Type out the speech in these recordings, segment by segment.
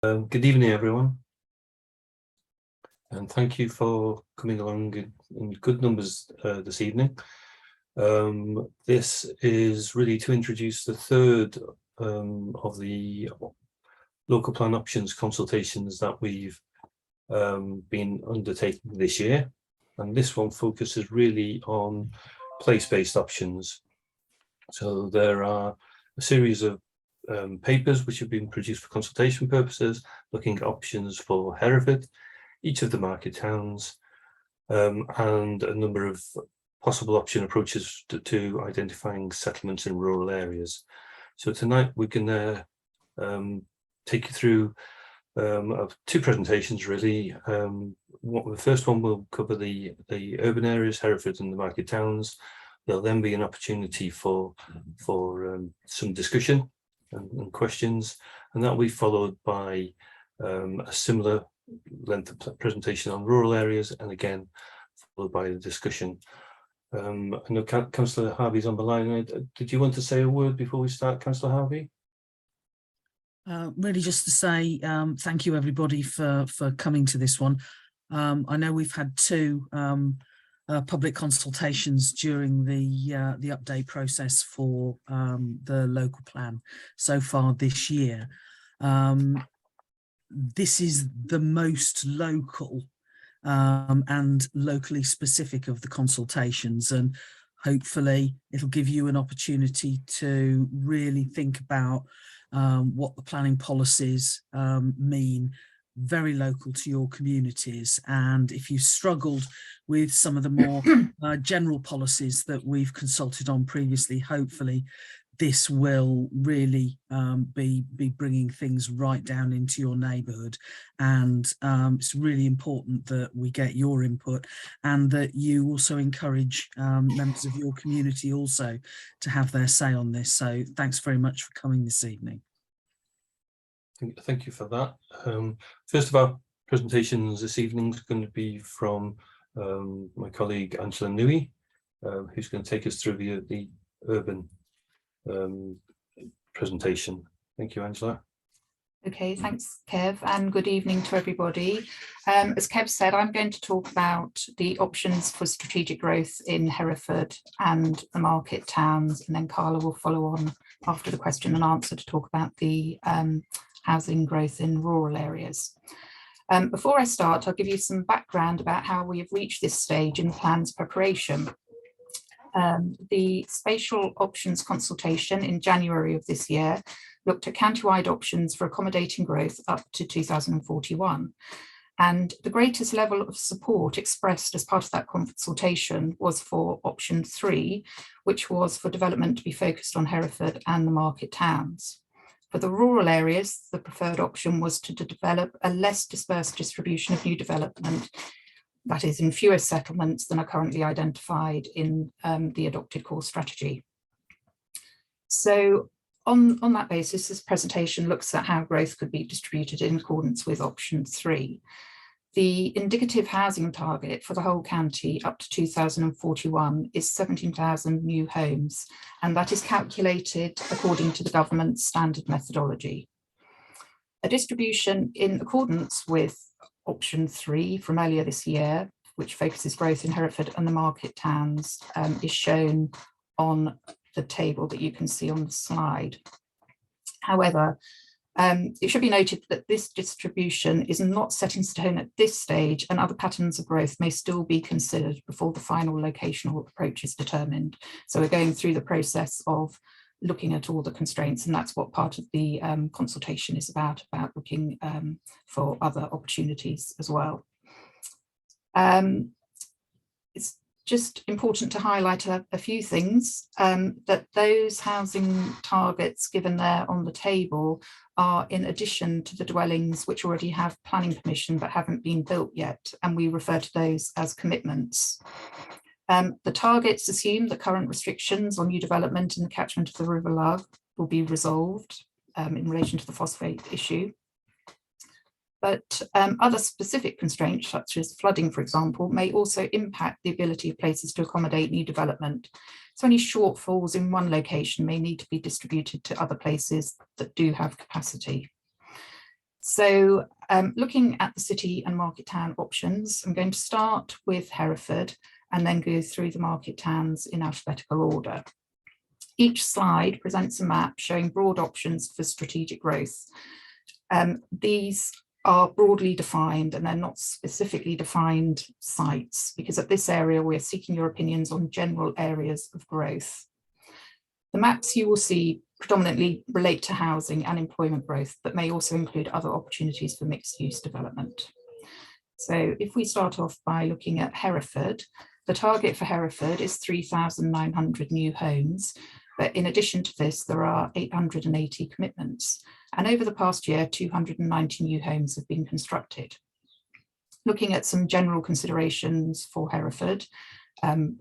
Good evening, everyone, and thank you for coming along in good numbers this evening. This is really to introduce the third of the local plan options consultations that we've been undertaking this year, and this one focuses really on place-based options. So there are a series of papers which have been produced for consultation purposes, looking at options for Hereford, each of the market towns, and a number of possible option approaches to identifying settlements in rural areas. So tonight we can take you through two presentations really. The first one will cover the urban areas, Hereford and the market towns. There'll then be an opportunity for some discussion and questions, and that will be followed by a similar length of presentation on rural areas, and again followed by the discussion. I know Councillor Harvey's on the line. Did you want to say a word before we start, Councillor Harvey? Really just to say thank you everybody for coming to this one. I know we've had two public consultations during the update process for the local plan so far this year. This is the most local and locally specific of the consultations, and hopefully it'll give you an opportunity to really think about what the planning policies mean, very local to your communities. And if you struggled with some of the more general policies that we've consulted on previously, hopefully this will really be bringing things right down into your neighbourhood. And it's really important that we get your input, and that you also encourage members of your community also to have their say on this. So thanks very much for coming this evening. Thank you for that. First of our presentations this evening is going to be from my colleague Angela Newey, who's going to take us through the urban presentation. Thank you, Angela. Okay, thanks Kev, and good evening to everybody. As Kev said, I'm going to talk about the options for strategic growth in Hereford and the market towns, and then Carla will follow on after the question and answer to talk about the housing growth in rural areas. Before I start, I'll give you some background about how we have reached this stage in the plan's preparation. The spatial options consultation in January of this year looked at county-wide options for accommodating growth up to 2041. And the greatest level of support expressed as part of that consultation was for option 3, which was for development to be focused on Hereford and the market towns. For the rural areas, the preferred option was to develop a less dispersed distribution of new development, that is, in fewer settlements than are currently identified in the adopted core strategy. So on that basis, this presentation looks at how growth could be distributed in accordance with option 3. The indicative housing target for the whole county up to 2041 is 17,000 new homes, and that is calculated according to the government's standard methodology. A distribution in accordance with option 3 from earlier this year, which focuses growth in Hereford and the market towns, is shown on the table that you can see on the slide. However, it should be noted that this distribution is not set in stone at this stage, and other patterns of growth may still be considered before the final locational approach is determined. So we're going through the process of looking at all the constraints, and that's what part of the consultation is about looking for other opportunities as well. It's just important to highlight a few things, that those housing targets given there on the table are in addition to the dwellings which already have planning permission but haven't been built yet, and we refer to those as commitments. The targets assume that current restrictions on new development in the catchment of the River Love will be resolved in relation to the phosphate issue. But other specific constraints, such as flooding, for example, may also impact the ability of places to accommodate new development. So any shortfalls in one location may need to be distributed to other places that do have capacity. So looking at the city and market town options, I'm going to start with Hereford and then go through the market towns in alphabetical order. Each slide presents a map showing broad options for strategic growth. These are broadly defined and they're not specifically defined sites, because at this area we're seeking your opinions on general areas of growth. The maps you will see predominantly relate to housing and employment growth, but may also include other opportunities for mixed use development. So if we start off by looking at Hereford, the target for Hereford is 3,900 new homes. But in addition to this, there are 880 commitments. And over the past year, 290 new homes have been constructed. Looking at some general considerations for Hereford,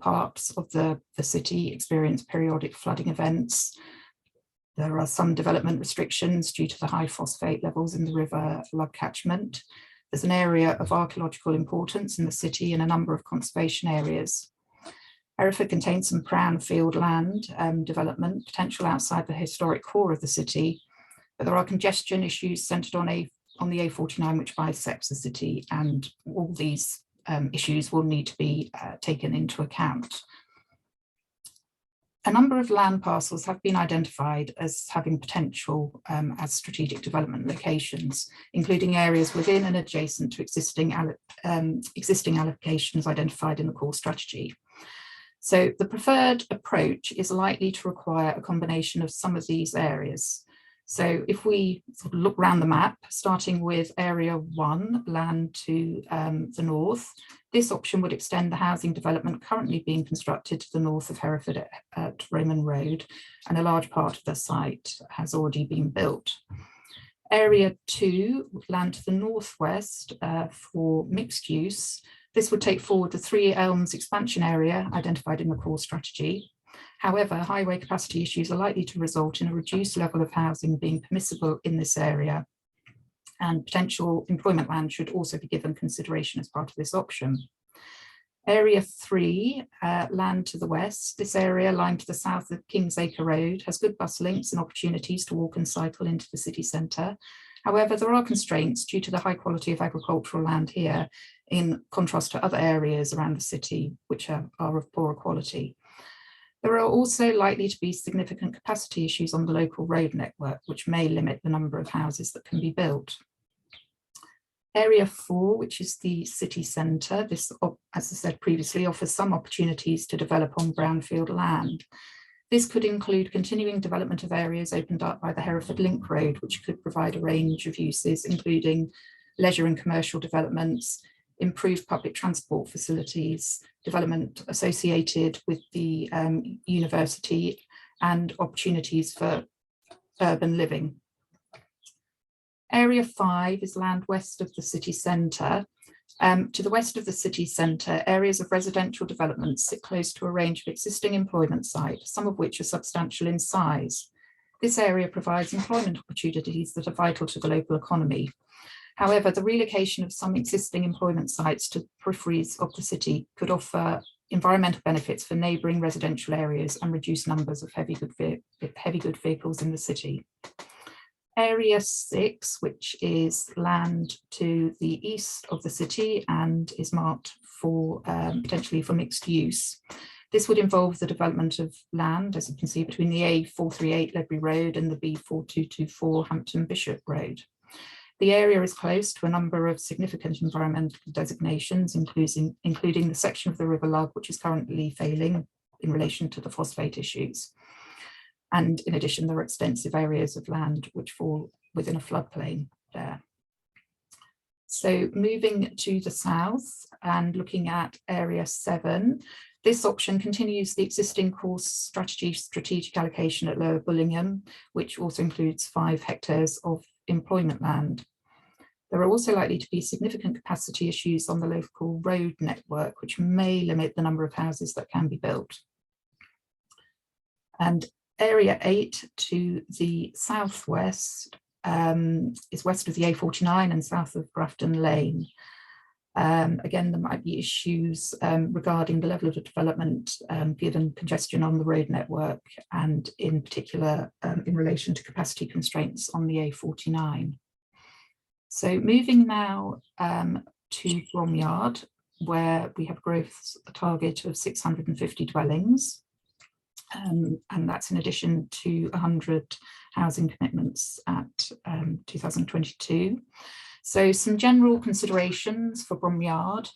parts of the city experience periodic flooding events. There are some development restrictions due to the high phosphate levels in the river Lug catchment. There's an area of archaeological importance in the city and a number of conservation areas. Hereford contains some brownfield land development potential outside the historic core of the city, but there are congestion issues centred on the A49 which bisects the city, and all these issues will need to be taken into account. A number of land parcels have been identified as having potential as strategic development locations, including areas within and adjacent to existing allocations identified in the core strategy. So the preferred approach is likely to require a combination of some of these areas. So if we sort of look around the map, starting with area 1, land to the north, this option would extend the housing development currently being constructed to the north of Hereford at Roman Road, and a large part of the site has already been built. Area 2, land to the northwest for mixed use. This would take forward the Three Elms expansion area identified in the core strategy. However, highway capacity issues are likely to result in a reduced level of housing being permissible in this area, and potential employment land should also be given consideration as part of this option. Area 3, land to the west. This area, lying to the south of Kingsacre Road, has good bus links and opportunities to walk and cycle into the city centre. However, there are constraints due to the high quality of agricultural land here, in contrast to other areas around the city, which are of poorer quality. There are also likely to be significant capacity issues on the local road network, which may limit the number of houses that can be built. Area 4, which is the city centre, this, as I said previously, offers some opportunities to develop on brownfield land. This could include continuing development of areas opened up by the Hereford Link Road, which could provide a range of uses, including leisure and commercial developments, improved public transport facilities, development associated with the university, and opportunities for urban living. Area 5 is land west of the city centre. To the west of the city centre, areas of residential developments sit close to a range of existing employment sites, some of which are substantial in size. This area provides employment opportunities that are vital to the local economy. However, the relocation of some existing employment sites to peripheries of the city could offer environmental benefits for neighbouring residential areas and reduce numbers of heavy good vehicles in the city. Area 6, which is land to the east of the city and is marked for potentially for mixed use. This would involve the development of land, as you can see, between the A438 Ledbury Road and the B4224 Hampton Bishop Road. The area is close to a number of significant environmental designations, including the section of the River Lug, which is currently failing in relation to the phosphate issues. And in addition, there are extensive areas of land which fall within a floodplain there. So moving to the south and looking at area 7, this option continues the existing core strategy strategic allocation at Lower Bullingham, which also includes 5 hectares of employment land. There are also likely to be significant capacity issues on the local road network, which may limit the number of houses that can be built. And area 8 to the southwest is west of the A49 and south of Grafton Lane. Again, there might be issues regarding the level of development given congestion on the road network, and in particular in relation to capacity constraints on the A49. So moving now to Bromiyard, where we have growth target of 650 dwellings. And that's in addition to 100 housing commitments at 2022. So some general considerations for Bromiyard,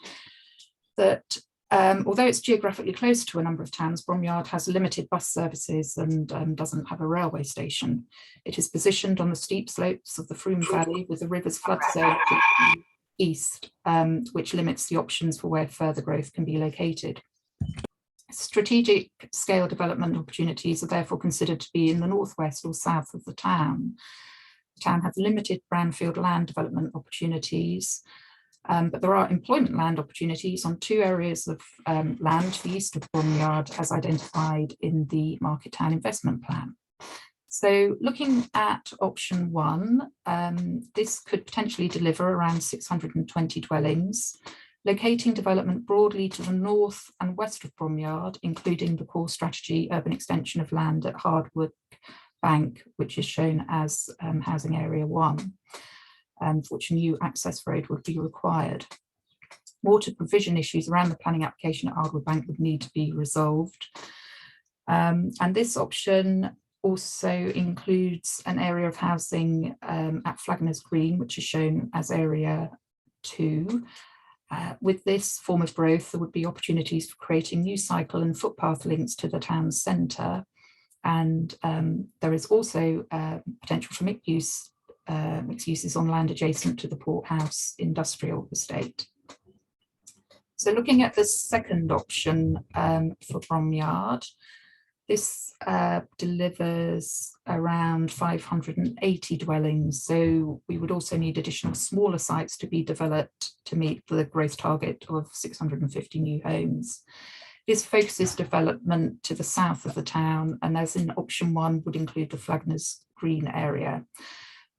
that although it's geographically close to a number of towns, Bromiyard has limited bus services and doesn't have a railway station. It is positioned on the steep slopes of the Froome Valley with the river's flood zone to the east, which limits the options for where further growth can be located. Strategic scale development opportunities are therefore considered to be in the northwest or south of the town. The town has limited brownfield land development opportunities, but there are employment land opportunities on 2 areas of land to the east of Bromiyard, as identified in the Market Town Investment Plan. So looking at option 1, this could potentially deliver around 620 dwellings, locating development broadly to the north and west of Bromiyard, including the core strategy urban extension of land at Hardwood Bank, which is shown as housing area 1, for which a new access road would be required. Water provision issues around the planning application at Hardwood Bank would need to be resolved. And this option also includes an area of housing at Flagners Green, which is shown as area 2. With this form of growth, there would be opportunities for creating new cycle and footpath links to the town's centre. And there is also potential for mixed uses on land adjacent to the Port House industrial estate. So looking at the second option for Bromiyard, this delivers around 580 dwellings, so we would also need additional smaller sites to be developed to meet the growth target of 650 new homes. This focuses development to the south of the town, and as in option 1 would include the Flagners Green area,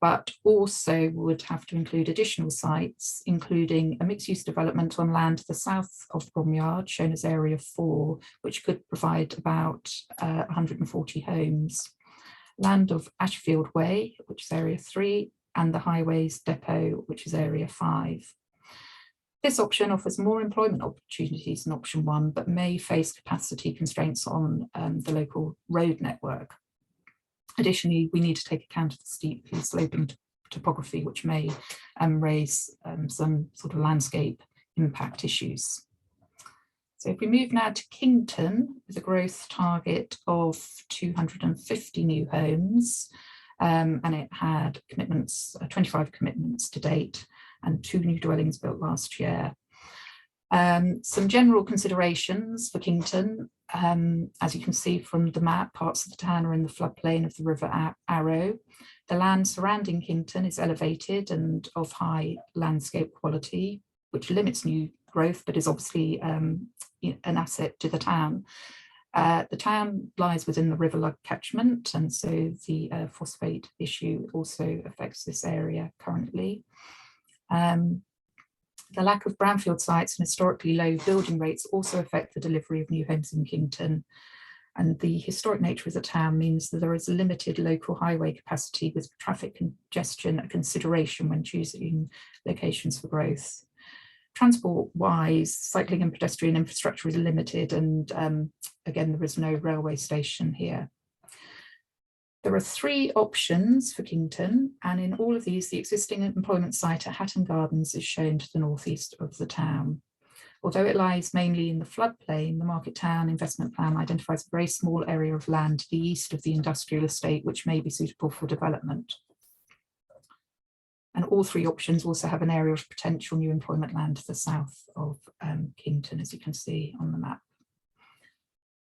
but also would have to include additional sites, including a mixed-use development on land to the south of Bromiyard, shown as area 4, which could provide about 140 homes. Land of Ashfield Way, which is area 3, and the Highways Depot, which is area 5. This option offers more employment opportunities than option 1, but may face capacity constraints on the local road network. Additionally, we need to take account of the steeply sloping topography, which may raise some sort of landscape impact issues. So if we move now to Kington, with a growth target of 250 new homes, and it had commitments, 25 commitments to date, and 2 new dwellings built last year. Some general considerations for Kington. As you can see from the map, parts of the town are in the floodplain of the River Arrow. The land surrounding Kington is elevated and of high landscape quality, which limits new growth, but is obviously an asset to the town. The town lies within the River Lug catchment, and so the phosphate issue also affects this area currently. The lack of brownfield sites and historically low building rates also affect the delivery of new homes in Kington. And the historic nature of the town means that there is a limited local highway capacity, with traffic congestion a consideration when choosing locations for growth. Transport-wise, cycling and pedestrian infrastructure is limited, and again, there is no railway station here. There are 3 options for Kington, and in all of these, the existing employment site at Hatton Gardens is shown to the northeast of the town. Although it lies mainly in the floodplain, the Market Town Investment Plan identifies a very small area of land to the east of the industrial estate, which may be suitable for development. And all 3 options also have an area of potential new employment land to the south of Kington, as you can see on the map.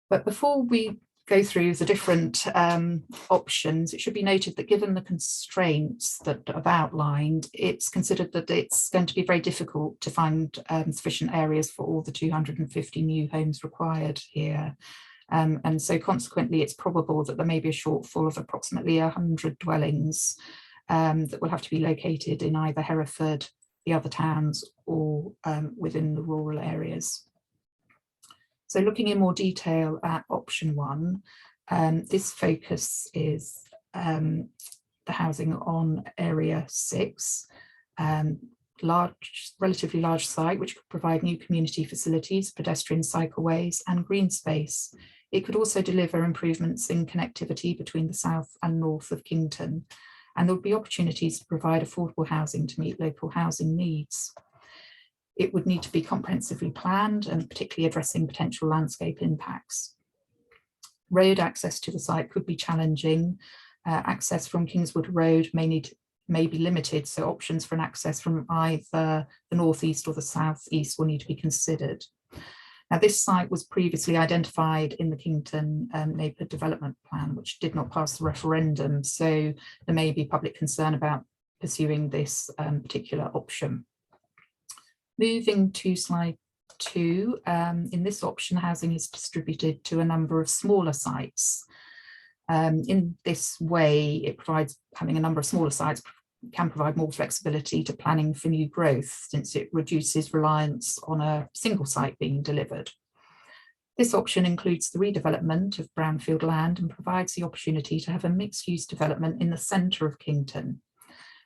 But before we go through the different options, it should be noted that given the constraints that I've outlined, it's considered that it's going to be very difficult to find sufficient areas for all the 250 new homes required here. And so consequently, it's probable that there may be a shortfall of approximately 100 dwellings that will have to be located in either Hereford, the other towns, or within the rural areas. So looking in more detail at option 1, this focus is the housing on area 6, relatively large site, which could provide new community facilities, pedestrian cycleways and green space. It could also deliver improvements in connectivity between the south and north of Kington, and there would be opportunities to provide affordable housing to meet local housing needs. It would need to be comprehensively planned and particularly addressing potential landscape impacts. Road access to the site could be challenging. Access from Kingswood Road may be limited, so options for an access from either the northeast or the southeast will need to be considered. Now, this site was previously identified in the Kington Neighbourhood Development Plan, which did not pass the referendum, so there may be public concern about pursuing this particular option. Moving to slide 2, in this option, housing is distributed to a number of smaller sites. In this way, it provides, having a number of smaller sites can provide more flexibility to planning for new growth, since it reduces reliance on a single site being delivered. This option includes the redevelopment of brownfield land and provides the opportunity to have a mixed-use development in the centre of Kington.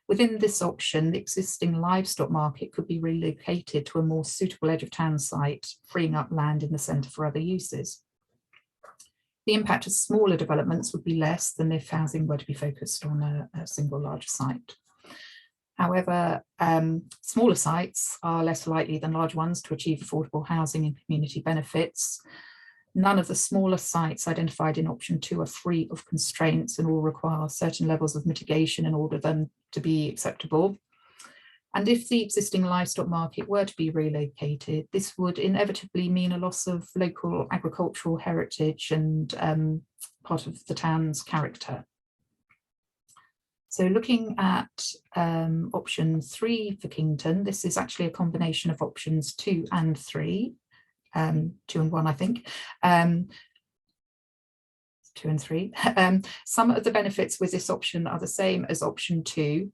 Within this option, the existing livestock market could be relocated to a more suitable edge of town site, freeing up land in the centre for other uses. The impact of smaller developments would be less than if housing were to be focused on a single large site. However, smaller sites are less likely than large ones to achieve affordable housing and community benefits. None of the smaller sites identified in option 2 are free of constraints and all require certain levels of mitigation in order for them to be acceptable. And if the existing livestock market were to be relocated, this would inevitably mean a loss of local agricultural heritage and part of the town's character. So looking at option 3 for Kington, this is actually a combination of options 2 and 3, 2 and 1, I think. 2 and 3. Some of the benefits with this option are the same as option 2.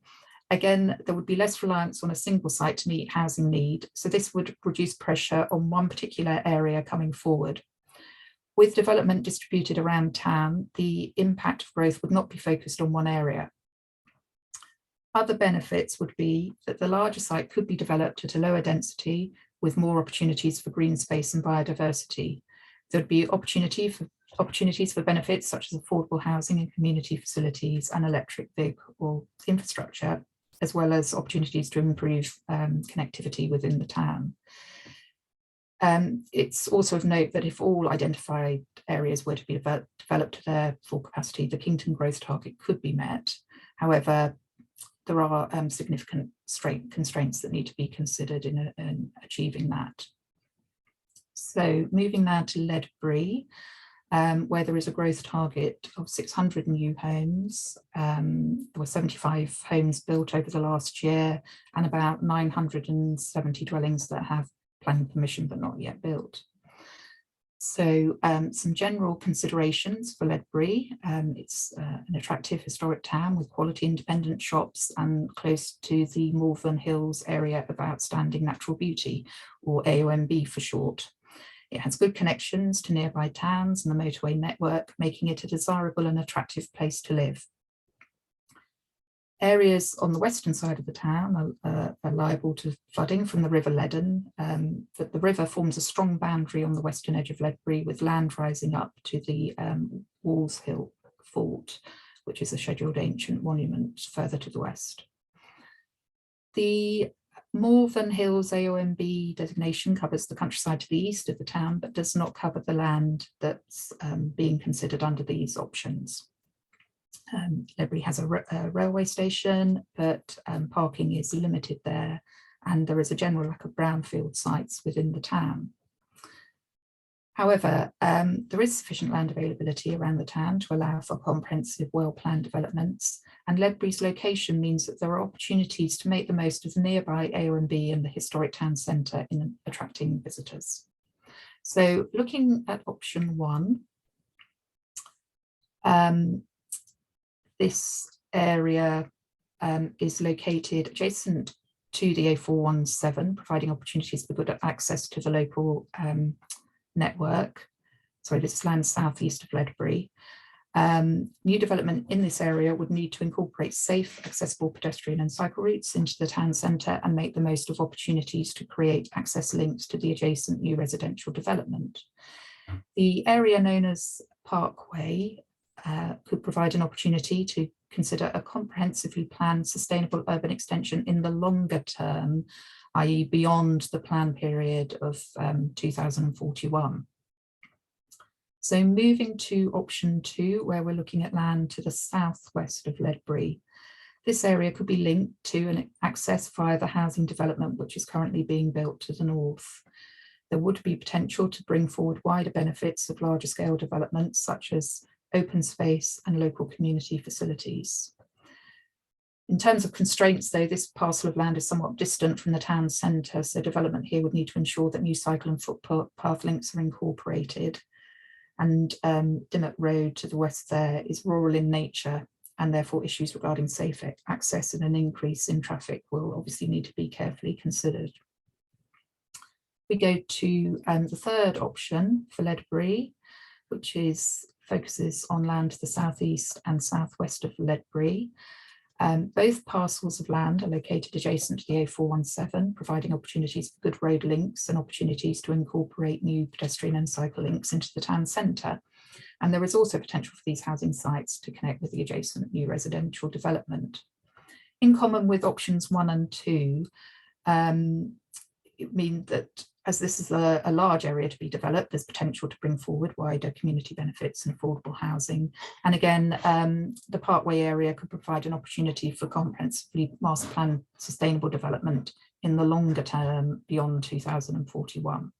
Again, there would be less reliance on a single site to meet housing need, so this would reduce pressure on one particular area coming forward. With development distributed around town, the impact of growth would not be focused on one area. Other benefits would be that the larger site could be developed at a lower density with more opportunities for green space and biodiversity. There would be opportunities for benefits such as affordable housing and community facilities and electric vehicle infrastructure, as well as opportunities to improve connectivity within the town. It's also of note that if all identified areas were to be developed to their full capacity, the Kington growth target could be met. However, there are significant constraints that need to be considered in achieving that. So moving now to Ledbury, where there is a growth target of 600 new homes. There were 75 homes built over the last year and about 970 dwellings that have planning permission but not yet built. So some general considerations for Ledbury. It's an attractive historic town with quality independent shops and close to the Malvern Hills area of outstanding natural beauty, or AONB for short. It has good connections to nearby towns and the motorway network, making it a desirable and attractive place to live. Areas on the western side of the town are liable to flooding from the River Leddon. But the river forms a strong boundary on the western edge of Ledbury, with land rising up to the Walls Hill Fort, which is a scheduled ancient monument further to the west. The Malvern Hills AONB designation covers the countryside to the east of the town, but does not cover the land that's being considered under these options. Ledbury has a railway station, but parking is limited there, and there is a general lack of brownfield sites within the town. However, there is sufficient land availability around the town to allow for comprehensive, well-planned developments, and Ledbury's location means that there are opportunities to make the most of the nearby AONB and the historic town centre in attracting visitors. So looking at option 1, this area is located adjacent to the A417, providing opportunities for good access to the local network. Sorry, this is land southeast of Ledbury. New development in this area would need to incorporate safe, accessible pedestrian and cycle routes into the town centre and make the most of opportunities to create access links to the adjacent new residential development. The area known as Parkway could provide an opportunity to consider a comprehensively planned sustainable urban extension in the longer term, i.e. beyond the plan period of 2041. So moving to option 2, where we're looking at land to the southwest of Ledbury. This area could be linked to an access via the housing development which is currently being built to the north. There would be potential to bring forward wider benefits of larger scale developments such as open space and local community facilities. In terms of constraints though, this parcel of land is somewhat distant from the town centre, so development here would need to ensure that new cycle and footpath links are incorporated. And Dimmock Road to the west there is rural in nature, and therefore issues regarding safe access and an increase in traffic will obviously need to be carefully considered. We go to the third option for Ledbury, which focuses on land to the southeast and southwest of Ledbury. Both parcels of land are located adjacent to the A417, providing opportunities for good road links and opportunities to incorporate new pedestrian and cycle links into the town centre. And there is also potential for these housing sites to connect with the adjacent new residential development. In common with options 1 and 2, it means that as this is a large area to be developed, there's potential to bring forward wider community benefits and affordable housing. And again, the Parkway area could provide an opportunity for comprehensively master plan sustainable development in the longer term beyond 2041.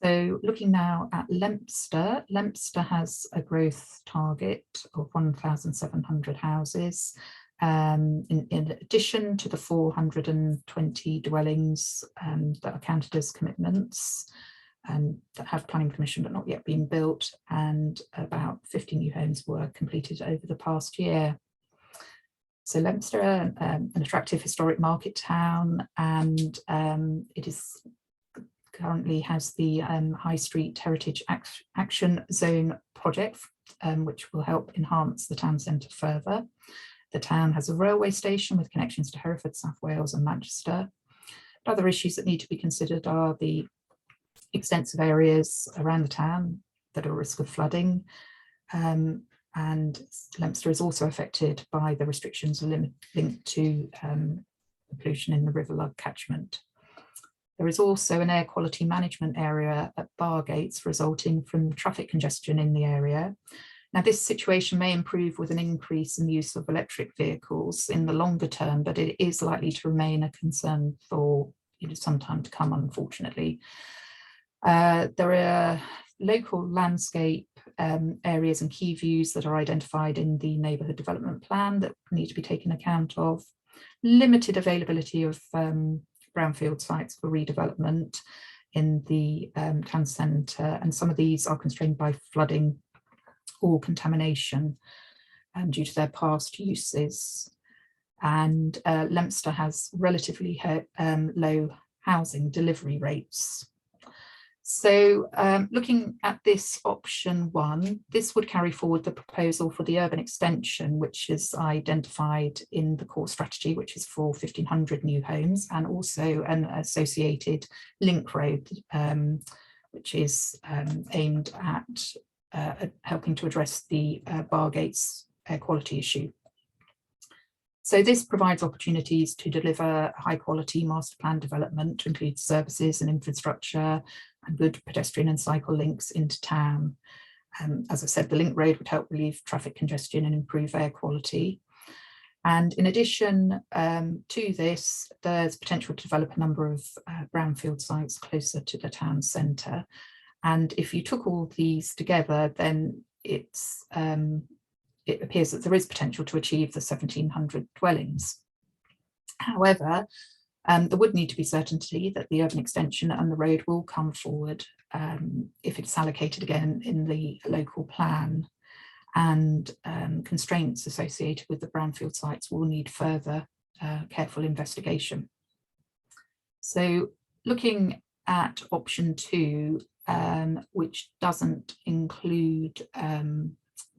So looking now at Lempster, Lempster has a growth target of 1,700 houses. In addition to the 420 dwellings that are counted as commitments that have planning permission but not yet been built, and about 50 new homes were completed over the past year. So Lempster, an attractive historic market town, and it is currently has the High Street Heritage Action Zone project, which will help enhance the town centre further. The town has a railway station with connections to Hereford, South Wales and Manchester. Other issues that need to be considered are the extensive areas around the town that are at risk of flooding. And Lempster is also affected by the restrictions linked to pollution in the River Lug catchment. There is also an air quality management area at Bargates resulting from traffic congestion in the area. Now, this situation may improve with an increase in the use of electric vehicles in the longer term, but it is likely to remain a concern for some time to come, unfortunately. There are local landscape areas and key views that are identified in the neighbourhood development plan that need to be taken account of. Limited availability of brownfield sites for redevelopment in the town centre, and some of these are constrained by flooding or contamination due to their past uses. And Lempster has relatively low housing delivery rates. So looking at this option 1, this would carry forward the proposal for the urban extension, which is identified in the core strategy, which is for 1,500 new homes, and also an associated link road, which is aimed at helping to address the Bargates air quality issue. So this provides opportunities to deliver high quality master plan development to include services and infrastructure and good pedestrian and cycle links into town. As I said, the link road would help relieve traffic congestion and improve air quality. And in addition to this, there's potential to develop a number of brownfield sites closer to the town centre. And if you took all these together, then it appears that there is potential to achieve the 1,700 dwellings. However, there would need to be certainty that the urban extension and the road will come forward if it's allocated again in the local plan, and constraints associated with the brownfield sites will need further careful investigation. So looking at option 2, which doesn't include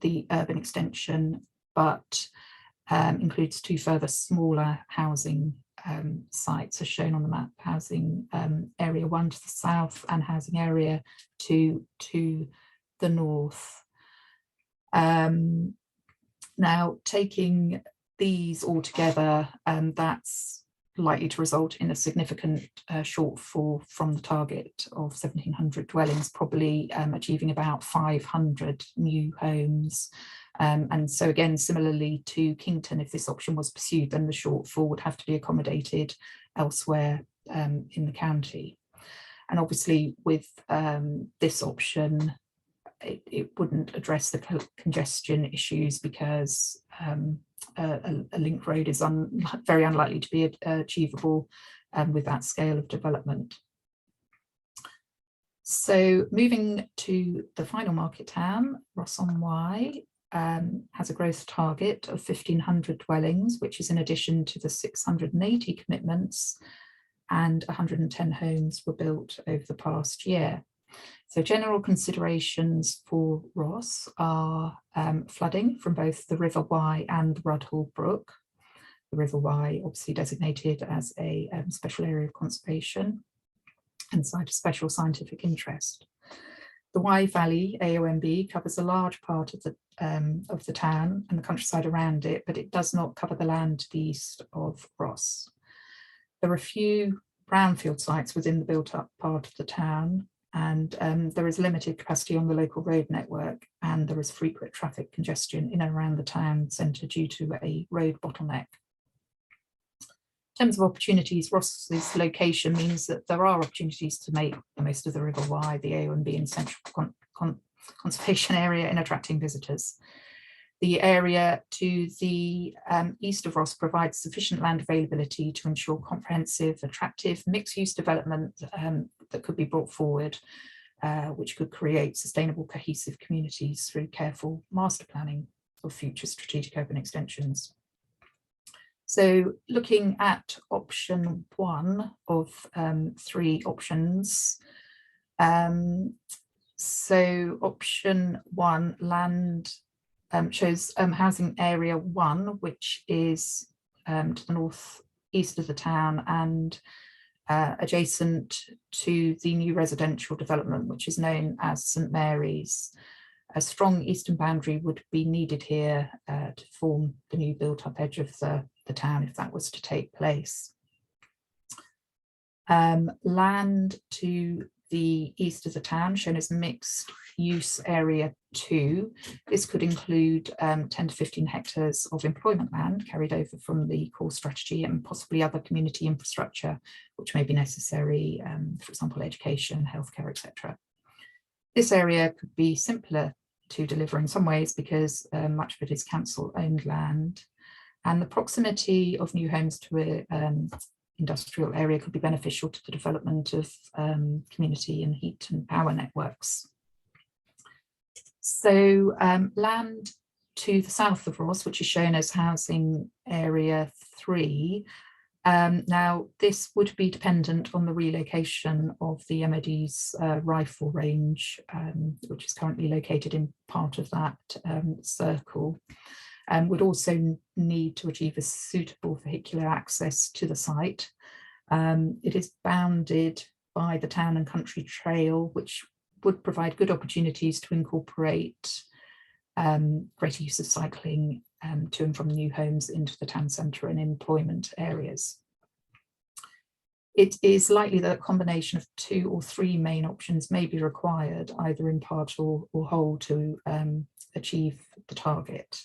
the urban extension, but includes 2 further smaller housing sites as shown on the map: housing area 1 to the south and housing area 2 to the north. Now, taking these all together, that's likely to result in a significant shortfall from the target of 1,700 dwellings, probably achieving about 500 new homes. And so again, similarly to Kington, if this option was pursued, then the shortfall would have to be accommodated elsewhere in the county. And obviously with this option, it wouldn't address the congestion issues, because a link road is very unlikely to be achievable with that scale of development. So moving to the final market town, Ross-on-Wye, has a growth target of 1,500 dwellings, which is in addition to the 680 commitments, and 110 homes were built over the past year. So general considerations for Ross are flooding from both the River Wye and the Rudhall Brook. The River Wye obviously designated as a special area of conservation and site of special scientific interest. The Wye Valley AONB covers a large part of the town and the countryside around it, but it does not cover the land to the east of Ross. There are a few brownfield sites within the built-up part of the town, and there is limited capacity on the local road network, and there is frequent traffic congestion in and around the town centre due to a road bottleneck. In terms of opportunities, Ross's location means that there are opportunities to make the most of the River Wye, the AONB and central conservation area in attracting visitors. The area to the east of Ross provides sufficient land availability to ensure comprehensive, attractive, mixed-use development that could be brought forward, which could create sustainable, cohesive communities through careful master planning of future strategic urban extensions. So looking at option 1 of 3 options, so option 1, land, shows housing area 1, which is to the north east of the town and adjacent to the new residential development, which is known as St Mary's. A strong eastern boundary would be needed here to form the new built-up edge of the town if that was to take place. Land to the east of the town, shown as mixed use area 2. This could include 10 to 15 hectares of employment land carried over from the core strategy, and possibly other community infrastructure which may be necessary, for example, education, healthcare, etc. This area could be simpler to deliver in some ways because much of it is council-owned land, and the proximity of new homes to an industrial area could be beneficial to the development of community and heat and power networks. So land to the south of Ross, which is shown as housing area 3, now this would be dependent on the relocation of the MOD's rifle range, which is currently located in part of that circle. Would also need to achieve a suitable vehicular access to the site. It is bounded by the town and country trail, which would provide good opportunities to incorporate greater use of cycling to and from new homes into the town centre and employment areas. It is likely that a combination of 2 or 3 main options may be required, either in part or whole, to achieve the target.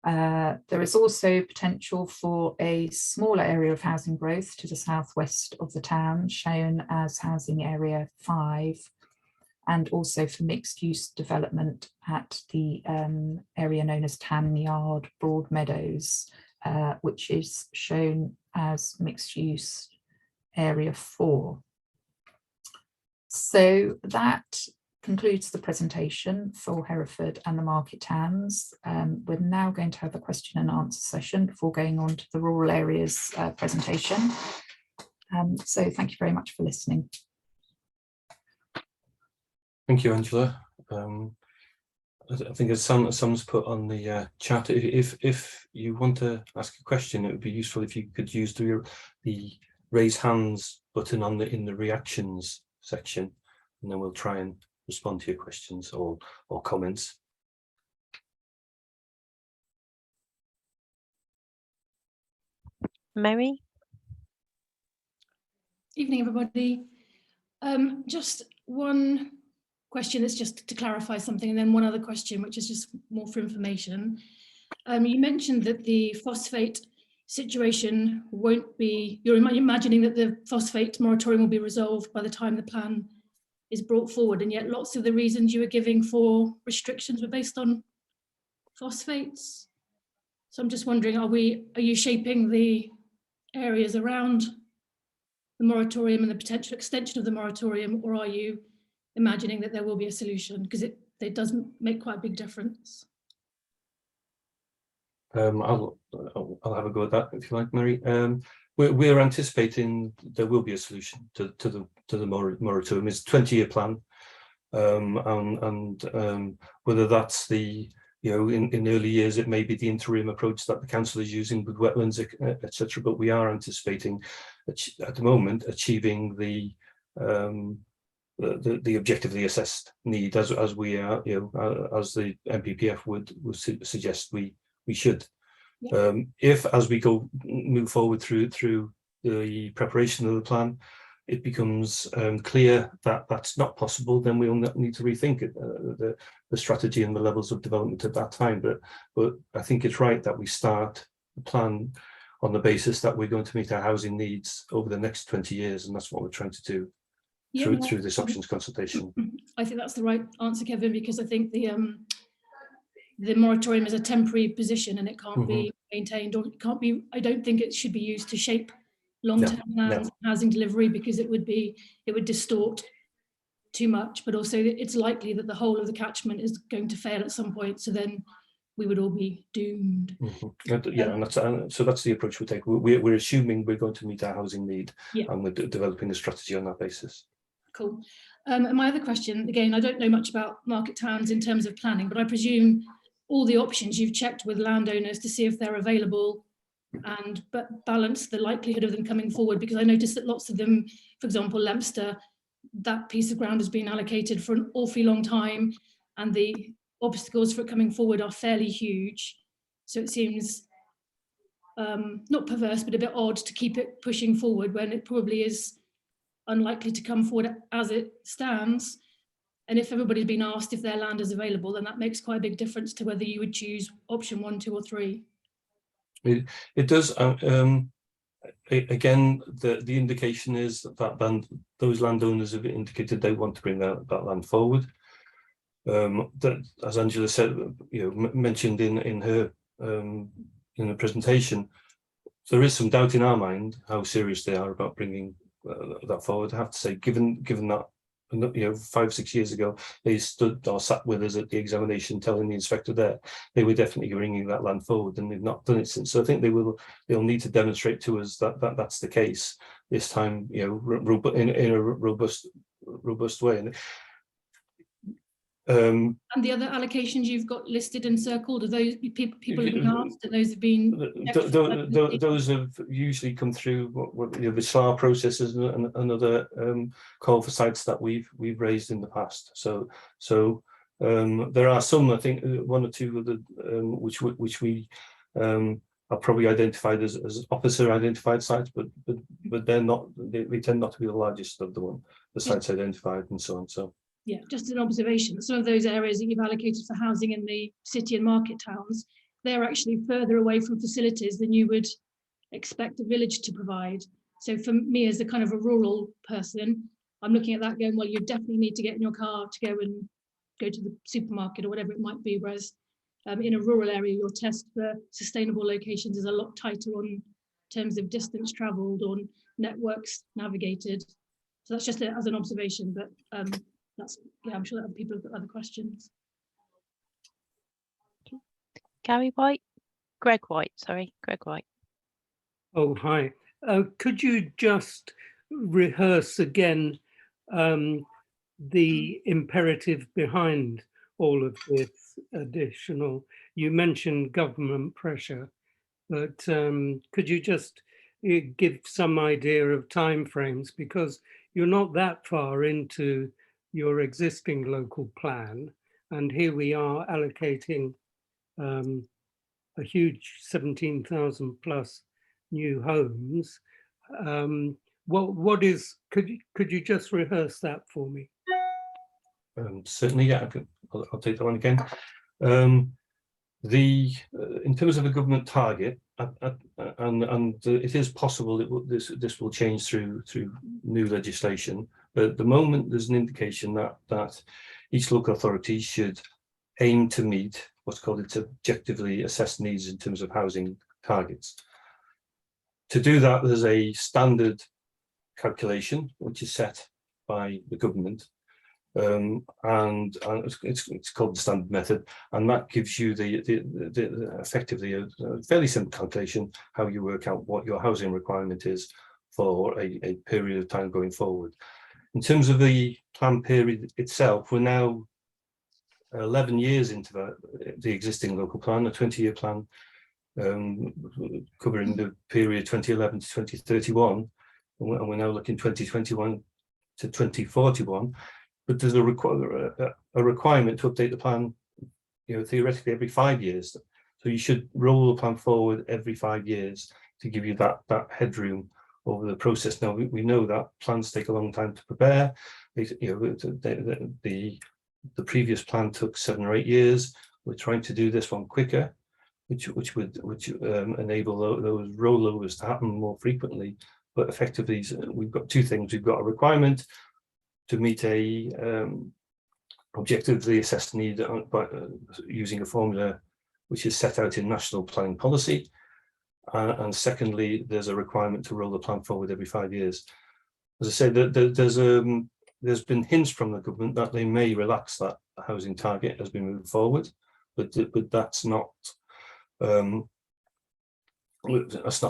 There is also potential for a smaller area of housing growth to the southwest of the town, shown as housing area 5, and also for mixed use development at the area known as Tanyard Broadmeadows, which is shown as mixed use area 4. So that concludes the presentation for Hereford and the market towns. We're now going to have a question and answer session before going on to the rural areas presentation. So thank you very much for listening. Thank you, Angela. I think as Sam's put on the chat, if you want to ask a question, it would be useful if you could use the raise hands button in the reactions section, and then we'll try and respond to your questions or comments. Mary? Evening, everybody. Just one question that's just to clarify something, and then one other question, which is just more for information. You mentioned that the phosphate situation won't be, you're imagining that the phosphate moratorium will be resolved by the time the plan is brought forward, and yet lots of the reasons you were giving for restrictions were based on phosphates. So I'm just wondering, are you shaping the areas around the moratorium and the potential extension of the moratorium, or are you imagining that there will be a solution? Because it doesn't make quite a big difference. I'll have a go at that if you like, Mary. We're anticipating there will be a solution to the moratorium. It's a 20-year plan, and whether that's the in early years it may be the interim approach that the council is using with wetlands, etc. But we are anticipating at the moment achieving the objectively assessed need as we are, as the MPPF would suggest we should. Yeah. If as we move forward through the preparation of the plan, it becomes clear that that's not possible, then we'll need to rethink it, the strategy and the levels of development at that time. But I think it's right that we start the plan on the basis that we're going to meet our housing needs over the next 20 years, and that's what we're trying to do through this options consultation. I think that's the right answer, Kevin, because I think the moratorium is a temporary position and it can't be maintained, or it can't be. I don't think it should be used to shape long-term plans and housing delivery, because it would distort too much. But also it's likely that the whole of the catchment is going to fail at some point, so then we would all be doomed. And so that's the approach we take. We're assuming we're going to meet our housing need, and we're developing a strategy on that basis. Cool. And my other question, again, I don't know much about market towns in terms of planning, but I presume all the options you've checked with landowners to see if they're available and balance the likelihood of them coming forward, because I noticed that lots of them, for example, Leominster, that piece of ground has been allocated for an awfully long time and the obstacles for it coming forward are fairly huge. So it seems not perverse, but a bit odd to keep it pushing forward when it probably is unlikely to come forward as it stands. And if everybody's been asked if their land is available, then that makes quite a big difference to whether you would choose option 1, 2 or 3. It does. Again, the indication is that those landowners have indicated they want to bring that land forward. That, as Angela said, mentioned in her in the presentation, there is some doubt in our mind how serious they are about bringing that forward. I have to say, given that 5-6 years ago they stood or sat with us at the examination telling the inspector there they were definitely bringing that land forward, and they've not done it since. So I think they'll need to demonstrate to us that that's the case this time, in a robust way. And the other allocations you've got listed and circled, are those people have been asked, and those have been those have usually come through the SLAR processes and other call for sites that we've raised in the past. So there are some, I think 1 or 2 of the which we are probably identified as officer identified sites, but they're not. They tend not to be the largest of the sites identified and so on. So. Yeah, just an observation. Some of those areas that you've allocated for housing in the city and market towns, they're actually further away from facilities than you would expect a village to provide. So for me, as a kind of a rural person, I'm looking at that going, well, you definitely need to get in your car to go to the supermarket or whatever it might be. Whereas in a rural area, your test for sustainable locations is a lot tighter on terms of distance travelled or networks navigated. So that's just as an observation, but I'm sure that other people have got other questions. Gary White? Greg White. Oh, hi. Could you just rehearse again the imperative behind all of this additional? You mentioned government pressure, but could you just give some idea of timeframes, because you're not that far into your existing local plan, and here we are allocating a huge 17,000 plus new homes. What is, could you just rehearse that for me? Certainly, yeah, I'll take that one again. In terms of a government target, and it is possible that this will change through new legislation, but at the moment there's an indication that each local authority should aim to meet what's called its objectively assessed needs in terms of housing targets. To do that, there's a standard calculation which is set by the government, and it's called the standard method, and that gives you effectively a fairly simple calculation how you work out what your housing requirement is for a period of time going forward. In terms of the plan period itself, we're now 11 years into the existing local plan, a 20-year plan covering the period 2011 to 2031, and we're now looking 2021 to 2041. But there's a requirement to update the plan, theoretically every 5 years. So you should roll the plan forward every 5 years to give you that headroom over the process. Now we know that plans take a long time to prepare. The previous plan took 7 or 8 years. We're trying to do this one quicker, which would enable those rollovers to happen more frequently. But effectively, we've got two things. We've got a requirement to meet a objectively assessed need by using a formula which is set out in national planning policy, and secondly, there's a requirement to roll the plan forward every 5 years. As I say, there's been hints from the government that they may relax that housing target as we move forward, but that's not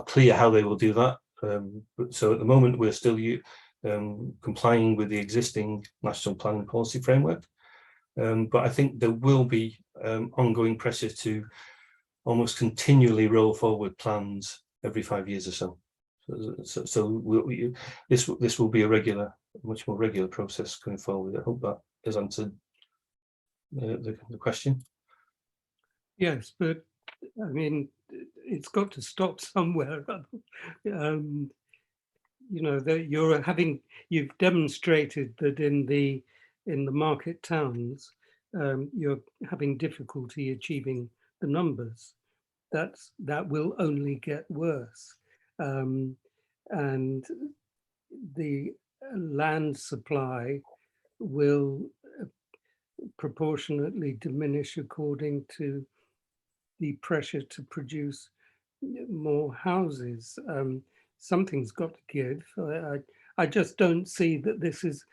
clear how they will do that. So at the moment we're still complying with the existing national planning policy framework, but I think there will be ongoing pressure to almost continually roll forward plans every 5 years or so. This will be a much more regular process going forward. I hope that has answered the question. Yes, but I mean, it's got to stop somewhere. That you've demonstrated that in the market towns, you're having difficulty achieving the numbers. That will only get worse, and the land supply will proportionately diminish according to the pressure to produce more houses. Something's got to give. I just don't see that this is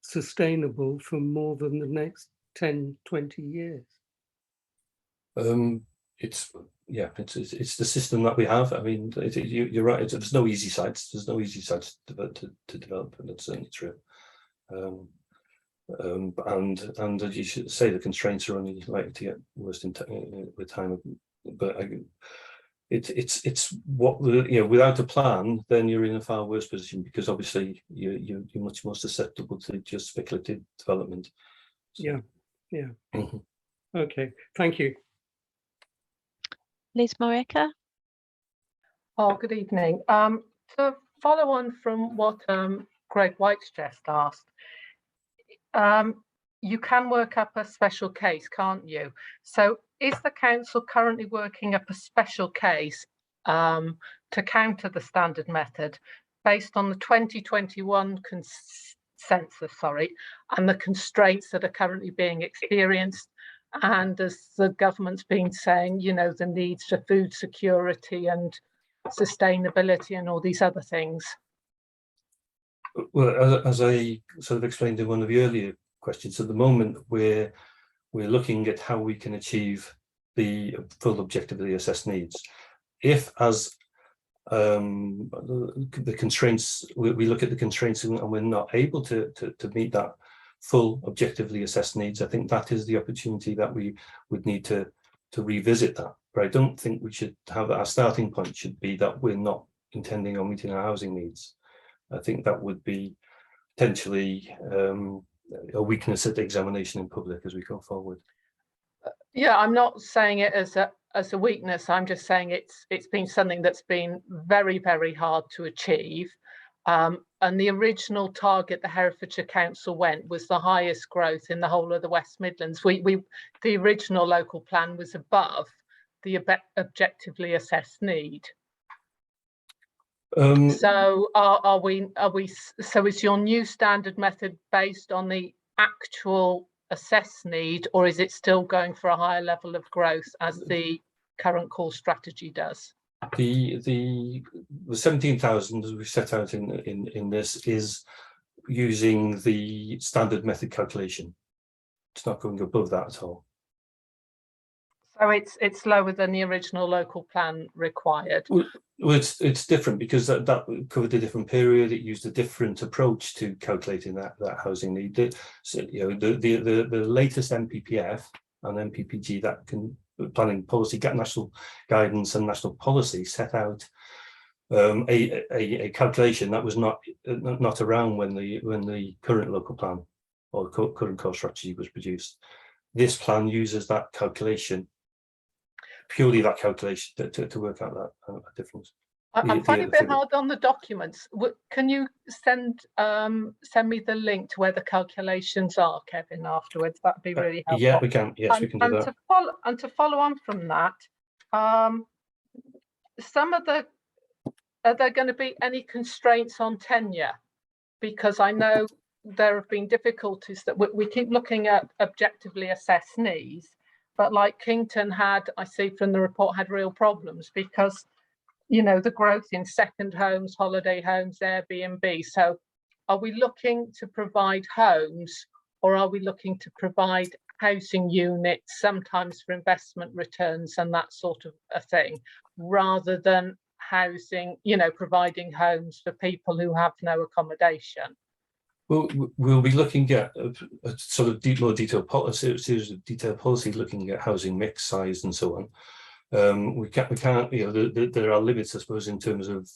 sustainable for more than the next 10, 20 years. It's the system that we have. I mean, you're right. There's no easy sites. There's no easy sites to develop, and that's certainly true. And as you should say, the constraints are only likely to get worse with time. But it's what without a plan, then you're in a far worse position, because obviously you're much more susceptible to just speculative development. So, yeah. Okay, thank you. Liz Morica. Oh, good evening. To follow on from what Greg White's just asked, you can work up a special case, can't you? So is the council currently working up a special case to counter the standard method based on the 2021 census, and the constraints that are currently being experienced? And as the government's been saying, the needs for food security and sustainability and all these other things. Well, as I sort of explained in one of the earlier questions, at the moment we're looking at how we can achieve the full objectively assessed needs. If, as the constraints, we look at the constraints and we're not able to meet that full objectively assessed needs, I think that is the opportunity that we would need to revisit that. But I don't think we should have, our starting point should be that we're not intending on meeting our housing needs. I think that would be potentially a weakness at the examination in public as we go forward. Yeah, I'm not saying it as a weakness. I'm just saying it's been something that's been very, very hard to achieve. And the original target the Herefordshire Council went was the highest growth in the whole of the West Midlands. The original local plan was above the objectively assessed need. So are we? So is your new standard method based on the actual assessed need, or is it still going for a higher level of growth as the current core strategy does? The 17,000 as we set out in this is using the standard method calculation. It's not going above that at all. So it's lower than the original local plan required. Well, it's different because that covered a different period. It used a different approach to calculating that housing need. So, you know, the latest NPPF and NPPG, that can planning policy, national guidance and national policy set out a calculation that was not around when the current local plan or current core strategy was produced. This plan uses that calculation, purely that calculation, to work out that difference. I'm finding it a bit hard on the documents. Can you send me the link to where the calculations are, Kevin, afterwards? That'd be really helpful. Yeah, we can. Yes, we can do that. To follow on from that, are there going to be any constraints on tenure? Because I know there have been difficulties that we keep looking at objectively assessed needs, but like Kington had, I see from the report, had real problems because, you know, the growth in second homes, holiday homes, Airbnb. So are we looking to provide homes, or are we looking to provide housing units, sometimes for investment returns and that sort of a thing, rather than housing, you know, providing homes for people who have no accommodation? Well, we'll be looking at a sort of more detailed policy, series of detailed policy, looking at housing mix, size, and so on. We can't, you know, there are limits, I suppose, in terms of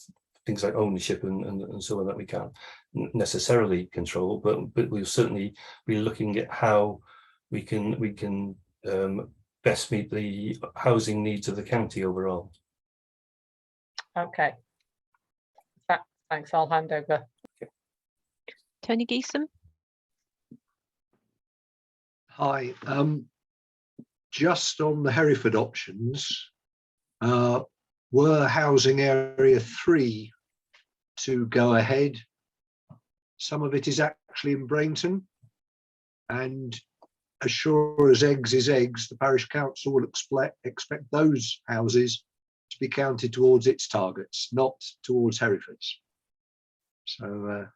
things like ownership and so on that we can't necessarily control, but we'll certainly be looking at how we can best meet the housing needs of the county overall. Okay. Thanks. I'll hand over. Tony Geeson. Hi. Just on the Hereford options, were housing area 3 to go ahead? Some of it is actually in Brainton, and as sure as eggs is eggs, the parish council will expect those houses to be counted towards its targets, not towards Hereford's. So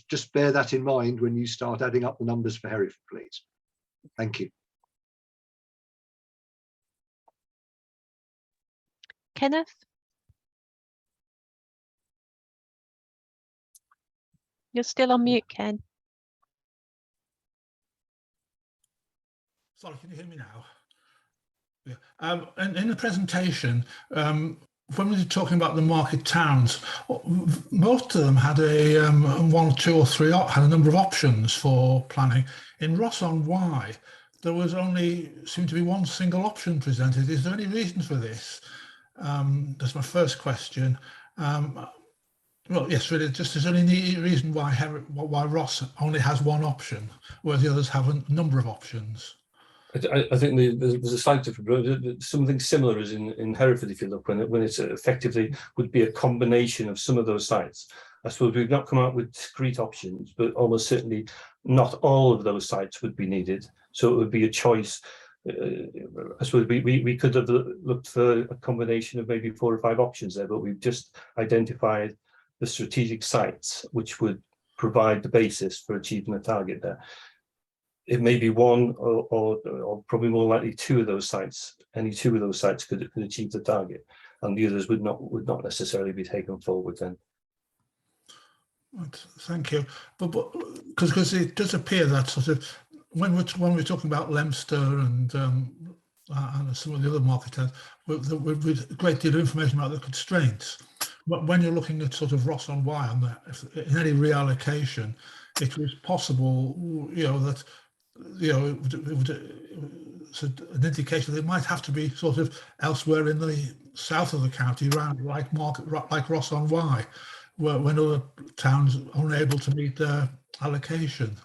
just bear that in mind when you start adding up the numbers for Hereford, please. Thank you. Kenneth. You're still on mute, Ken. Sorry, can you hear me now? Yeah. In the presentation, when we were talking about the market towns, most of them had a 1, 2 or 3 had a number of options for planning. In Ross on Y, there was only seemed to be one single option presented. Is there any reason for this? That's my first question. Well, yes, really, just is there any reason why Ross only has one option, whereas the others have a number of options? I think there's a slight difference. Something similar is in Hereford, if you look, when it's effectively would be a combination of some of those sites. I suppose we've not come out with discrete options, but almost certainly not all of those sites would be needed. So it would be a choice. I suppose we could have looked for a combination of maybe 4 or 5 options there, but we've just identified the strategic sites which would provide the basis for achieving a target there. It may be one or probably more likely 2 of those sites. Any 2 of those sites could achieve the target. and the others would not necessarily be taken forward then. Right, thank you. But because it does appear that sort of when we're talking about Leominster and some of the other market towns, with a great deal of information about the constraints. But when you're looking at sort of Ross-on-Wye in any reallocation, it was possible, that it would an indication that it might have to be sort of elsewhere in the south of the county, around like Ross-on-Wye, when other towns are unable to meet their allocation.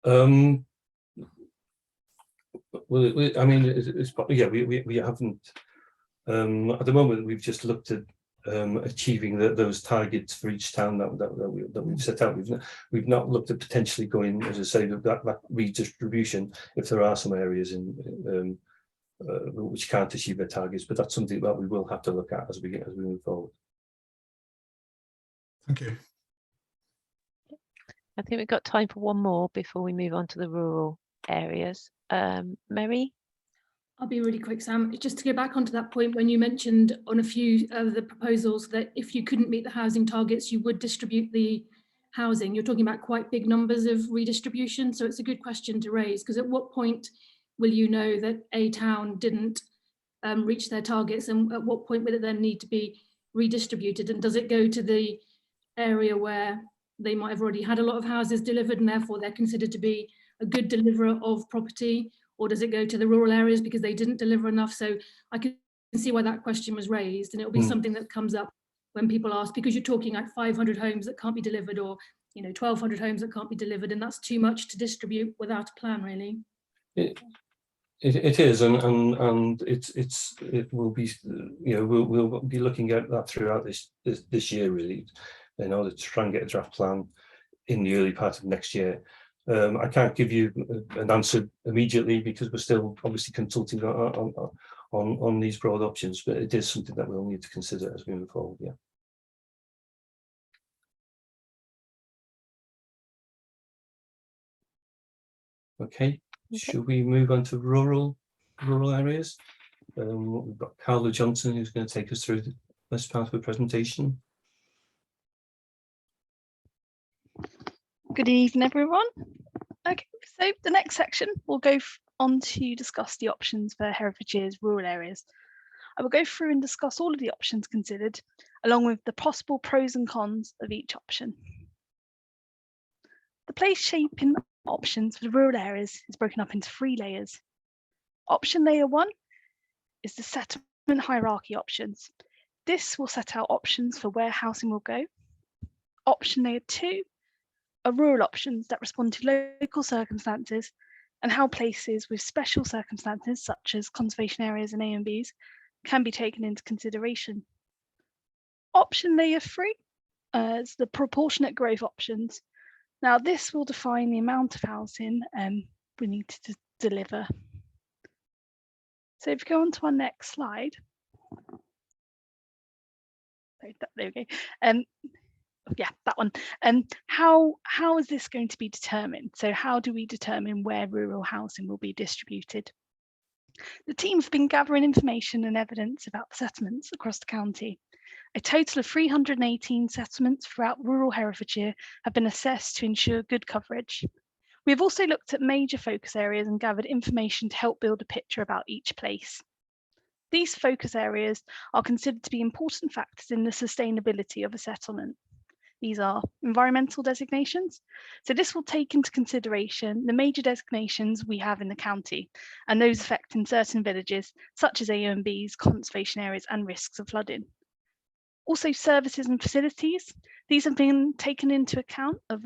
Well, I mean, we haven't at the moment. We've just looked at achieving those targets for each town that we've set out. We've not looked at potentially going, as I say, that redistribution if there are some areas in which can't achieve their targets. But that's something that we will have to look at as we move forward. Thank you. I think we've got time for one more before we move on to the rural areas. Mary? I'll be really quick, Sam. Just to go back onto that point when you mentioned on a few of the proposals that if you couldn't meet the housing targets, you would distribute the housing. You're talking about quite big numbers of redistribution. So it's a good question to raise, because at what point will you know that a town didn't reach their targets, and at what point will it then need to be redistributed? And does it go to the area where they might have already had a lot of houses delivered and therefore they're considered to be a good deliverer of property? Or does it go to the rural areas because they didn't deliver enough? So I can see why that question was raised, and it'll be something that comes up when people ask, because you're talking like 500 homes that can't be delivered, or 1,200 homes that can't be delivered, and that's too much to distribute without a plan, really. It is, and it will be, we'll be looking at that throughout this year, really, in order to try and get a draft plan in the early part of next year. I can't give you an answer immediately because we're still obviously consulting on these broad options, but it is something that we'll need to consider as we move forward. Yeah. Okay. Should we move on to rural areas? We've got Carla Johnson, who's going to take us through this part of the presentation. Good evening, everyone. Okay, so the next section we'll go on to discuss the options for Herefordshire's rural areas. I will go through and discuss all of the options considered, along with the possible pros and cons of each option. The place shaping options for the rural areas is broken up into 3 layers. Option layer 1 is the settlement hierarchy options. This will set out options for where housing will go. Option layer 2 are rural options that respond to local circumstances and how places with special circumstances, such as conservation areas and A&Bs, can be taken into consideration. Option layer 3 is the proportionate growth options. Now, this will define the amount of housing we need to deliver. So if you go on to our next slide. There we go. Yeah, that one. How is this going to be determined? So how do we determine where rural housing will be distributed? The team have been gathering information and evidence about the settlements across the county. A total of 318 settlements throughout rural Herefordshire have been assessed to ensure good coverage. We have also looked at major focus areas and gathered information to help build a picture about each place. These focus areas are considered to be important factors in the sustainability of a settlement. These are environmental designations. So this will take into consideration the major designations we have in the county and those affecting certain villages, such as A&Bs, conservation areas, and risks of flooding. Also, services and facilities. These have been taken into account of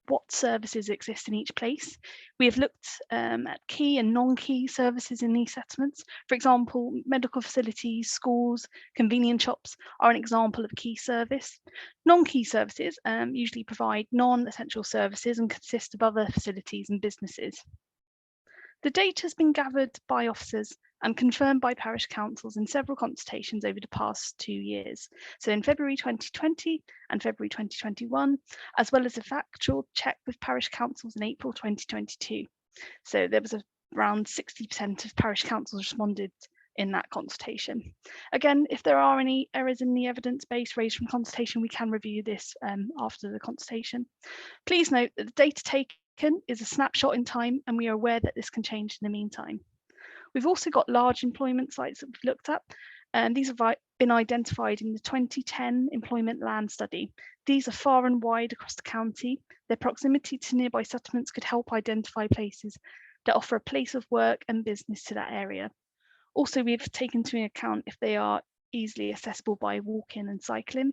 what services exist in each place. We have looked at key and non-key services in these settlements. For example, medical facilities, schools, convenience shops are an example of key service. Non-key services usually provide non-essential services and consist of other facilities and businesses. The data has been gathered by officers and confirmed by parish councils in several consultations over the past 2 years. So in February 2020 and February 2021, as well as a factual check with parish councils in April 2022. So there was around 60% of parish councils responded in that consultation. Again, if there are any errors in the evidence base raised from consultation, we can review this after the consultation. Please note that the data taken is a snapshot in time, and we are aware that this can change in the meantime. We've also got large employment sites that we've looked at, and these have been identified in the 2010 Employment Land Study. These are far and wide across the county. Their proximity to nearby settlements could help identify places that offer a place of work and business to that area. Also, we've taken into account if they are easily accessible by walking and cycling.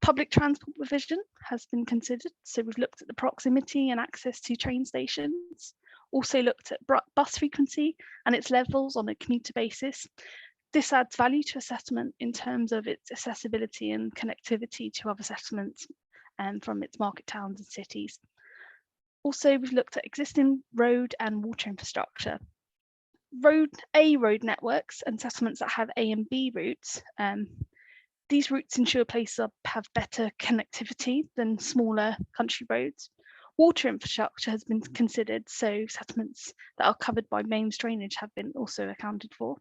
Public transport provision has been considered, so we've looked at the proximity and access to train stations. Also looked at bus frequency and its levels on a commuter basis. This adds value to a settlement in terms of its accessibility and connectivity to other settlements from its market towns and cities. Also, we've looked at existing road and water infrastructure. Road networks and settlements that have A and B routes. These routes ensure places have better connectivity than smaller country roads. Water infrastructure has been considered, so settlements that are covered by mains drainage have been also accounted for.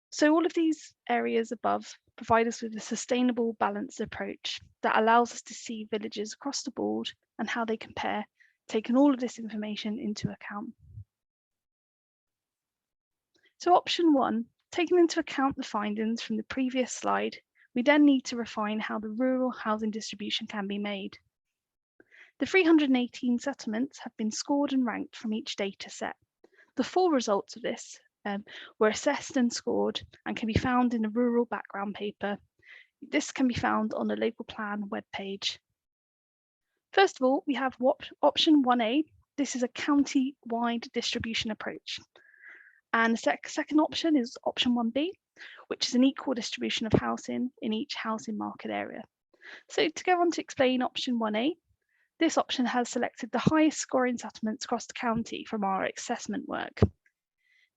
So all of these areas above provide us with a sustainable, balanced approach that allows us to see villages across the board and how they compare, taking all of this information into account. So option 1, taking into account the findings from the previous slide, we then need to refine how the rural housing distribution can be made. The 318 settlements have been scored and ranked from each data set. The full results of this were assessed and scored and can be found in a rural background paper. This can be found on the local plan webpage. First of all, we have option 1A. This is a county-wide distribution approach. And the second option is option 1B, which is an equal distribution of housing in each housing market area. So to go on to explain option 1A, this option has selected the highest scoring settlements across the county from our assessment work.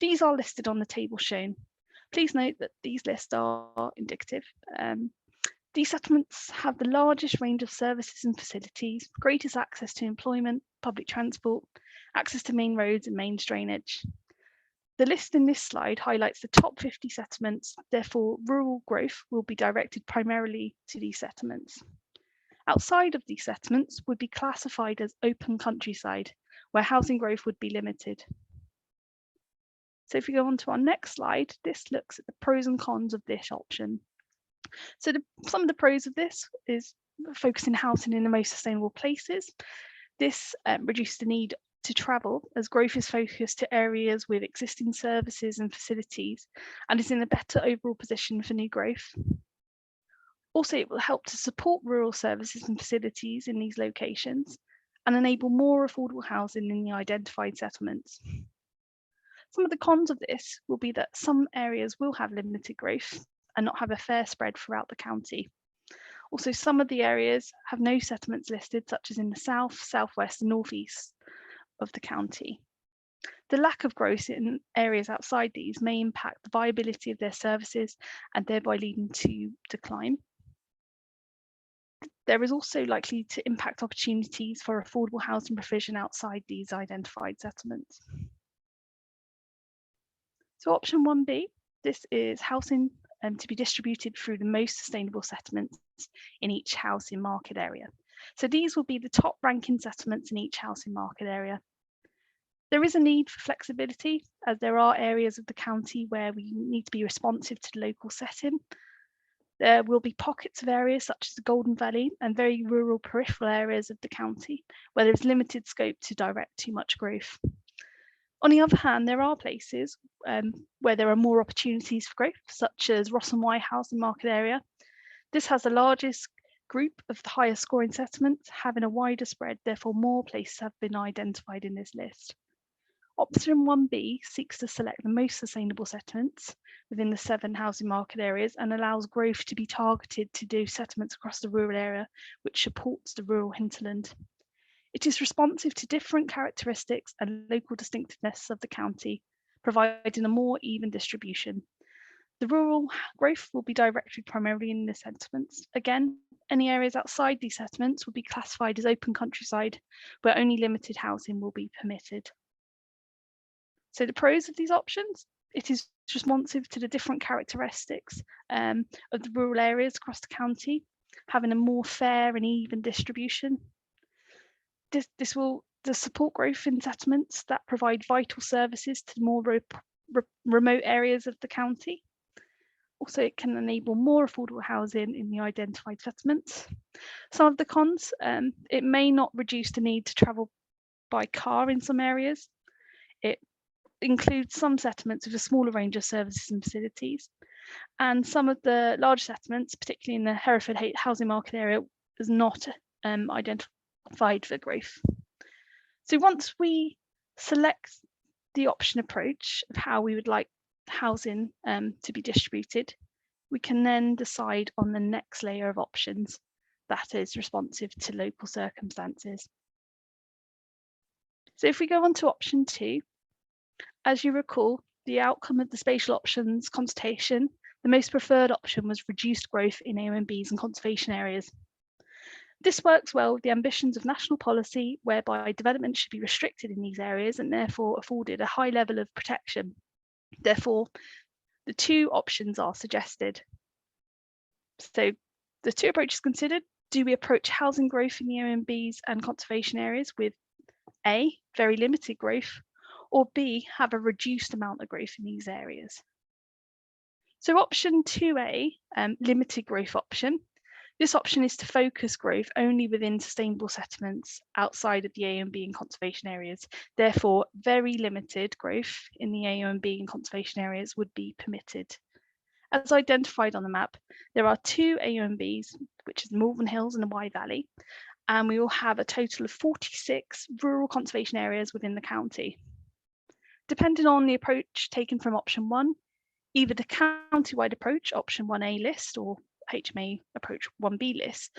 These are listed on the table shown. Please note that these lists are indicative. These settlements have the largest range of services and facilities, greatest access to employment, public transport, access to main roads and mains drainage. The list in this slide highlights the top 50 settlements, therefore rural growth will be directed primarily to these settlements. Outside of these settlements would be classified as open countryside, where housing growth would be limited. So if we go on to our next slide, this looks at the pros and cons of this option. So some of the pros of this is focusing housing in the most sustainable places. This reduces the need to travel as growth is focused to areas with existing services and facilities and is in a better overall position for new growth. Also, it will help to support rural services and facilities in these locations and enable more affordable housing in the identified settlements. Some of the cons of this will be that some areas will have limited growth and not have a fair spread throughout the county. Also, some of the areas have no settlements listed, such as in the south, southwest and northeast of the county. The lack of growth in areas outside these may impact the viability of their services and thereby leading to decline. There is also likely to impact opportunities for affordable housing provision outside these identified settlements. So option 1B, this is housing to be distributed through the most sustainable settlements in each housing market area. So these will be the top ranking settlements in each housing market area. There is a need for flexibility as there are areas of the county where we need to be responsive to the local setting. There will be pockets of areas such as the Golden Valley and very rural peripheral areas of the county where there is limited scope to direct too much growth. On the other hand, there are places where there are more opportunities for growth, such as Ross and Wye housing market area. This has the largest group of the highest scoring settlements, having a wider spread, therefore more places have been identified in this list. Option 1B seeks to select the most sustainable settlements within the 7 housing market areas and allows growth to be targeted to do settlements across the rural area, which supports the rural hinterland. It is responsive to different characteristics and local distinctiveness of the county, providing a more even distribution. The rural growth will be directed primarily in the settlements. Again, any areas outside these settlements will be classified as open countryside, where only limited housing will be permitted. So the pros of these options: it is responsive to the different characteristics of the rural areas across the county, having a more fair and even distribution. This will support growth in settlements that provide vital services to the more remote areas of the county. Also, it can enable more affordable housing in the identified settlements. Some of the cons: it may not reduce the need to travel by car in some areas. It includes some settlements with a smaller range of services and facilities. And some of the large settlements, particularly in the Hereford housing market area, is not identified for growth. So once we select the option approach of how we would like housing to be distributed, we can then decide on the next layer of options that is responsive to local circumstances. So if we go on to option 2, as you recall, the outcome of the spatial options consultation, the most preferred option was reduced growth in AONBs and conservation areas. This works well with the ambitions of national policy, whereby development should be restricted in these areas and therefore afforded a high level of protection. Therefore, the 2 options are suggested. So the 2 approaches considered: do we approach housing growth in the AONBs and conservation areas with A, very limited growth, or B, have a reduced amount of growth in these areas? So option 2A, limited growth option. This option is to focus growth only within sustainable settlements outside of the AONB and conservation areas. Therefore, very limited growth in the AONB and conservation areas would be permitted. As identified on the map, there are 2 AONBs, which is the Malvern Hills and the Wye Valley, and we will have a total of 46 rural conservation areas within the county. Depending on the approach taken from option 1, either the county-wide approach, option 1A list, or HMA approach 1B list,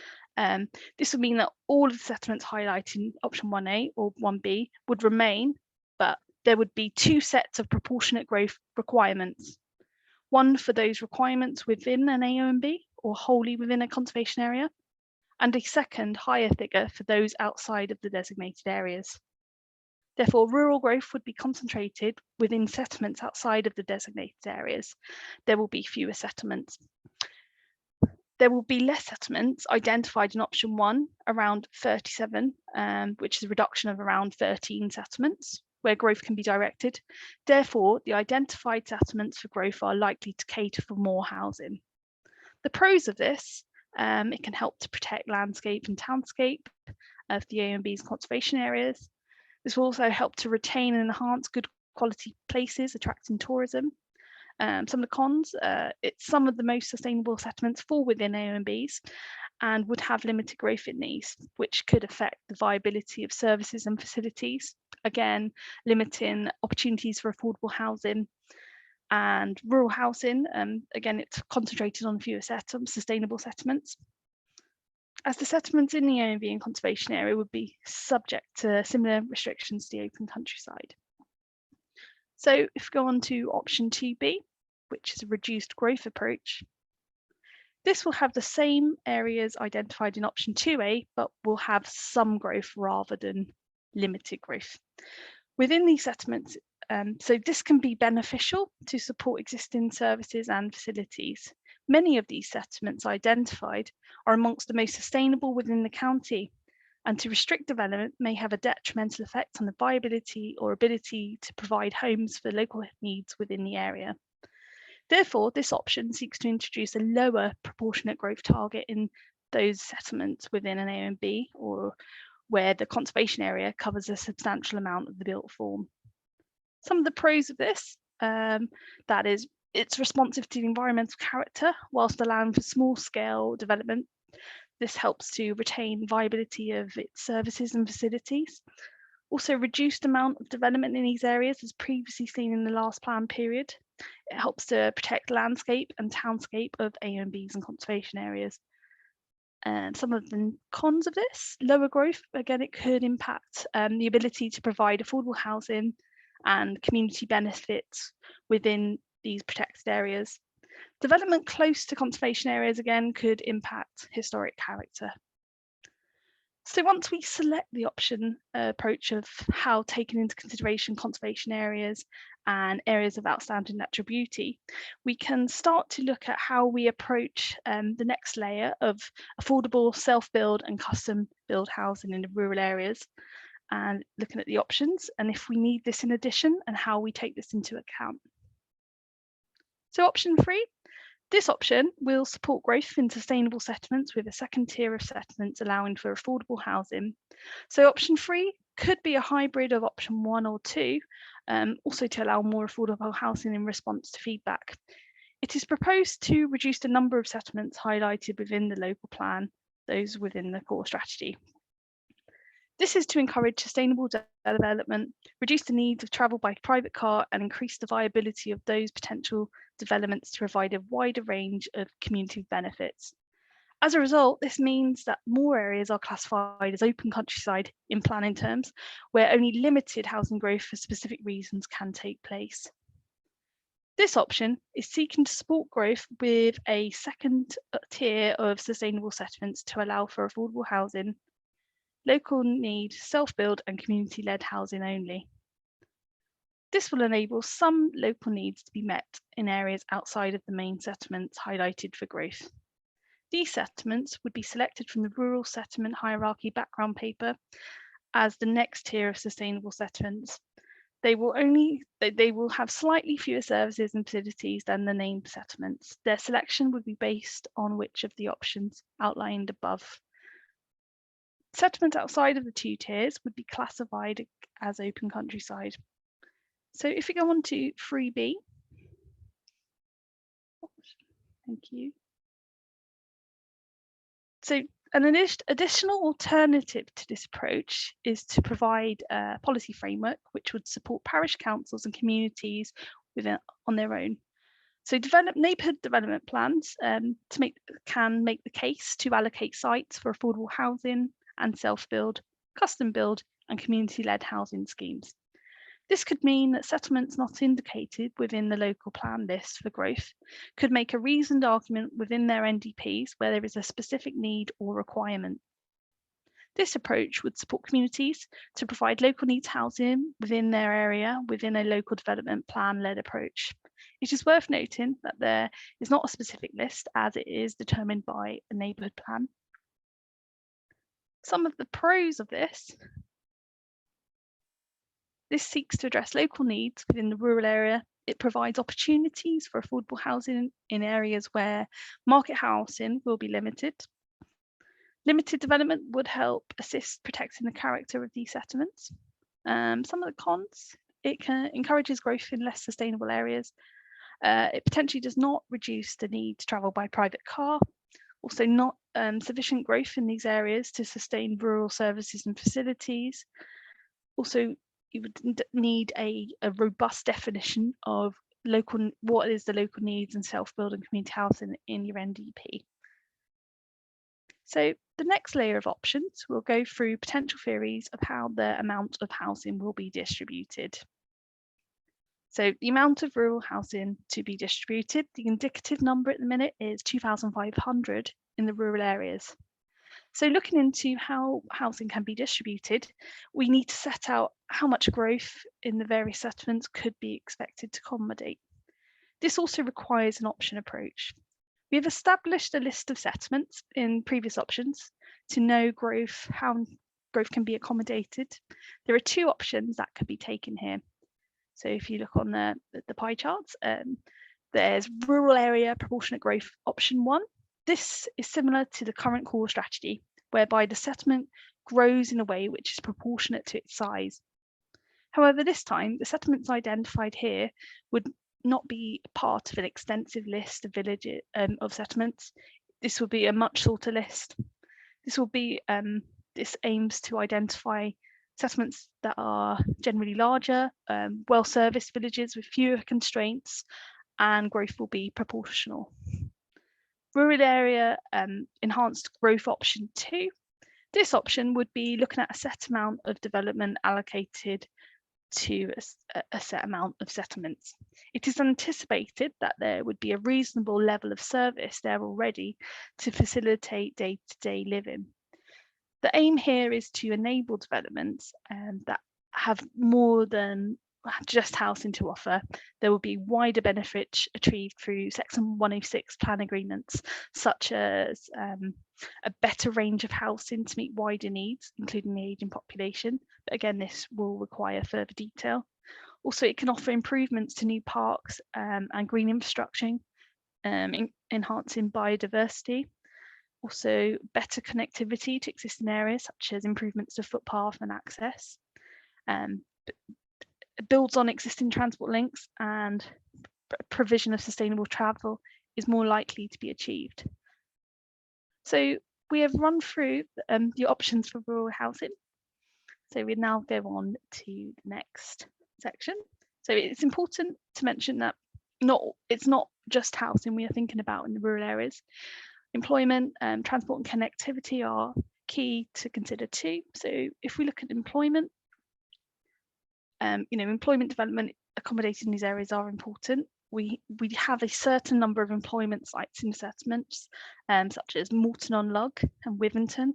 this would mean that all of the settlements highlighted in option 1A or 1B would remain, but there would be 2 sets of proportionate growth requirements. One for those requirements within an AONB or wholly within a conservation area, and a second higher figure for those outside of the designated areas. Therefore, rural growth would be concentrated within settlements outside of the designated areas. There will be fewer settlements. There will be less settlements identified in option 1, around 37, which is a reduction of around 13 settlements, where growth can be directed. Therefore, the identified settlements for growth are likely to cater for more housing. The pros of this: it can help to protect landscape and townscape of the AONB's conservation areas. This will also help to retain and enhance good quality places, attracting tourism. Some of the cons: some of the most sustainable settlements fall within AONBs and would have limited growth in these, which could affect the viability of services and facilities, again limiting opportunities for affordable housing. And rural housing, again, it's concentrated on fewer sustainable settlements, as the settlements in the AONB and conservation area would be subject to similar restrictions to the open countryside. So if we go on to option 2B, which is a reduced growth approach, this will have the same areas identified in option 2A, but will have some growth rather than limited growth within these settlements. So this can be beneficial to support existing services and facilities. Many of these settlements identified are amongst the most sustainable within the county, and to restrict development may have a detrimental effect on the viability or ability to provide homes for local needs within the area. Therefore, this option seeks to introduce a lower proportionate growth target in those settlements within an AONB or where the conservation area covers a substantial amount of the built form. Some of the pros of this, that is, it's responsive to the environmental character, whilst allowing for small scale development. This helps to retain viability of its services and facilities. Also, reduced amount of development in these areas as previously seen in the last plan period. It helps to protect landscape and townscape of AONBs and conservation areas. And some of the cons of this: lower growth, again, it could impact the ability to provide affordable housing and community benefits within these protected areas. Development close to conservation areas, again, could impact historic character. So once we select the option approach of how taking into consideration conservation areas and areas of outstanding natural beauty, we can start to look at how we approach the next layer of affordable self-build and custom build housing in the rural areas, and looking at the options and if we need this in addition and how we take this into account. So option 3. This option will support growth in sustainable settlements with a second tier of settlements allowing for affordable housing. So option 3 could be a hybrid of option 1 or 2, also to allow more affordable housing in response to feedback. It is proposed to reduce the number of settlements highlighted within the local plan, those within the core strategy. This is to encourage sustainable development, reduce the need of travel by private car, and increase the viability of those potential developments to provide a wider range of community benefits. As a result, this means that more areas are classified as open countryside in planning terms, where only limited housing growth for specific reasons can take place. This option is seeking to support growth with a second tier of sustainable settlements to allow for affordable housing, local need, self-build and community-led housing only. This will enable some local needs to be met in areas outside of the main settlements highlighted for growth. These settlements would be selected from the Rural Settlement Hierarchy background paper as the next tier of sustainable settlements. They will have slightly fewer services and facilities than the named settlements. Their selection would be based on which of the options outlined above. Settlements outside of the 2 tiers would be classified as open countryside. So if we go on to 3B, thank you. So an additional alternative to this approach is to provide a policy framework which would support parish councils and communities on their own. So neighbourhood development plans can make the case to allocate sites for affordable housing and self-build, custom build and community-led housing schemes. This could mean that settlements not indicated within the local plan list for growth could make a reasoned argument within their NDPs where there is a specific need or requirement. This approach would support communities to provide local needs housing within their area within a local development plan-led approach. It is worth noting that there is not a specific list as it is determined by a neighbourhood plan. Some of the pros of this seeks to address local needs within the rural area. It provides opportunities for affordable housing in areas where market housing will be limited. Limited development would help assist protecting the character of these settlements. Some of the cons, it encourages growth in less sustainable areas. It potentially does not reduce the need to travel by private car. Also not sufficient growth in these areas to sustain rural services and facilities. Also, you would need a robust definition of what is the local needs and self-build and community housing in your NDP. So the next layer of options will go through potential theories of how the amount of housing will be distributed. So the amount of rural housing to be distributed, the indicative number at the minute is 2,500 in the rural areas. So looking into how housing can be distributed, we need to set out how much growth in the various settlements could be expected to accommodate. This also requires an option approach. We have established a list of settlements in previous options to know how growth can be accommodated. There are 2 options that could be taken here. So if you look on the pie charts, there's rural area proportionate growth option 1. This is similar to the current core strategy, whereby the settlement grows in a way which is proportionate to its size. However, this time, the settlements identified here would not be part of an extensive list of villages of settlements. This will be a much shorter list. This aims to identify settlements that are generally larger, well-serviced villages with fewer constraints, and growth will be proportional. Rural area enhanced growth option 2. This option would be looking at a set amount of development allocated to a set amount of settlements. It is anticipated that there would be a reasonable level of service there already to facilitate day-to-day living. The aim here is to enable developments that have more than just housing to offer. There will be wider benefits achieved through Section 106 plan agreements, such as a better range of housing to meet wider needs, including the ageing population. But again, this will require further detail. Also, it can offer improvements to new parks and green infrastructure, enhancing biodiversity. Also, better connectivity to existing areas, such as improvements to footpath and access. It builds on existing transport links, and provision of sustainable travel is more likely to be achieved. So we have run through the options for rural housing. So we now go on to the next section. So it's important to mention that it's not just housing we are thinking about in the rural areas. Employment, transport and connectivity are key to consider too. So if we look at employment, employment development accommodating these areas are important. We have a certain number of employment sites in settlements, such as Moulton-on-Lug and Withington,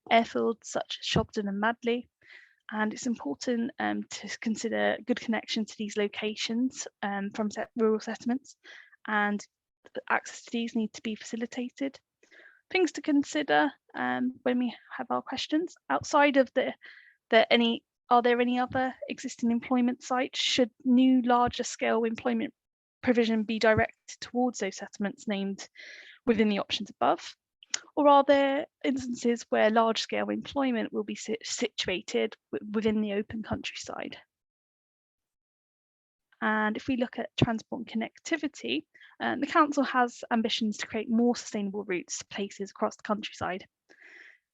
airfields such as Shobden and Madley, and it's important to consider good connection to these locations from rural settlements, and access to these need to be facilitated. Things to consider when we have our questions outside of are there any other existing employment sites? Should new larger scale employment provision be directed towards those settlements named within the options above? Or are there instances where large scale employment will be situated within the open countryside? And if we look at transport and connectivity, the council has ambitions to create more sustainable routes to places across the countryside.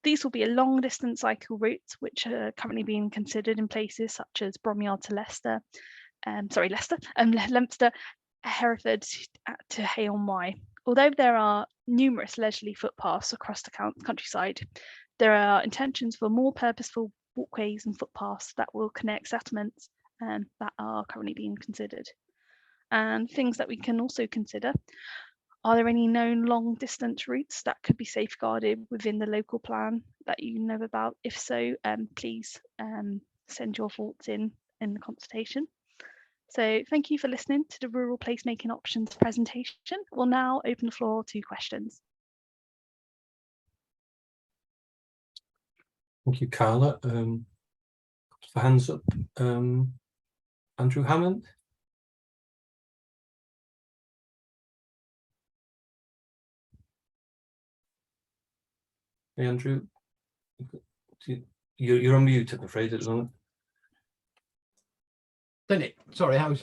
These will be a long distance cycle routes, which are currently being considered in places such as Bromiyard to Leicester, Leominster, Hereford to Hay-on-Wye. Although there are numerous leisurely footpaths across the countryside, there are intentions for more purposeful walkways and footpaths that will connect settlements that are currently being considered. And things that we can also consider: are there any known long distance routes that could be safeguarded within the local plan that you know about? If so, please send your thoughts in the consultation. So thank you for listening to the Rural Placemaking Options presentation. We'll now open the floor to questions. Thank you, Carla. For hands up, Andrew Hammond. Hey, Andrew, you're on mute, I'm afraid, at the moment. Done it. Sorry, I'll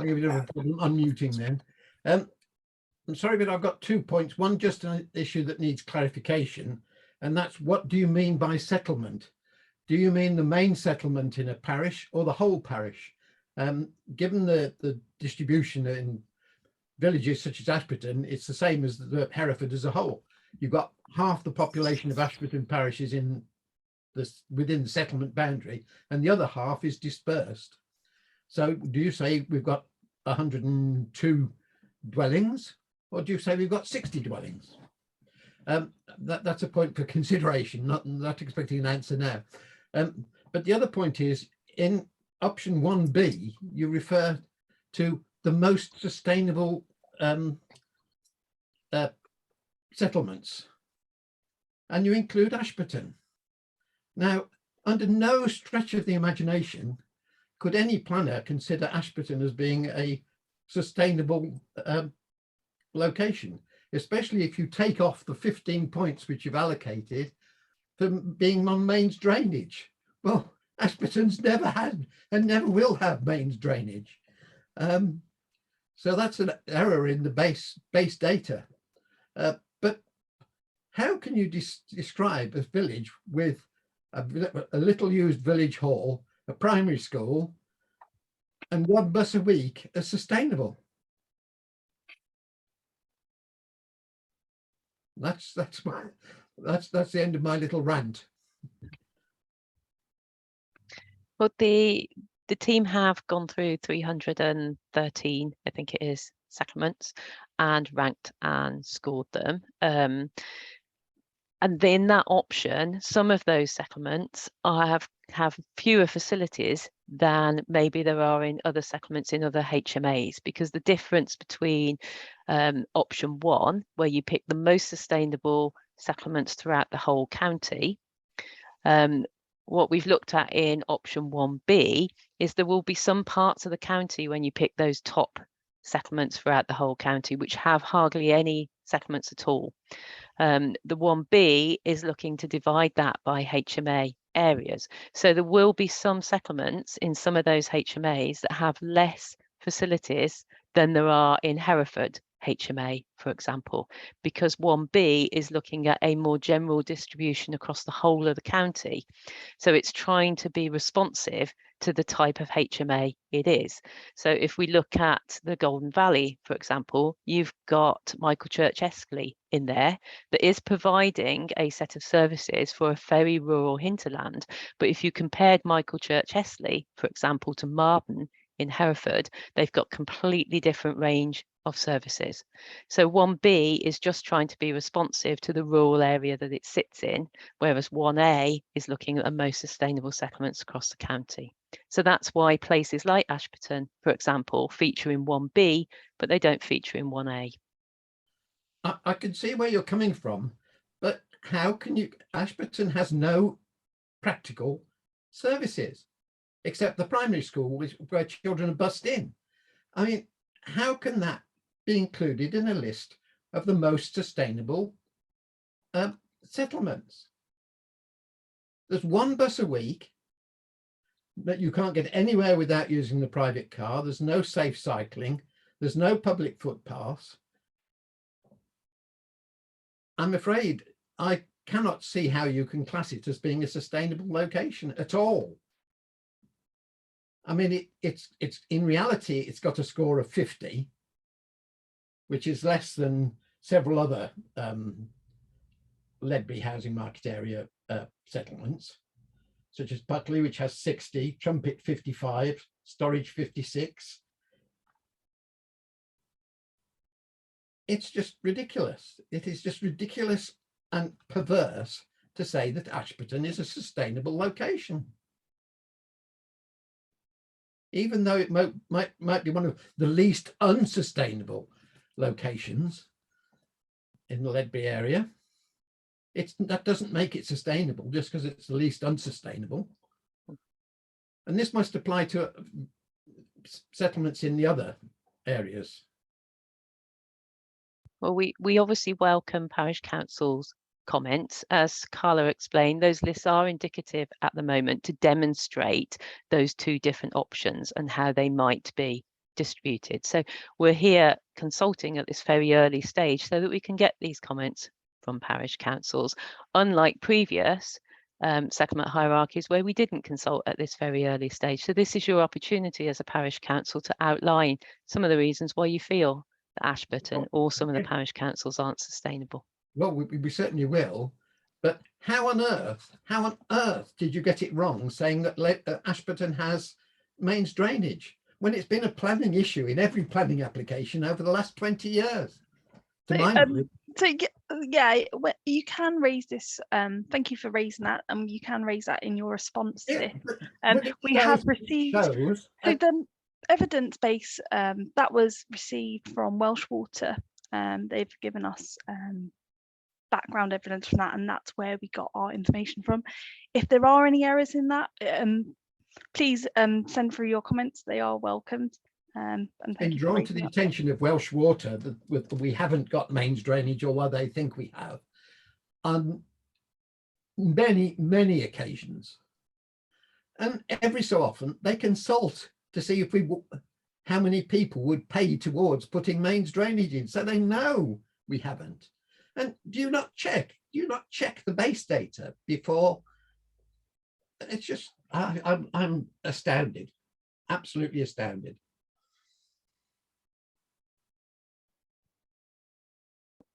give you a problem unmuting then. I'm sorry, but I've got 2 points. One, just an issue that needs clarification, and that's: what do you mean by settlement? Do you mean the main settlement in a parish or the whole parish? Given the distribution in villages such as Ashburton, it's the same as the Hereford as a whole. You've got half the population of Ashburton parish is within the settlement boundary, and the other half is dispersed. So do you say we've got 102 dwellings, or do you say we've got 60 dwellings? That's a point for consideration, not expecting an answer now. But the other point is, in option 1B, you refer to the most sustainable settlements, and you include Ashburton. Now, under no stretch of the imagination could any planner consider Ashburton as being a sustainable location, especially if you take off the 15 points which you've allocated for being on mains drainage. Well, Ashburton's never had and never will have mains drainage. So that's an error in the base data. But how can you describe a village with a little used village hall, a primary school, and 1 bus a week as sustainable? That's the end of my little rant. Well, the team have gone through 313, I think it is, settlements, and ranked and scored them. And in that option, some of those settlements have fewer facilities than maybe there are in other settlements in other HMAs, because the difference between option 1, where you pick the most sustainable settlements throughout the whole county, what we've looked at in option 1B is there will be some parts of the county when you pick those top settlements throughout the whole county which have hardly any settlements at all. The 1B is looking to divide that by HMA areas. So there will be some settlements in some of those HMAs that have less facilities than there are in Hereford HMA, for example, because 1B is looking at a more general distribution across the whole of the county. So it's trying to be responsive to the type of HMA it is. So if we look at the Golden Valley, for example, you've got Michael Church Escley in there that is providing a set of services for a very rural hinterland. But if you compared Michael Church Escley, for example, to Marden in Hereford, they've got completely different range of services. So 1B is just trying to be responsive to the rural area that it sits in, whereas 1A is looking at the most sustainable settlements across the county. So that's why places like Ashburton, for example, feature in 1B, but they don't feature in 1A. I can see where you're coming from, but how can you? Ashburton has no practical services except the primary school where children are bussed in. I mean, how can that be included in a list of the most sustainable settlements? There's one bus a week that you can't get anywhere without using the private car. There's no safe cycling. There's no public footpaths. I'm afraid I cannot see how you can class it as being a sustainable location at all. I mean, it's in reality, it's got a score of 50, which is less than several other Ledbury housing market area settlements, such as Buckley, which has 60, Trumpet 55, Storage 56. It's just ridiculous. It is just ridiculous and perverse to say that Ashburton is a sustainable location, even though it might be one of the least unsustainable locations in the Ledbury area. That doesn't make it sustainable just because it's the least unsustainable. And this must apply to settlements in the other areas. Well, we obviously welcome Parish Council's comments. As Carla explained, those lists are indicative at the moment to demonstrate those two different options and how they might be distributed. So we're here consulting at this very early stage so that we can get these comments from parish councils, unlike previous settlement hierarchies where we didn't consult at this very early stage. So this is your opportunity as a parish council to outline some of the reasons why you feel that Ashburton or some of the parish councils aren't sustainable. Well, we certainly will, but how on earth did you get it wrong saying that Ashburton has mains drainage when it's been a planning issue in every planning application over the last 20 years? To my knowledge. So yeah, you can raise this. Thank you for raising that. You can raise that in your response to this. We have received so the evidence base that was received from Welsh Water. They've given us background evidence from that, and that's where we got our information from. If there are any errors in that, please send through your comments. They are welcomed. And been drawn to the attention of Welsh Water that we haven't got mains drainage, or what they think we have, on many occasions, and every so often they consult to see if how many people would pay towards putting mains drainage in, so they know we haven't. And do you not check the base data before? It's just I'm astounded, absolutely astounded.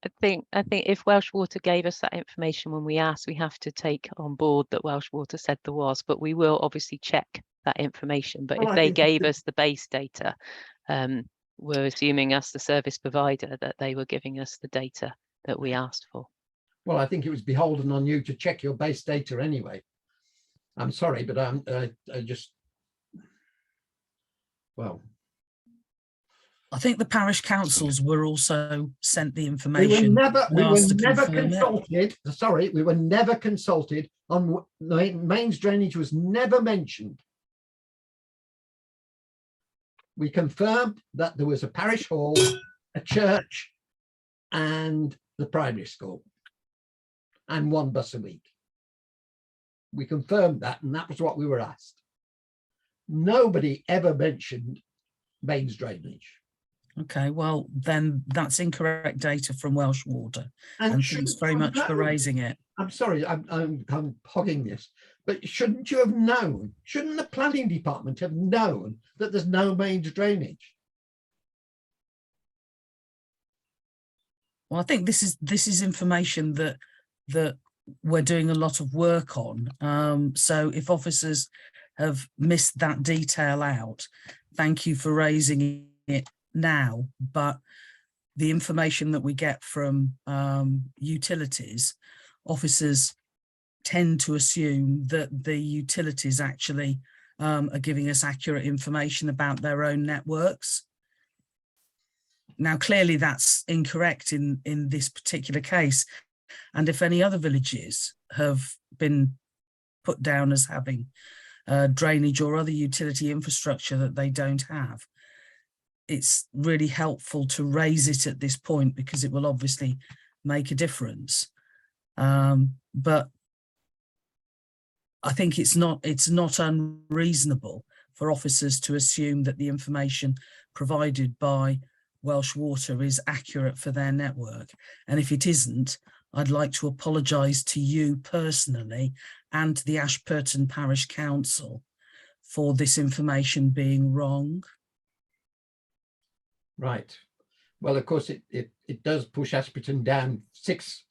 I think if Welsh Water gave us that information when we asked, we have to take on board that Welsh Water said there was, but we will obviously check that information. But if they gave us the base data, we're assuming as the service provider that they were giving us the data that we asked for. Well, I think it was beholden on you to check your base data anyway. I'm sorry, but I just, well. I think the parish councils were also sent the We information. were never consulted. Sorry, we were never consulted on mains drainage was never mentioned. We confirmed that there was a parish hall, a church, and the primary school, and 1 bus a week. We confirmed that, and that was what we were asked. Nobody ever mentioned mains drainage. Okay, well, then that's incorrect data from Welsh Water. And thanks very much for raising it. I'm sorry, I'm hogging this, but shouldn't you have known? Shouldn't the planning department have known that there's no mains drainage? Well, I think this is information that we're doing a lot of work on. So if officers have missed that detail out, thank you for raising it now. But the information that we get from utilities, officers tend to assume that the utilities actually are giving us accurate information about their own networks. Now, clearly that's incorrect in this particular case. And if any other villages have been put down as having drainage or other utility infrastructure that they don't have, it's really helpful to raise it at this point because it will obviously make a difference. But I think it's not unreasonable for officers to assume that the information provided by Welsh Water is accurate for their network. And if it isn't, I'd like to apologise to you personally and to the Ashburton Parish Council for this information being wrong. Right. Well, of course, it does push Ashburton down six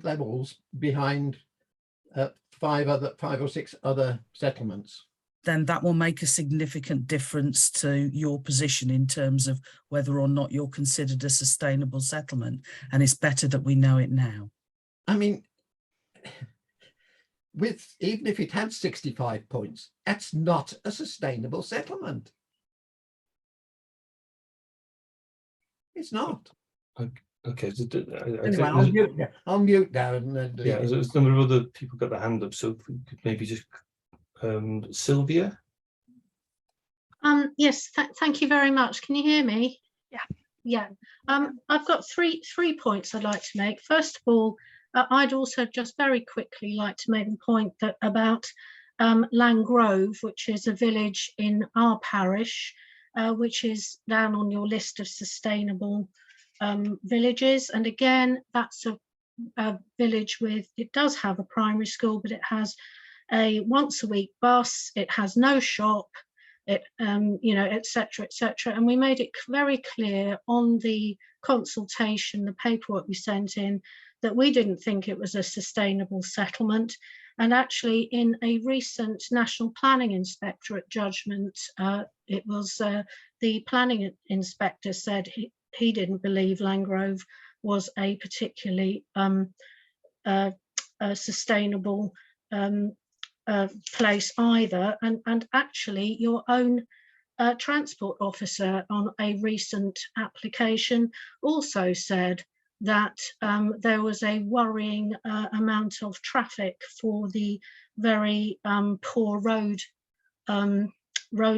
levels behind 5 or 6 other settlements. Then that will make a significant difference to your position in terms of whether or not you're considered a sustainable settlement. And it's better that we know it now. I mean, even if it had 65 points, that's not a sustainable settlement. It's not. Okay. So anyway, I'll mute now. Yeah, there's a number of other people got their hand up, so if we could maybe just Sylvia. Yes, thank you very much. Can you hear me? Yeah. I've got three points I'd like to make. First of all, I'd also just very quickly like to make the point that about Langgrove, which is a village in our parish, which is down on your list of sustainable villages. And again, that's a village it does have a primary school, but it has a once a week bus, it has no shop, etc., etc. And we made it very clear on the consultation, the paperwork we sent in, that we didn't think it was a sustainable settlement. And actually, in a recent National Planning Inspectorate judgment, it was the planning inspector said he didn't believe Langgrove was a particularly sustainable place either. And actually, your own transport officer on a recent application also said that there was a worrying amount of traffic for the very poor road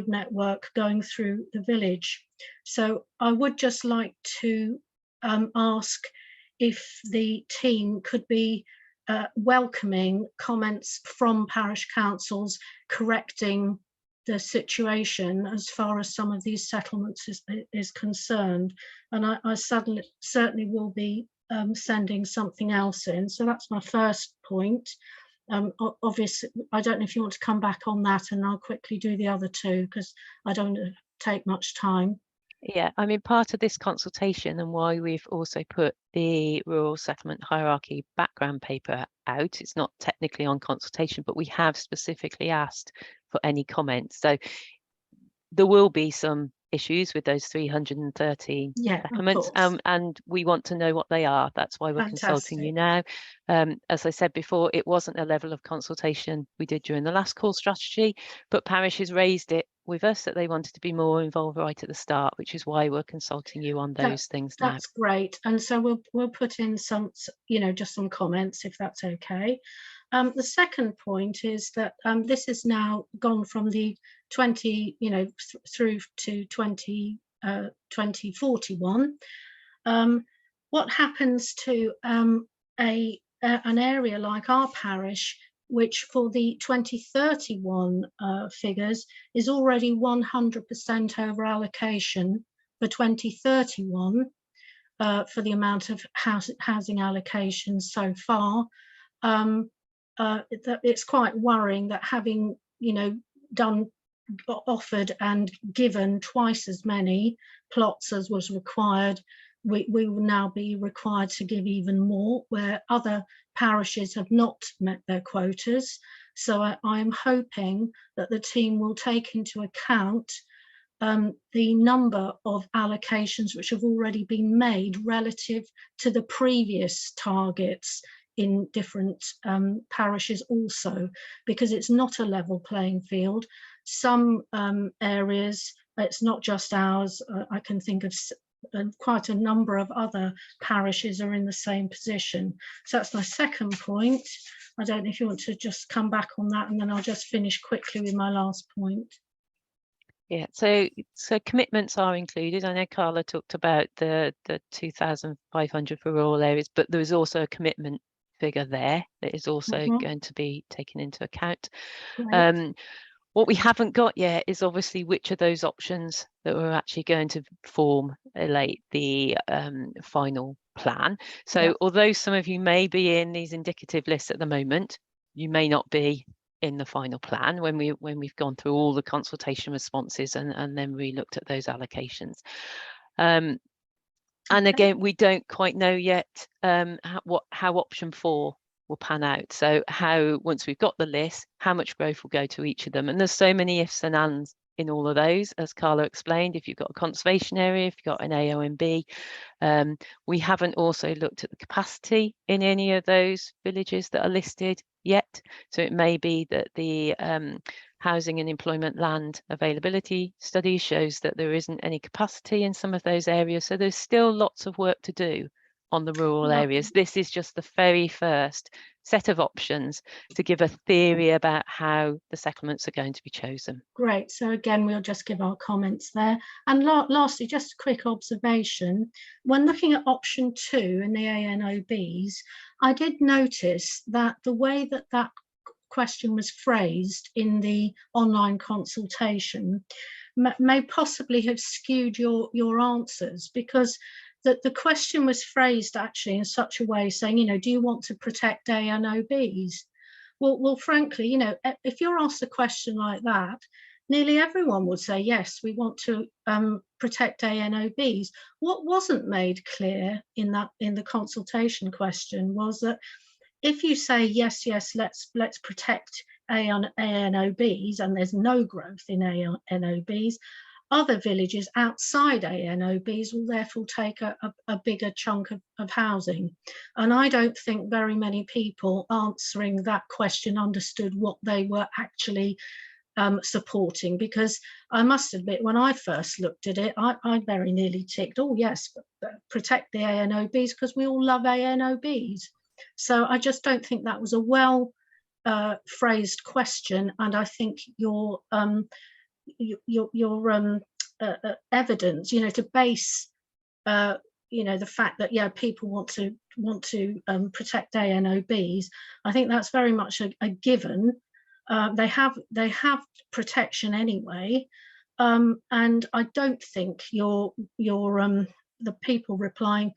network going through the village. So I would just like to ask if the team could be welcoming comments from parish councils correcting the situation as far as some of these settlements is concerned. And I certainly will be sending something else in. So that's my first point. Obviously, I don't know if you want to come back on that, and I'll quickly do the other two because I don't take much time. Yeah, I mean, part of this consultation and why we've also put the rural settlement hierarchy background paper out, it's not technically on consultation, but we have specifically asked for any comments. So there will be some issues with those 313 Yeah, of settlements, course. and we want to know what they are. That's why we're consulting you now. As I said before, it wasn't a level of consultation we did during the last call strategy, but Parish has raised it with us that they wanted to be more involved right at the start, which is why we're consulting you on those things now. That's great. And so we'll put in some, you know, just some comments if that's okay. The second point is that this is now gone from the 20, you know, through to 2041. What happens to an area like our parish, which for the 2031 figures is already 100% over allocation for 2031 for the amount of housing allocations so far. It's quite worrying that having, you know, offered and given twice as many plots as was required, we will now be required to give even more, where other parishes have not met their quotas. So I am hoping that the team will take into account the number of allocations which have already been made relative to the previous targets in different parishes also, because it's not a level playing field. Some areas, it's not just ours, I can think of quite a number of other parishes are in the same position. So that's my second point. I don't know if you want to just come back on that, and then I'll just finish quickly with my last point. Yeah, so commitments are included. I know Carla talked about the 2,500 for rural areas, but there is also a commitment figure there that is also going to be taken into account. What we haven't got yet is obviously which of those options that we're actually going to formulate the final plan. So although some of you may be in these indicative lists at the moment, you may not be in the final plan when we've gone through all the consultation responses and then re-looked at those allocations. And again, we don't quite know yet how option 4 will pan out. So how, once we've got the list, how much growth will go to each of them. And there's so many ifs and ands in all of those, as Carla explained. If you've got a conservation area, if you've got an AONB, we haven't also looked at the capacity in any of those villages that are listed yet. So it may be that the housing and employment land availability study shows that there isn't any capacity in some of those areas. So there's still lots of work to do on the rural areas. This is just the very first set of options to give a theory about how the settlements are going to be chosen. Great. So again, we'll just give our comments there. And lastly, just a quick observation. When looking at option 2 in the ANOBs, I did notice that the way that that question was phrased in the online consultation may possibly have skewed your answers, because the question was phrased actually in such a way saying, you know, do you want to protect ANOBs? Well, frankly, you know, if you're asked a question like that, nearly everyone would say, yes, we want to protect ANOBs. What wasn't made clear in the consultation question was that if you say, yes, let's protect ANOBs, and there's no growth in ANOBs, other villages outside ANOBs will therefore take a bigger chunk of housing. And I don't think very many people answering that question understood what they were actually supporting, because I must admit, when I first looked at it, I very nearly ticked, oh yes, protect the ANOBs, because we all love ANOBs. So I just don't think that was a well phrased question, and I think your evidence, you know, to base you know, the fact that people want to protect ANOBs, I think that's very much a given. They have protection anyway, and I don't think the people replying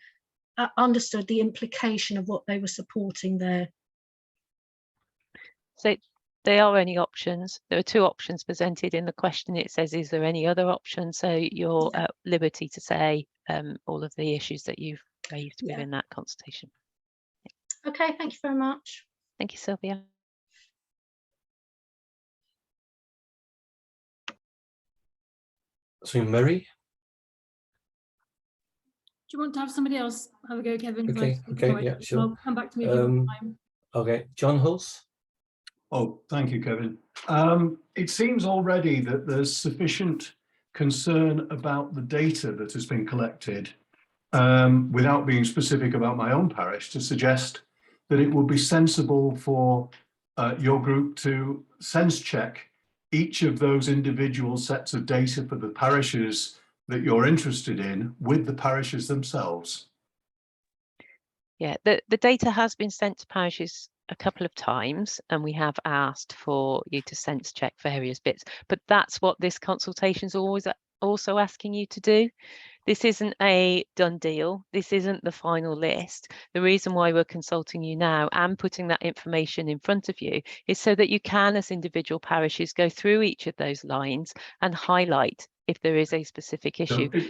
understood the implication of what they were supporting there. So they are only options. There are 2 options presented in the question. It says, is there any other option? So you're at liberty to say all of the issues that you've raised within that consultation. Okay, thank you very much. Thank you, Sylvia. So Mary. Do you want to have somebody else have a go, Kevin? 'Cause Okay, okay, yeah, sure. I'll come back to me if you want time. Okay, John Hulse. Oh, thank you, Kevin. It seems already that there's sufficient concern about the data that has been collected, without being specific about my own parish, to suggest that it would be sensible for your group to sense check each of those individual sets of data for the parishes that you're interested in with the parishes themselves. Yeah, the data has been sent to parishes a couple of times, and we have asked for you to sense check various bits, but that's what this consultation is always also asking you to do. This isn't a done deal. This isn't the final list. The reason why we're consulting you now and putting that information in front of you is so that you can, as individual parishes, go through each of those lines and highlight if there is a specific issue. So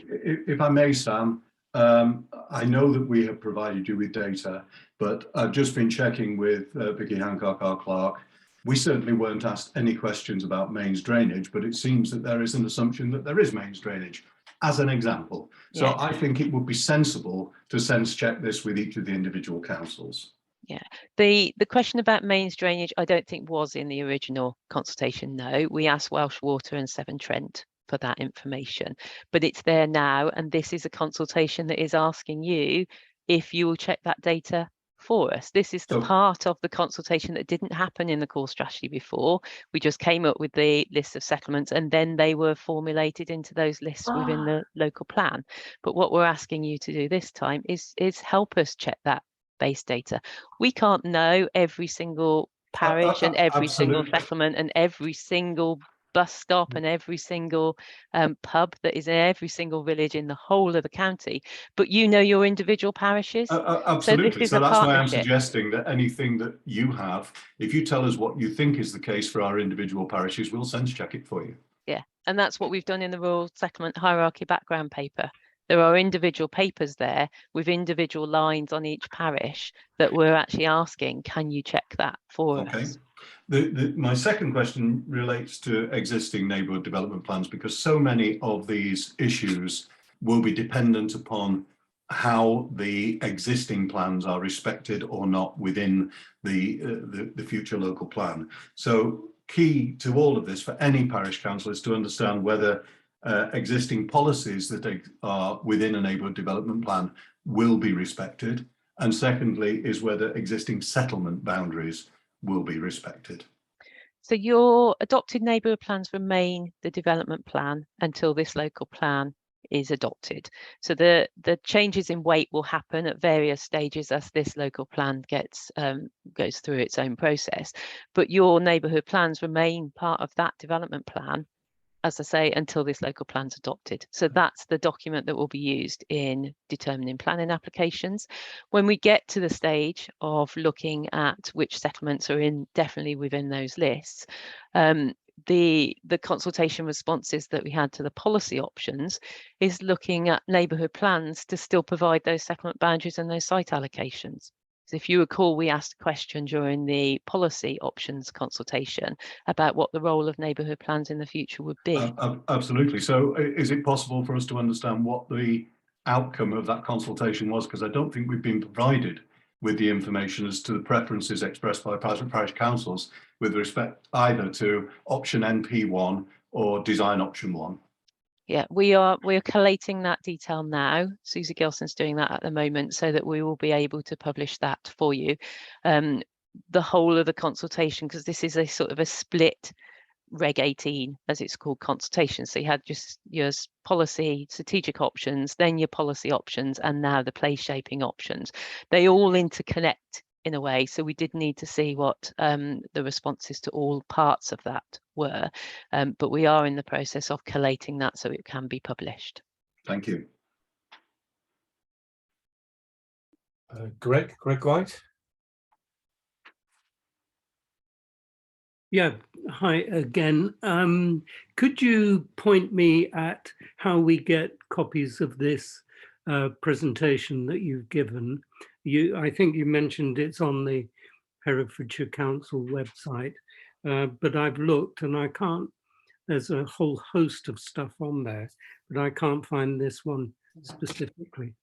if I may, Sam, I know that we have provided you with data, but I've just been checking with Vicky Hancock, our clerk. We certainly weren't asked any questions about mains drainage, but it seems that there is an assumption that there is mains drainage, as an example. So Yeah. I think it would be sensible to sense check this with each of the individual councils. Yeah, the question about mains drainage, I don't think was in the original consultation. No, we asked Welsh Water and Severn Trent for that information, but it's there now, and this is a consultation that is asking you if you will check that data for us. This is the part of the consultation that didn't happen in the core strategy before. We just came up with the list of settlements, and then they were formulated into those lists within the local plan. But what we're asking you to do this time is help us check that base data. We can't know every single parish and every single settlement and every single bus stop and every single pub that is in every single village in the whole of the county, but you know your individual parishes. Absolutely. So that's why I'm suggesting that anything that you have, if you tell us what you think is the case for our individual parishes, we'll sense check it for you. Yeah, and that's what we've done in the rural settlement hierarchy background paper. There are individual papers there with individual lines on each parish that we're actually asking, can you check that for us? My second question relates to existing neighbourhood development plans, because so many of these issues will be dependent upon how the existing plans are respected or not within the future local plan. So key to all of this for any parish council is to understand whether existing policies that are within a neighbourhood development plan will be respected, and secondly is whether existing settlement boundaries will be respected. So your adopted neighbourhood plans remain the development plan until this local plan is adopted. So the changes in weight will happen at various stages as this local plan goes through its own process, but your neighbourhood plans remain part of that development plan, as I say, until this local plan's adopted. So that's the document that will be used in determining planning applications. When we get to the stage of looking at which settlements are definitely within those lists, the consultation responses that we had to the policy options is looking at neighbourhood plans to still provide those settlement boundaries and those site allocations. So if you recall, we asked a question during the policy options consultation about what the role of neighbourhood plans in the future would be. Absolutely. So is it possible for us to understand what the outcome of that consultation was? Because I don't think we've been provided with the information as to the preferences expressed by parish councils with respect either to option NP1 or design option 1. Yeah, we're collating that detail now. Susie Gilson's doing that at the moment so that we will be able to publish that for you. The whole of the consultation, because this is a sort of a split Reg 18, as it's called, consultation. So you had just your policy, strategic options, then your policy options, and now the place shaping options. They all interconnect in a way. So we did need to see what the responses to all parts of that were, but we are in the process of collating that so it can be published. Thank you. Greg White. Yeah, hi again. Could you point me at how we get copies of this presentation that you've given? I think you mentioned it's on the Herefordshire Council website, but I've looked and I can't there's a whole host of stuff on there, but I can't find this one specifically.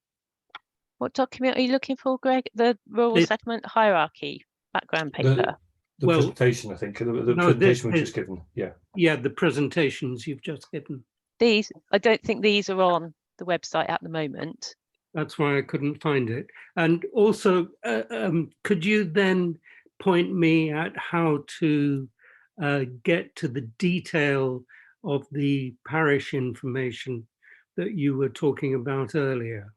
What document are you looking for, Greg? The rural This- settlement hierarchy background paper. The Well, presentation, I think, the no, presentation we've just given. Yeah. Yeah, the presentations you've just given. These, I don't think these are on the website at the moment. That's why I couldn't find it. And also, could you then point me at how to get to the detail of the parish information that you were talking about earlier?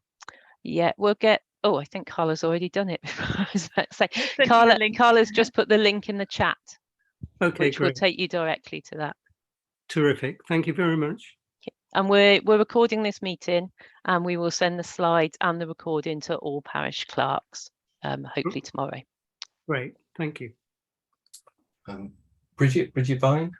Yeah, we'll get. Oh, I think Carla's already done it. I was about to say, Sent you a Carla, link. Carla's just put the link in the chat, Okay, which will great. take you directly to that. Terrific. Thank you very much. And we're recording this meeting, and we will send the slides and the recording to all parish clerks, hopefully tomorrow. Great. Thank you. Bridget Vine.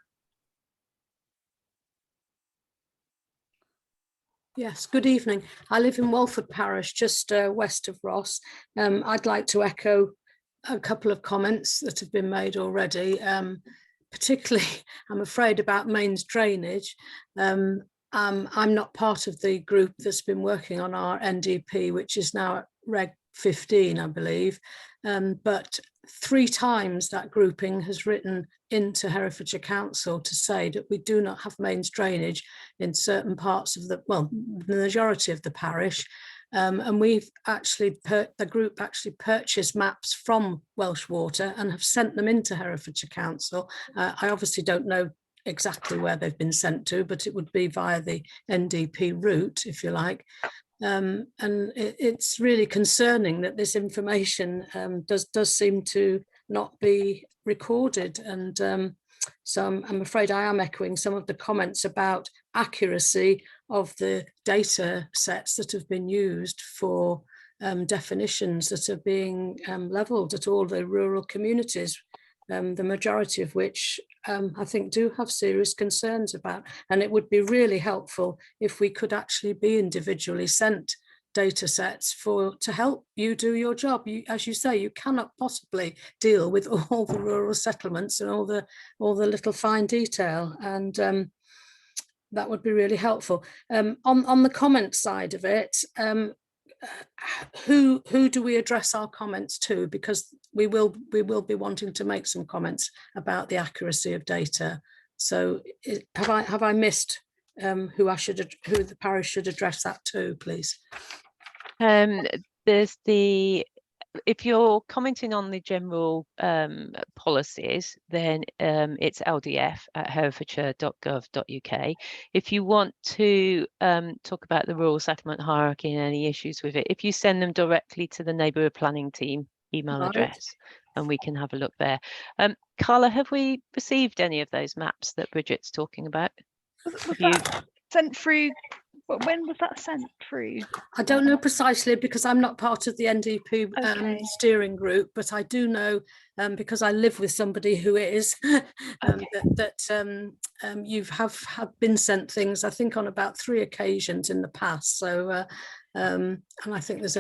Yes, good evening. I live in Walford Parish, just west of Ross. I'd like to echo a couple of comments that have been made already, particularly, I'm afraid, about mains drainage. I'm not part of the group that's been working on our NDP, which is now at Reg 15, I believe, but 3 times that grouping has written into Herefordshire Council to say that we do not have mains drainage in certain parts of the majority of the parish. And we've actually, the group actually purchased maps from Welsh Water and have sent them into Herefordshire Council. I obviously don't know exactly where they've been sent to, but it would be via the NDP route, if you like. And it's really concerning that this information does seem to not be recorded. And so I'm afraid I am echoing some of the comments about accuracy of the data sets that have been used for definitions that are being levelled at all the rural communities, the majority of which I think do have serious concerns about. And it would be really helpful if we could actually be individually sent data sets to help you do your job. As you say, you cannot possibly deal with all the rural settlements and all the little fine detail, and that would be really helpful. On the comment side of it, who do we address our comments to? Because we will be wanting to make some comments about the accuracy of data. So have I missed who the parish should address that to, please? There's if you're commenting on the general policies, then it's ldf@herefordshire.gov.uk. If you want to talk about the rural settlement hierarchy and any issues with it, if you send them directly to the neighbourhood planning team email address, and we can have a look there. Carla, have we received any of those maps that Bridget's talking about? Was that sent through? When was that sent through? I don't know precisely because I'm not part of the NDP steering group, but I do know because I live with somebody who is that you have been sent things, I think, on about 3 occasions in the past. So and I think there's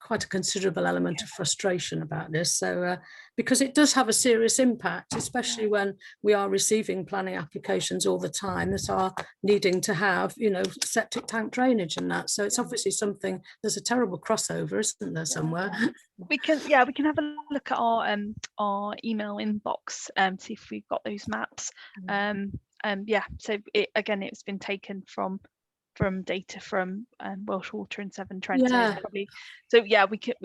quite a considerable element of frustration about this. So because it does have a serious impact, especially when we are receiving planning applications all the time that are needing to have, septic tank drainage and that. So it's obviously something, there's a terrible crossover, isn't there, somewhere? We can have a look at our email inbox and see if we've got those maps. So it's been taken from data from Welsh Water and Severn Trent. Probably. So we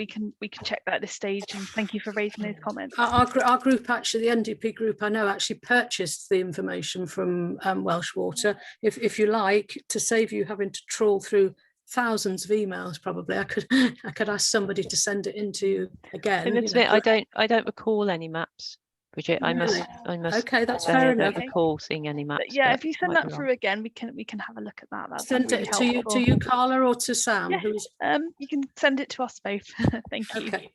can check that at this stage. And thank you for raising those comments. Our group, actually, the NDP group, I know, actually purchased the information from Welsh Water. If you like, to save you having to trawl through thousands of emails, probably I could ask somebody to send it into you again. I don't recall any maps. Bridget, I must. Okay, that's fair enough. I don't recall seeing any maps. But if you send that through again, we can have a look at that. Send it to you, Carla, or to Sam? Yeah, you can send it to us both. Thank you. Okay.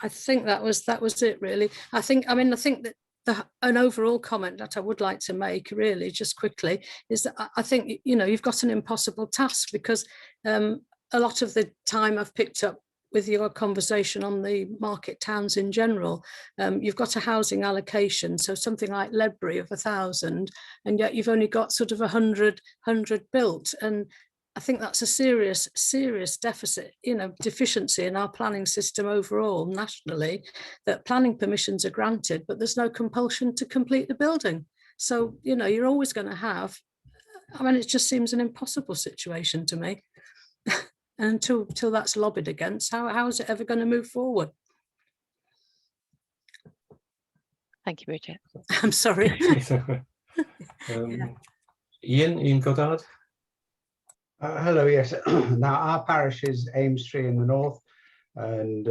I think that was it, really. I think that an overall comment that I would like to make, really, just quickly, is that I think you've got an impossible task, because a lot of the time I've picked up with your conversation on the market towns in general. You've got a housing allocation, so something like Ledbury of 1,000, and yet you've only got sort of 100 built. And I think that's a serious deficit, deficiency in our planning system overall nationally, that planning permissions are granted, but there's no compulsion to complete the building. So, you're always going to have, it just seems an impossible situation to me. And until that's lobbied against, how is it ever going to move forward? Thank you, Bridget. I'm sorry. Ian Goddard. Hello, yes. Now, our parish is Amestrey in the north and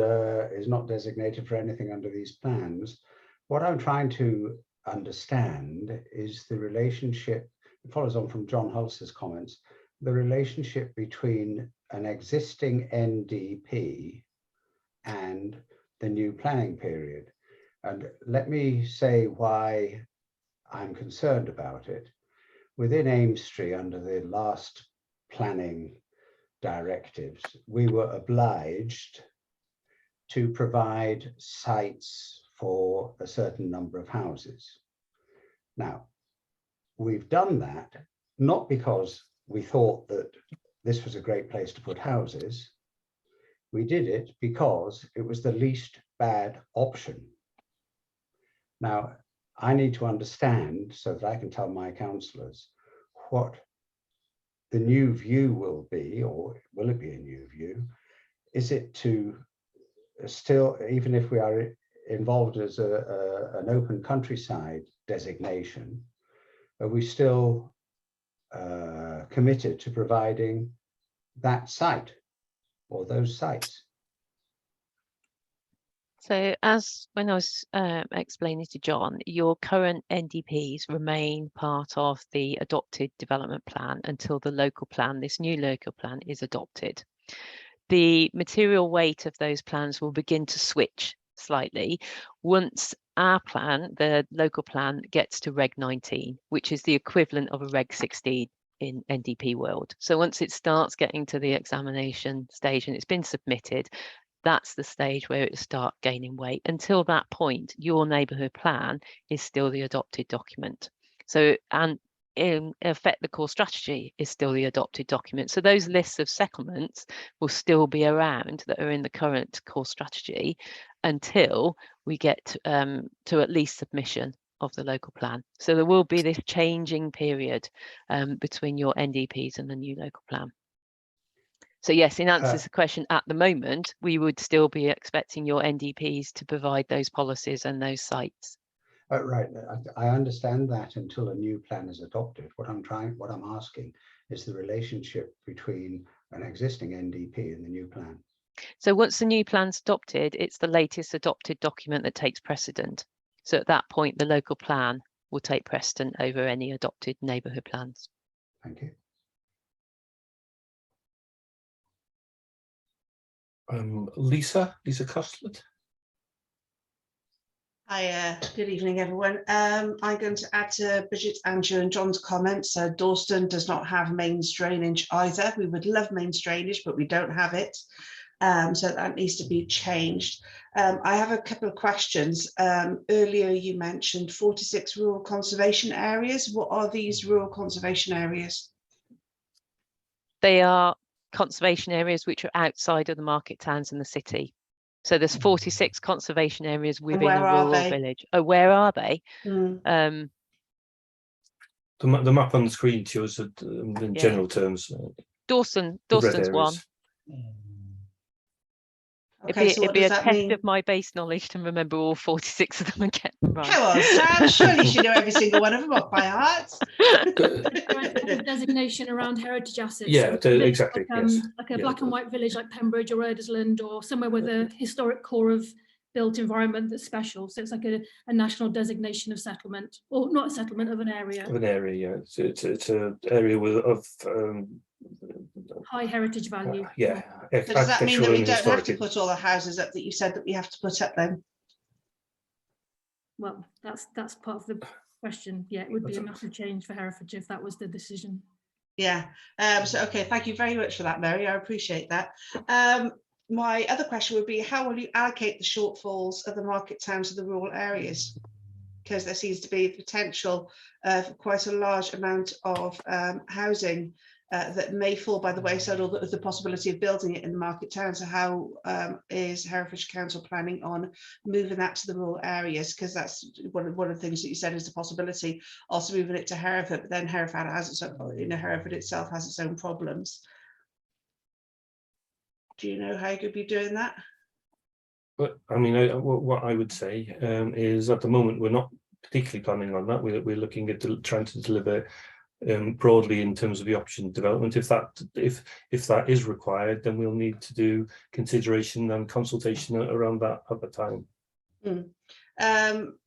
is not designated for anything under these plans. What I'm trying to understand is the relationship, it follows on from John Hulse's comments, the relationship between an existing NDP and the new planning period. And let me say why I'm concerned about it. Within Amestrey, under the last planning directives, we were obliged to provide sites for a certain number of houses. Now, we've done that not because we thought that this was a great place to put houses. We did it because it was the least bad option. Now, I need to understand so that I can tell my councillors what the new view will be, or will it be a new view? Is it to still, even if we are involved as an open countryside designation, are we still committed to providing that site or those sites? So when I was explaining to John, your current NDPs remain part of the adopted development plan until the local plan, this new local plan, is adopted. The material weight of those plans will begin to switch slightly once our plan, the local plan, gets to Reg 19, which is the equivalent of a Reg 16 in NDP world. So once it starts getting to the examination stage and it's been submitted, that's the stage where it will start gaining weight. Until that point, your neighbourhood plan is still the adopted document. So, and in effect, the core strategy is still the adopted document. So those lists of settlements will still be around that are in the current core strategy until we get to at least submission of the local plan. So there will be this changing period between your NDPs and the new local plan. So yes, in answer to the question, at the moment, we would still be expecting your NDPs to provide those policies and those sites. Right, I understand that until a new plan is adopted. What I'm asking is the relationship between an existing NDP and the new plan. So once the new plan's adopted, it's the latest adopted document that takes precedent. So at that point, the local plan will take precedent over any adopted neighbourhood plans. Thank you. Lisa Costlet. Hi, good evening, everyone. I'm going to add to Bridget, Andrew and John's comments. Dawston does not have mains drainage either. We would love mains drainage, but we don't have it. So that needs to be changed. I have a couple of questions. Earlier you mentioned 46 rural conservation areas. What are these rural conservation areas? They are conservation areas which are outside of the market towns and the city. So there's 46 conservation areas within a rural village. Oh, where are they? The map on the screen shows it in general terms. Dawson's one. Okay, it'd be a test of my base knowledge to remember all 46 of them and get them right. Come on, Sam, surely you should know every single one of them off by heart. Designation around heritage assets. Yeah, so exactly. Like a black and white village like Pembridge or Edersland, or somewhere with a historic core of built environment that's special. So it's like a national designation of settlement, or not a settlement, of an area. Of an area, yeah. It's an area of high heritage value. Yeah. So does that mean that we don't have to put all the houses up that you said that we have to put up then? Well, that's part of the question. Yeah, it would be a massive change for Herefordshire if that was the decision. Yeah. So okay, thank you very much for that, Mary. I appreciate that. My other question would be, how will you allocate the shortfalls of the market towns to the rural areas? Because there seems to be potential for quite a large amount of housing that may fall by the wayside, or the possibility of building it in the market town. So how is Herefordshire Council planning on moving that to the rural areas? Because that's one of the things that you said is the possibility, also moving it to Hereford, but then Hereford has its own, Hereford itself has its own problems. Do you know how you could be doing that? But I mean, what I would say is at the moment we're not particularly planning on that. We're looking at trying to deliver broadly in terms of the option development. If that is required, then we'll need to do consideration and consultation around that at the time.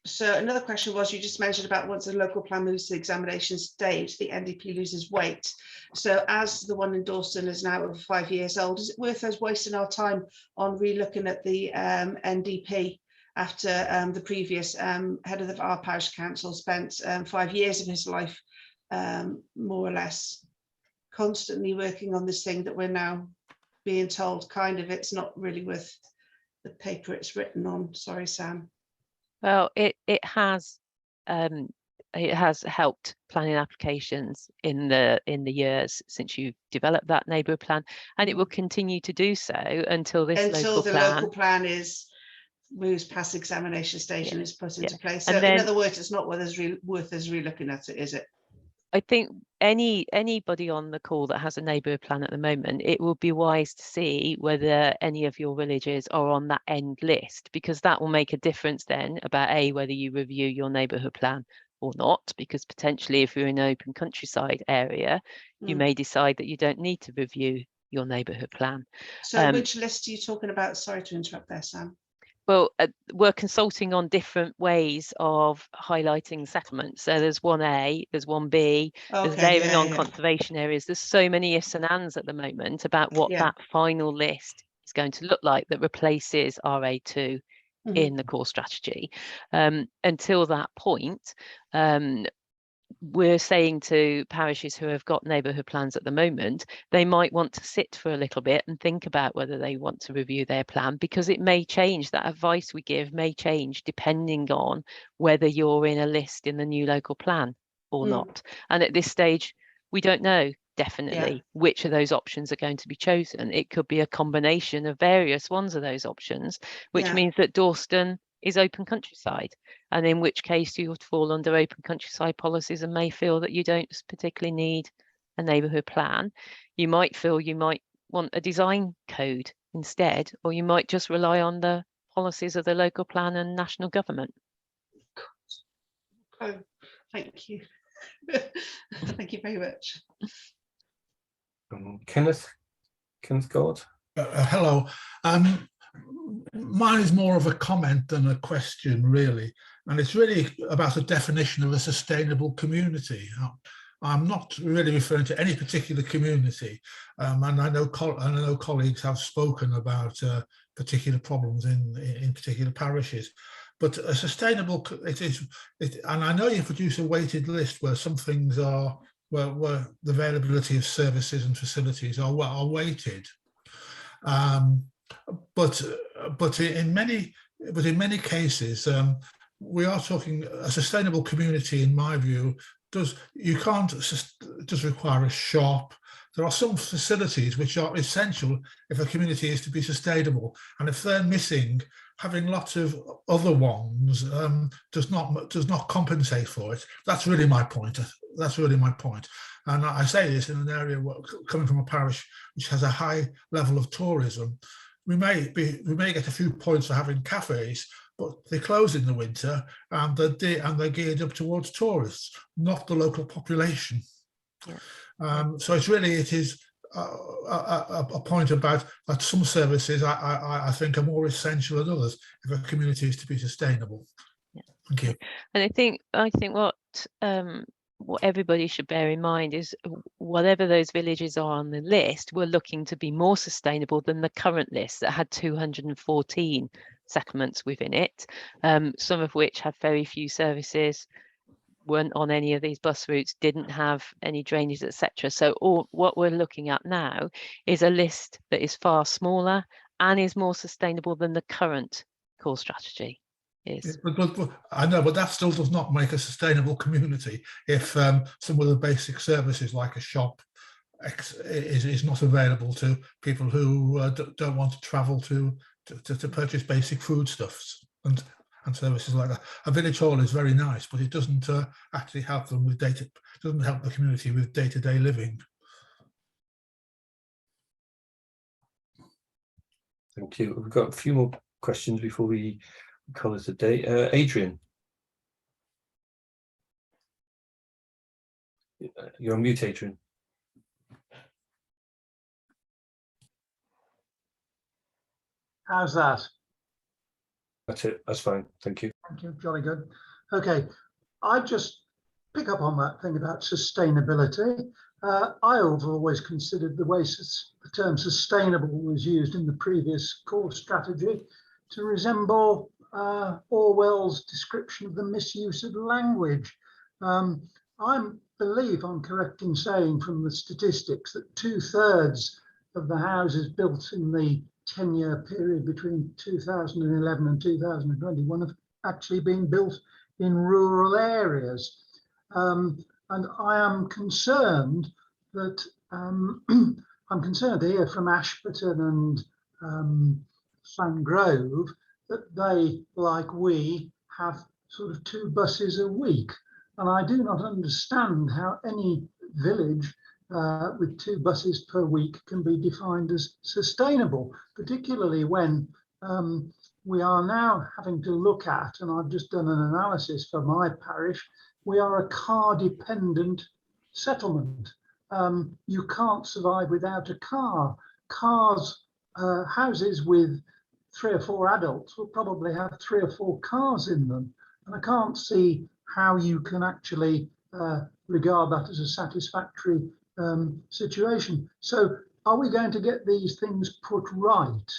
So another question was, you just mentioned about once a local plan moves to the examination stage, the NDP loses weight. So as the one in Dawson is now over 5 years old, is it worth us wasting our time on re-looking at the NDP after the previous head of our parish council spent 5 years of his life more or less constantly working on this thing that we're now being told kind of it's not really worth the paper it's written on? Sorry, Sam. Well, it has helped planning applications in the years since you developed that neighbourhood plan, and it will continue to do so until local plan is moves past examination stage and is put into place. So in other words, it's not worth us re-looking at it, is it? I think anybody on the call that has a neighbourhood plan at the moment, it will be wise to see whether any of your villages are on that end list, because that will make a difference then about whether you review your neighbourhood plan or not, because potentially if you're in an open countryside area, you may decide that you don't need to review your neighbourhood plan. So which list are you talking about? Sorry to interrupt there, Sam. Well, we're consulting on different ways of highlighting settlements. So there's 1A, there's 1B, there's layering on conservation areas. There's so many ifs and ands at the moment about what that final list is going to look like that replaces RA2 in the core strategy. Until that point, we're saying to parishes who have got neighbourhood plans at the moment, they might want to sit for a little bit and think about whether they want to review their plan, because it may change. That advice we give may change depending on whether you're in a list in the new local plan or not. And at this stage, we don't know definitely which of those options are going to be chosen. It could be a combination of various ones of those options, which means that Dawston is open countryside, and in which case you would fall under open countryside policies and may feel that you don't particularly need a neighbourhood plan. You might feel you might want a design code instead, or you might just rely on the policies of the local plan and national government. Oh, thank you. Thank you very much. Kenneth God. Hello. Mine is more of a comment than a question, really, and it's really about a definition of a sustainable community. I'm not really referring to any particular community, and I know colleagues have spoken about particular problems in particular parishes, but a sustainable and I know you produce a weighted list where some things are where the availability of services and facilities are weighted. But in many cases, we are talking a sustainable community. In my view, does require a shop. There are some facilities which are essential if a community is to be sustainable, and if they're missing, having lots of other ones does not compensate for it. That's really my point. And I say this in an area coming from a parish which has a high level of tourism. We may get a few points for having cafes, but they close in the winter and they're geared up towards tourists, not the local population. So it is a point about that some services I think are more essential than others if a community is to be sustainable. Thank you. And I think what everybody should bear in mind is whatever those villages are on the list, we're looking to be more sustainable than the current list that had 214 settlements within it, some of which had very few services, weren't on any of these bus routes, didn't have any drainage, etc. So what we're looking at now is a list that is far smaller and is more sustainable than the current core strategy is. But I know, but that still does not make a sustainable community if some of the basic services like a shop is not available to people who don't want to travel to purchase basic foodstuffs and services like that. A village hall is very nice, but it doesn't actually help them with doesn't help the community with day-to-day living. Thank you. We've got a few more questions before we call it a day. Adrian. You're on mute, Adrian. How's that? That's it. That's fine. Thank you. Thank you. Jolly good. Okay. I just pick up on that thing about sustainability. I've always considered the way the term sustainable was used in the previous core strategy to resemble Orwell's description of the misuse of language. I believe I'm correct in saying from the statistics that 2/3 of the houses built in the 10-year period between 2011 and 2021 have actually been built in rural areas. And I am concerned that I'm concerned to hear from Ashburton and Sandgrove that they, like we, have sort of 2 buses a week. And I do not understand how any village with 2 buses per week can be defined as sustainable, particularly when we are now having to look at, and I've just done an analysis for my parish, we are a car dependent settlement. You can't survive without a car. Houses with 3 or 4 adults will probably have 3 or 4 cars in them. And I can't see how you can actually regard that as a satisfactory situation. So are we going to get these things put right?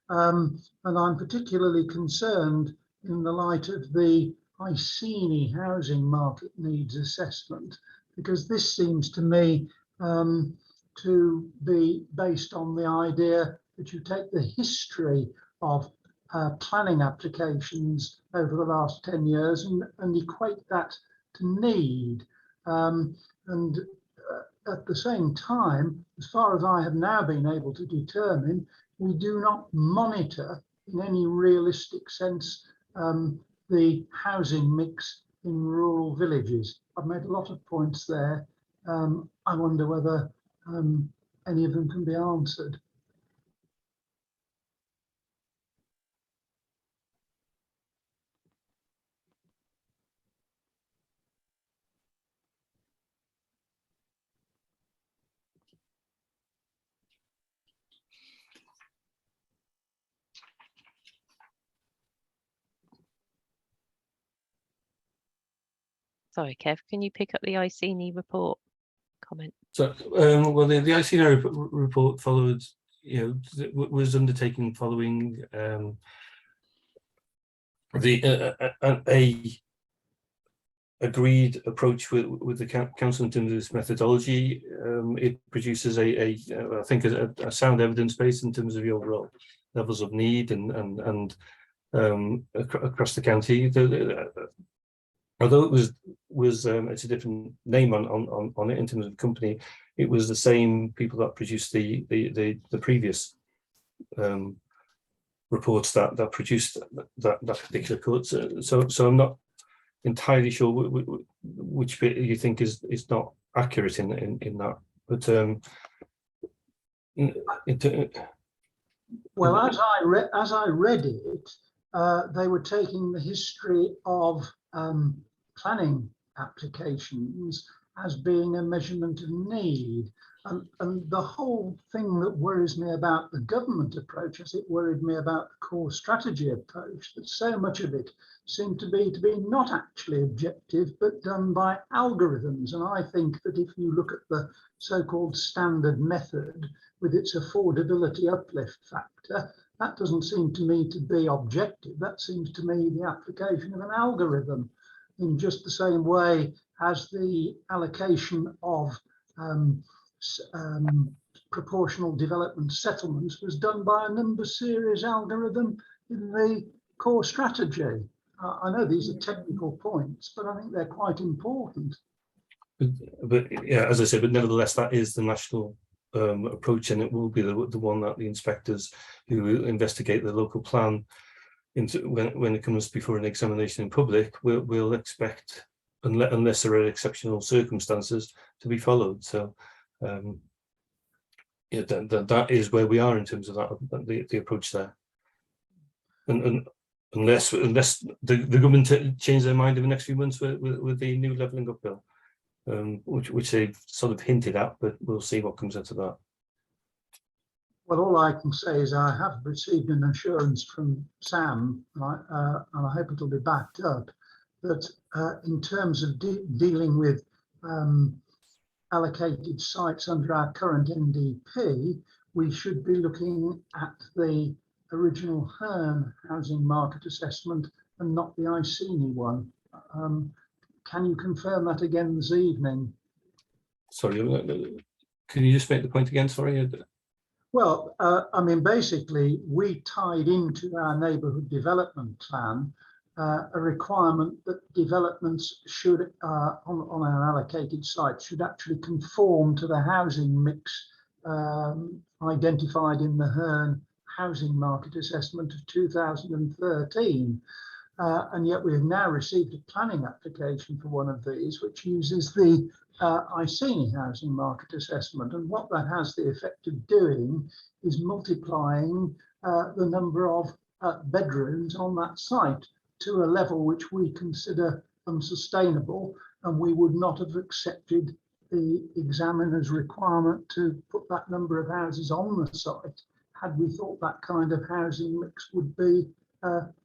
And I'm particularly concerned in the light of the Iceni housing market needs assessment, because this seems to me to be based on the idea that you take the history of planning applications over the last 10 years and equate that to need. And at the same time, as far as I have now been able to determine, we do not monitor in any realistic sense the housing mix in rural villages. I've made a lot of points there. I wonder whether any of them can be answered. Sorry, Kev, can you pick up the Iceni report comment? So, well, the Iceni report followed, was undertaken following a agreed approach with the council in terms of this methodology. It produces I think a sound evidence base in terms of the overall levels of need and across the county. Although it was it's a different name on it in terms of the company, it was the same people that produced the previous reports that produced that particular report. So I'm not entirely sure which bit you think is not accurate in that, but well, as I read it, they were taking the history of planning applications as being a measurement of need. And the whole thing that worries me about the government approach, as it worried me about the core strategy approach, that so much of it seemed to be not actually objective, but done by algorithms. And I think that if you look at the so-called standard method with its affordability uplift factor, that doesn't seem to me to be objective. That seems to me the application of an algorithm, in just the same way as the allocation of proportional development settlements was done by a number series algorithm in the core strategy. I know these are technical points, but I think they're quite important. But yeah, as I said, but nevertheless, that is the national approach, and it will be the one that the inspectors who investigate the local plan into when it comes before an examination in public will expect, unless there are exceptional circumstances, to be followed. So yeah, that is where we are in terms of that the approach there. And unless the government change their mind in the next few months with the new levelling up bill, which they've sort of hinted at, but we'll see what comes out of that. Well, all I can say is I have received an assurance from Sam, and I hope it'll be backed up, that in terms of dealing with allocated sites under our current NDP, we should be looking at the original Herne housing market assessment and not the Iceni one. Can you confirm that again this evening? Sorry, can you just make the point again? Sorry. Well, I mean, basically, we tied into our neighbourhood development plan a requirement that developments should, on our allocated sites, should actually conform to the housing mix identified in the Herne housing market assessment of 2013. And yet we have now received a planning application for one of these, which uses the Iceni housing market assessment. And what that has the effect of doing is multiplying the number of bedrooms on that site to a level which we consider unsustainable, and we would not have accepted the examiner's requirement to put that number of houses on the site had we thought that kind of housing mix would be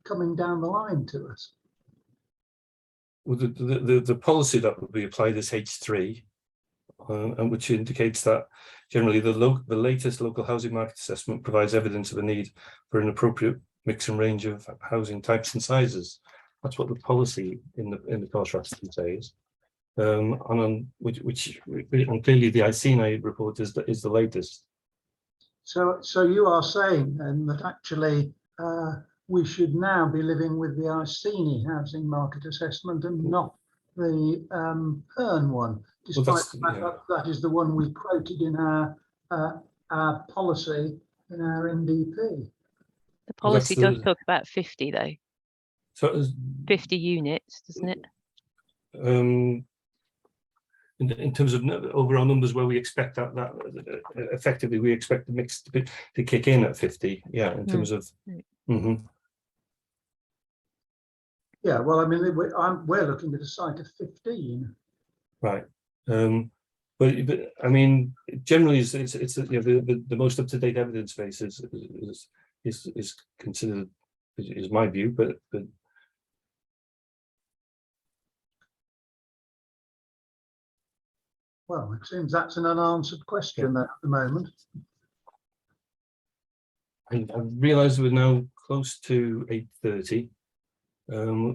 coming down the line to us. Well, the policy that would be applied is H3, and which indicates that generally the latest local housing market assessment provides evidence of a need for an appropriate mix and range of housing types and sizes. That's what the policy in the core strategy says, and clearly the Iceni report is the latest. So you are saying then that actually we should now be living with the Iceni housing market assessment and not the Herne one, despite the fact that that is the one we quoted in our policy in our NDP. The policy does talk about 50 though. So 50 units, doesn't it? In terms of overall numbers, where we expect that effectively we expect the mix to kick in at 50. Yeah, in terms of. Yeah, well, I mean, we're looking at a site of 15. Right. But I mean, generally, it's the most up to date evidence base is considered, is my view, but. Well, it seems that's an unanswered question at the moment. And I realise we're now close to 8:30.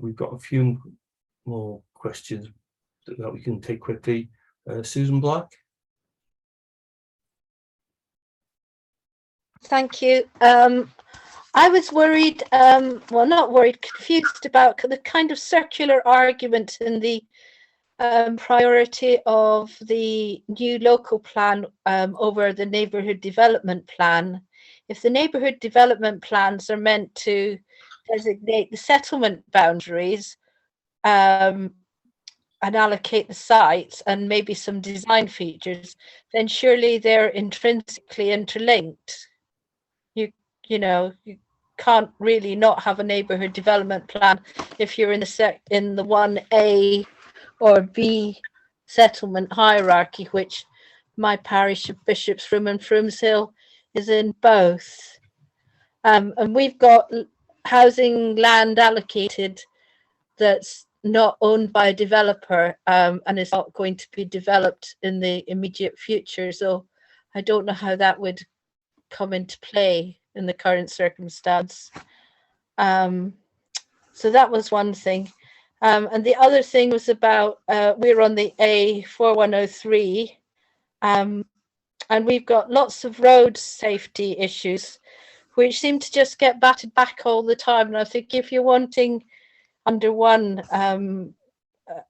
We've got a few more questions that we can take quickly. Susan Black. Thank you. I was worried, well, not worried, confused about the kind of circular argument in the priority of the new local plan over the neighbourhood development plan. If the neighbourhood development plans are meant to designate the settlement boundaries and allocate the sites and maybe some design features, then surely they're intrinsically interlinked. You know, you can't really not have a neighbourhood development plan if you're in the 1A or B settlement hierarchy, which my parish of Bishop's Room and Frooms Hill is in both. And we've got housing land allocated that's not owned by a developer and is not going to be developed in the immediate future. So I don't know how that would come into play in the current circumstance. So that was one thing. And the other thing was about, we're on the A4103. and we've got lots of road safety issues, which seem to just get battered back all the time. And I think if you're wanting under one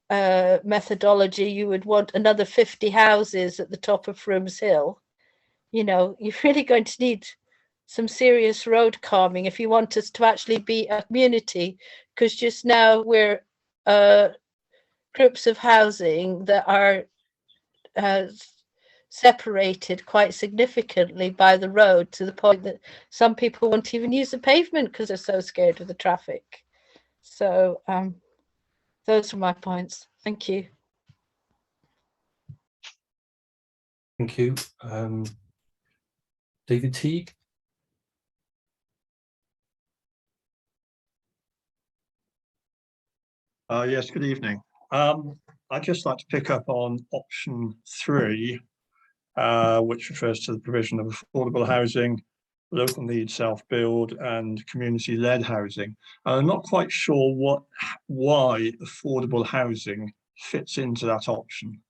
methodology, you would want another 50 houses at the top of Frooms Hill. You know, you're really going to need some serious road calming if you want us to actually be a community, because just now we're groups of housing that are separated quite significantly by the road, to the point that some people won't even use the pavement because they're so scared of the traffic. So those are my points. Thank you. Thank you. David Teague. Yes, good evening. I'd just like to pick up on option 3, which refers to the provision of affordable housing, local need self-build and community-led housing. I'm not quite sure why affordable housing fits into that option.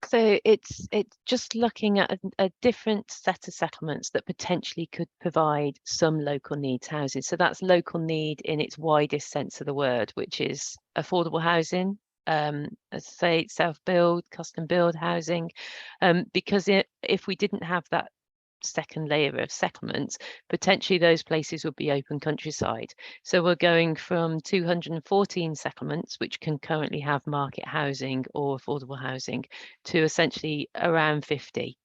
So it's just looking at a different set of settlements that potentially could provide some local needs housing. So that's local need in its widest sense of the word, which is affordable housing, as I say, self-build, custom build housing, because if we didn't have that second layer of settlements, potentially those places would be open countryside. So we're going from 214 settlements, which can currently have market housing or affordable housing, to essentially around 50.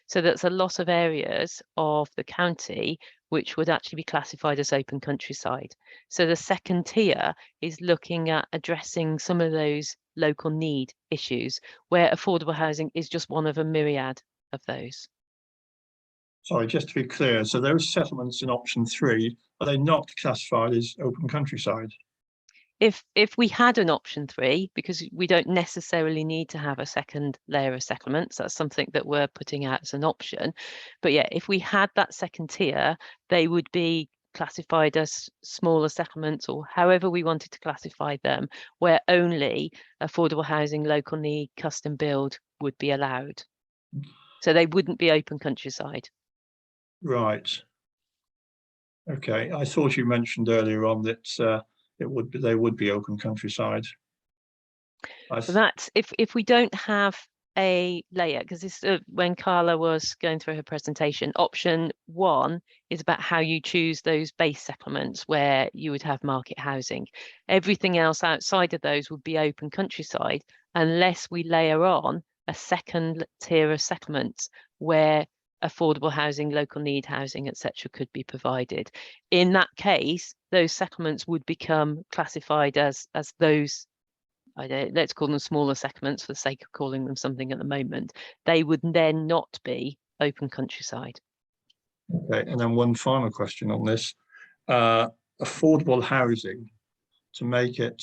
So that's a lot of areas of the county which would actually be classified as open countryside. So the second tier is looking at addressing some of those local need issues, where affordable housing is just one of a myriad of those. Sorry, just to be clear, so those settlements in option 3, are they not classified as open countryside? If we had an option 3, because we don't necessarily need to have a second layer of settlements, that's something that we're putting out as an option. But yeah, if we had that second tier, they would be classified as smaller settlements, or however we wanted to classify them, where only affordable housing, local need, custom build would be allowed. So they wouldn't be open countryside. Right. Okay, I thought you mentioned earlier on that they would be open countryside. So that's if we don't have a layer, because this when Carla was going through her presentation, option 1 is about how you choose those base settlements where you would have market housing. Everything else outside of those would be open countryside unless we layer on a second tier of settlements where affordable housing, local need housing, etc. could be provided. In that case, those settlements would become classified as those, let's call them smaller settlements for the sake of calling them something at the moment. They would then not be open countryside. Okay, and then one final question on this. Affordable housing, to make it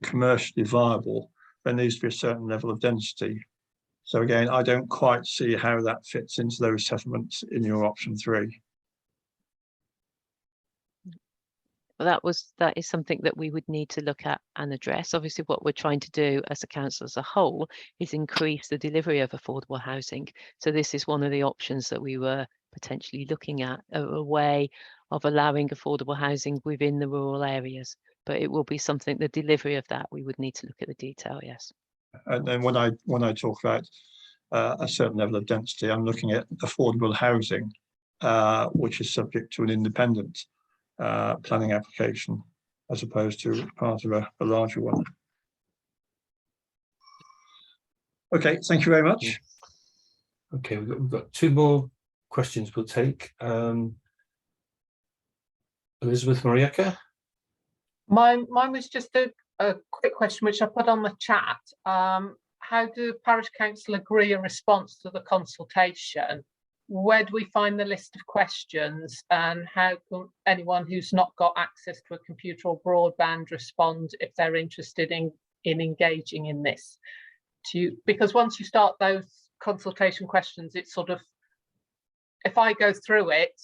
commercially viable, there needs to be a certain level of density. So again, I don't quite see how that fits into those settlements in your option 3. Well, that is something that we would need to look at and address. Obviously, what we're trying to do as a council as a whole is increase the delivery of affordable housing. So this is one of the options that we were potentially looking at, a way of allowing affordable housing within the rural areas. But it will be something, the delivery of that, we would need to look at the detail, yes. And then when I talk about a certain level of density, I'm looking at affordable housing, which is subject to an independent planning application, as opposed to part of a larger one. Okay, thank you very much. Okay, we've got 2 more questions we'll take. Elizabeth Marieka. Mine was just a quick question which I put on the chat. How do parish council agree a response to the consultation? Where do we find the list of questions, and how can anyone who's not got access to a computer or broadband respond if they're interested in engaging in this? Because once you start those consultation questions, it's sort of, if I go through it,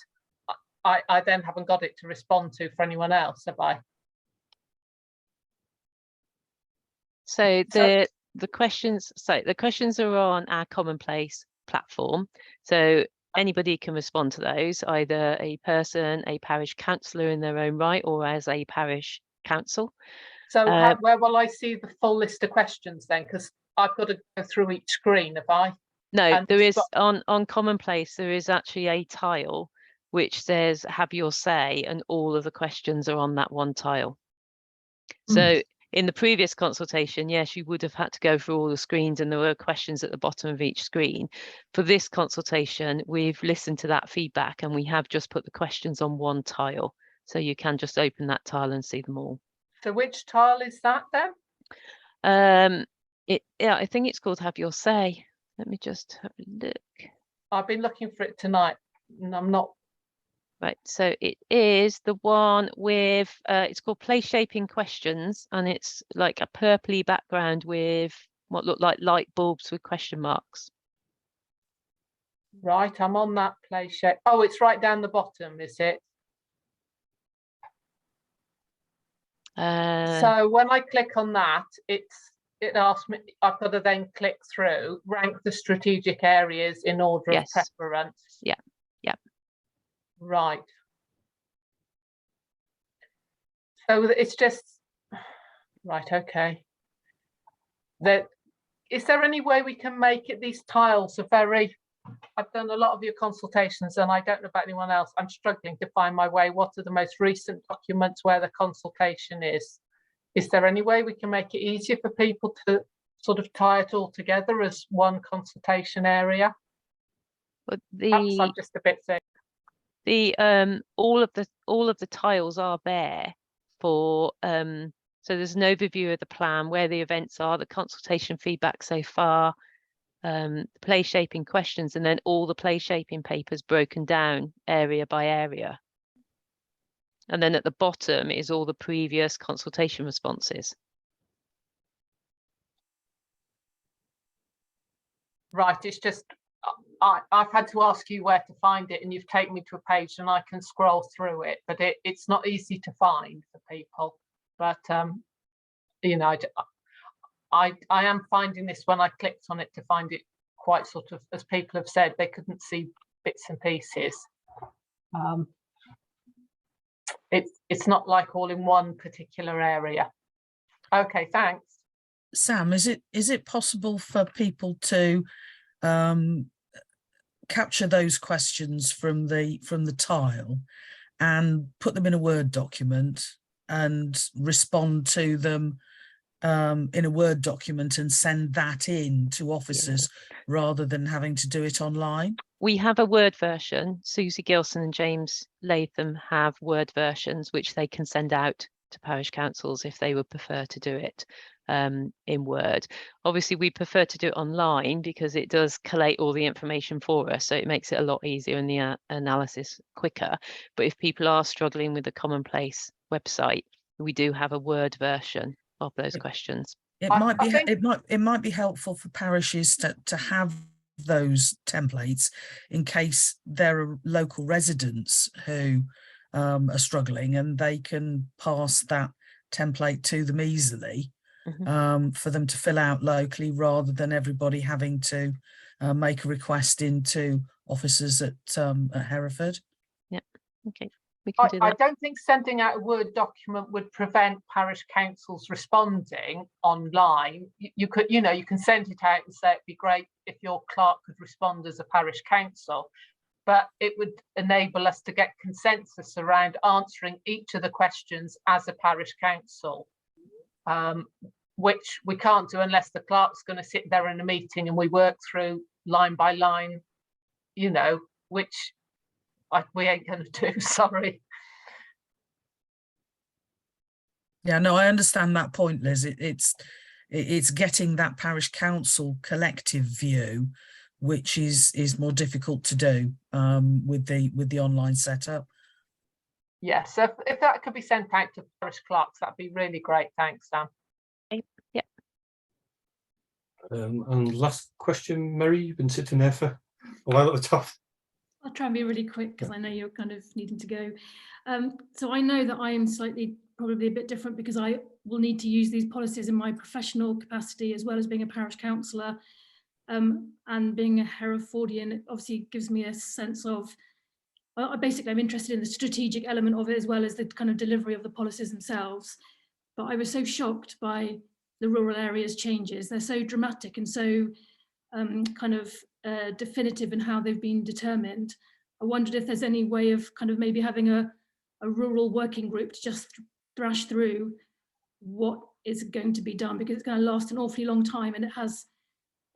I then haven't got it to respond to for anyone else, have I? So the questions are on our commonplace platform. So anybody can respond to those, either a person, a parish councillor in their own right, or as a parish council. So where will I see the full list of questions then? Because I've got to go through each screen, have I? No, And there is on commonplace, there is actually a tile which says have your say, and all of the questions are on that one tile. So in the previous consultation, yes, you would have had to go through all the screens and there were questions at the bottom of each screen. For this consultation, we've listened to that feedback and we have just put the questions on one tile. So you can just open that tile and see them all. So which tile is that then? Yeah, I think it's called have your say. Let me just have a look. I've been looking for it tonight and I'm not. Right, so it is the one with, it's called place shaping questions, and it's like a purpley background with what look like light bulbs with question marks. Right, I'm on that place shape. Oh, it's right down the bottom, is it? So when I click on that, it asks me, I've got to then click through, rank the strategic areas in order of preference. Yeah, yeah. Right. So it's just, right, okay. Is there any way we can make it, these tiles are very, I've done a lot of your consultations and I don't know about anyone else. I'm struggling to find my way. What are the most recent documents where the consultation is? Is there any way we can make it easier for people to sort of tie it all together as one consultation area? But perhaps I'm just a bit thick. All of the tiles are there for so there's an overview of the plan, where the events are, the consultation feedback so far, the play shaping questions, and then all the play shaping papers broken down area by area. And then at the bottom is all the previous consultation responses. Right, it's just I've had to ask you where to find it and you've taken me to a page and I can scroll through it, but it's not easy to find for people. But you know, I am finding this when I clicked on it to find it quite sort of, as people have said, they couldn't see bits and pieces. It's not like all in one particular area. Okay, thanks. Sam, is it possible for people to capture those questions from the tile and put them in a Word document and respond to them in a Word document and send that in to officers rather than having to do it online? We have a Word version. Susie Gilson and James Latham have Word versions which they can send out to parish councils if they would prefer to do it in Word. Obviously, we prefer to do it online because it does collate all the information for us, so it makes it a lot easier and the analysis quicker. But if people are struggling with the commonplace website, we do have a Word version of those questions. It might be helpful for parishes to have those templates in case there are local residents who are struggling, and they can pass that template to them easily for them to fill out locally, rather than everybody having to make a request into officers at Hereford. Yeah, okay. I don't think sending out a Word document would prevent parish councils responding online. You can send it out and say it'd be great if your clerk could respond as a parish council, but it would enable us to get consensus around answering each of the questions as a parish council, which we can't do unless the clerk's going to sit there in a meeting and we work through line by line, which we ain't going to do, sorry. Yeah, no, I understand that point, Liz. It's getting that parish council collective view, which is more difficult to do with the online setup. Yes, so if that could be sent out to parish clerks, that'd be really great. Thanks, Dan. Yeah. And last question, Mary, you've been sitting there for a while at the top. I'll try and be really quick because I know you're kind of needing to go. So I know that I am slightly probably a bit different because I will need to use these policies in my professional capacity as well as being a parish councillor. And being a Herefordian, it obviously gives me a sense of, basically I'm interested in the strategic element of it as well as the kind of delivery of the policies themselves. But I was so shocked by the rural areas changes. They're so dramatic and so kind of definitive in how they've been determined. I wondered if there's any way of kind of maybe having a rural working group to just thrash through what is going to be done, because it's going to last an awfully long time and it has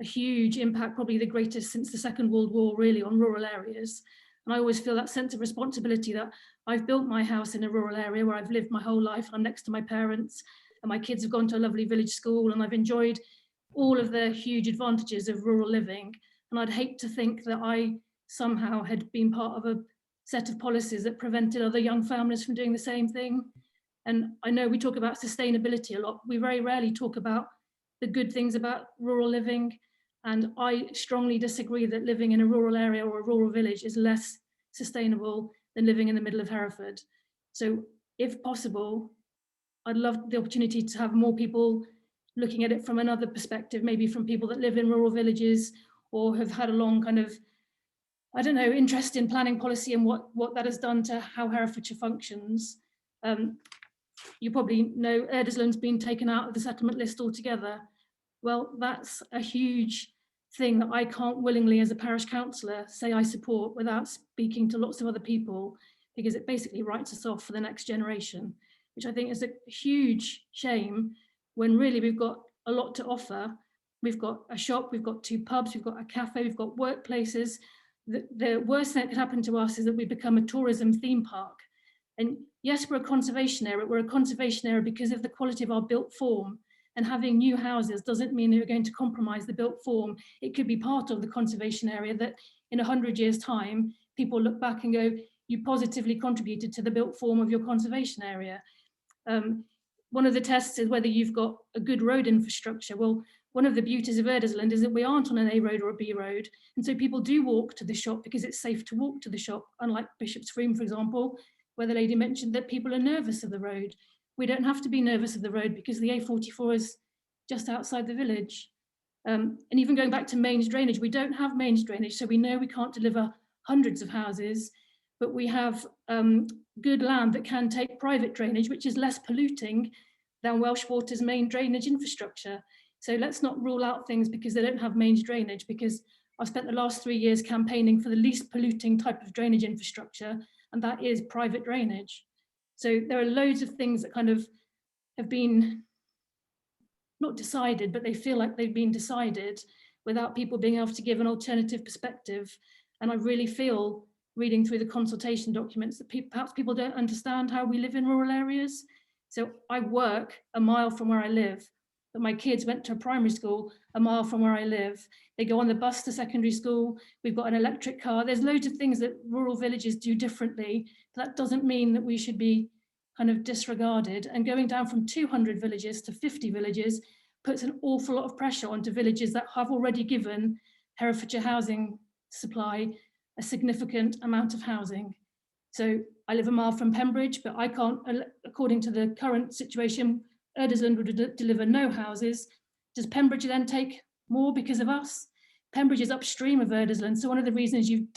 a huge impact, probably the greatest since the Second World War, really, on rural areas. And I always feel that sense of responsibility that I've built my house in a rural area where I've lived my whole life. I'm next to my parents and my kids have gone to a lovely village school and I've enjoyed all of the huge advantages of rural living. And I'd hate to think that I somehow had been part of a set of policies that prevented other young families from doing the same thing. And I know we talk about sustainability a lot. We very rarely talk about the good things about rural living. And I strongly disagree that living in a rural area or a rural village is less sustainable than living in the middle of Hereford. So if possible, I'd love the opportunity to have more people looking at it from another perspective, maybe from people that live in rural villages or have had a long kind of, I don't know, interest in planning policy and what that has done to how Herefordshire functions. You probably know Erdersland's been taken out of the settlement list altogether. Well, that's a huge thing that I can't willingly, as a parish councillor, say I support without speaking to lots of other people, because it basically writes us off for the next generation, which I think is a huge shame when really we've got a lot to offer. We've got a shop, we've got 2 pubs, we've got a cafe, we've got workplaces. The worst thing that could happen to us is that we become a tourism theme park. And yes, we're a conservation area. We're a conservation area because of the quality of our built form. And having new houses doesn't mean you're going to compromise the built form. It could be part of the conservation area that in 100 years' time, people look back and go, you positively contributed to the built form of your conservation area. One of the tests is whether you've got a good road infrastructure. Well, one of the beauties of Erdersland is that we aren't on an A road or a B road. And so people do walk to the shop because it's safe to walk to the shop, unlike Bishop's Fream, for example, where the lady mentioned that people are nervous of the road. We don't have to be nervous of the road because the A44 is just outside the village. And even going back to mains drainage, we don't have mains drainage, so we know we can't deliver hundreds of houses, but we have good land that can take private drainage, which is less polluting than Welsh Water's main drainage infrastructure. So let's not rule out things because they don't have mains drainage, because I've spent the last 3 years campaigning for the least polluting type of drainage infrastructure, and that is private drainage. So there are loads of things that kind of have been not decided, but they feel like they've been decided without people being able to give an alternative perspective. And I really feel, reading through the consultation documents, that perhaps people don't understand how we live in rural areas. So I work a mile from where I live, but my kids went to a primary school a mile from where I live. They go on the bus to secondary school. We've got an electric car. There's loads of things that rural villages do differently. That doesn't mean that we should be kind of disregarded. And going down from 200 villages to 50 villages puts an awful lot of pressure onto villages that have already given Herefordshire housing supply a significant amount of housing. So I live a mile from Pembridge, but I can't, according to the current situation, Erdersland would deliver no houses. Does Pembridge then take more because of us? Pembridge is upstream of Erdersland, so one of the reasons you've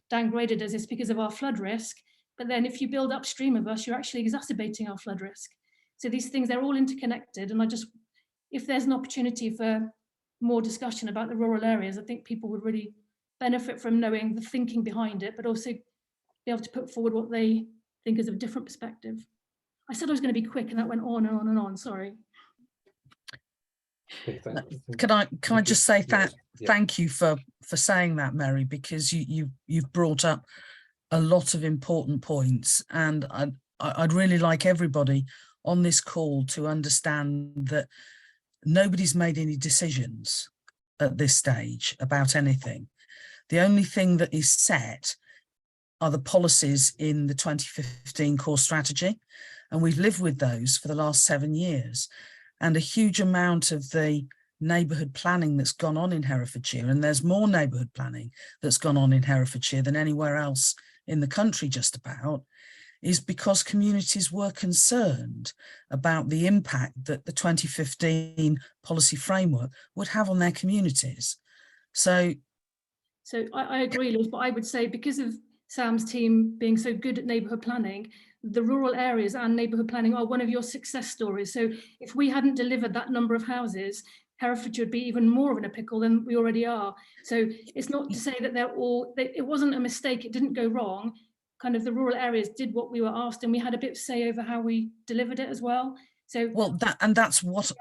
downgraded us is because of our flood risk. But then if you build upstream of us, you're actually exacerbating our flood risk. So these things, they're all interconnected. And if there's an opportunity for more discussion about the rural areas, I think people would really benefit from knowing the thinking behind it, but also be able to put forward what they think is a different perspective. I said I was going to be quick and that went on and on and on, sorry. Can I just say that thank you for saying that, Mary, because you've brought up a lot of important points, and I'd really like everybody on this call to understand that nobody's made any decisions at this stage about anything. The only thing that is set are the policies in the 2015 core strategy, and we've lived with those for the last 7 years. And a huge amount of the neighbourhood planning that's gone on in Herefordshire, and there's more neighbourhood planning that's gone on in Herefordshire than anywhere else in the country just about, is because communities were concerned about the impact that the 2015 policy framework would have on their communities. So I agree, Liz, but I would say because of Sam's team being so good at neighbourhood planning, the rural areas and neighbourhood planning are one of your success stories. So if we hadn't delivered that number of houses, Herefordshire would be even more in a pickle than we already are. So it's not to say that it wasn't a mistake, it didn't go wrong. Kind of the rural areas did what we were asked, and we had a bit of say over how we delivered it as well. So well, that's what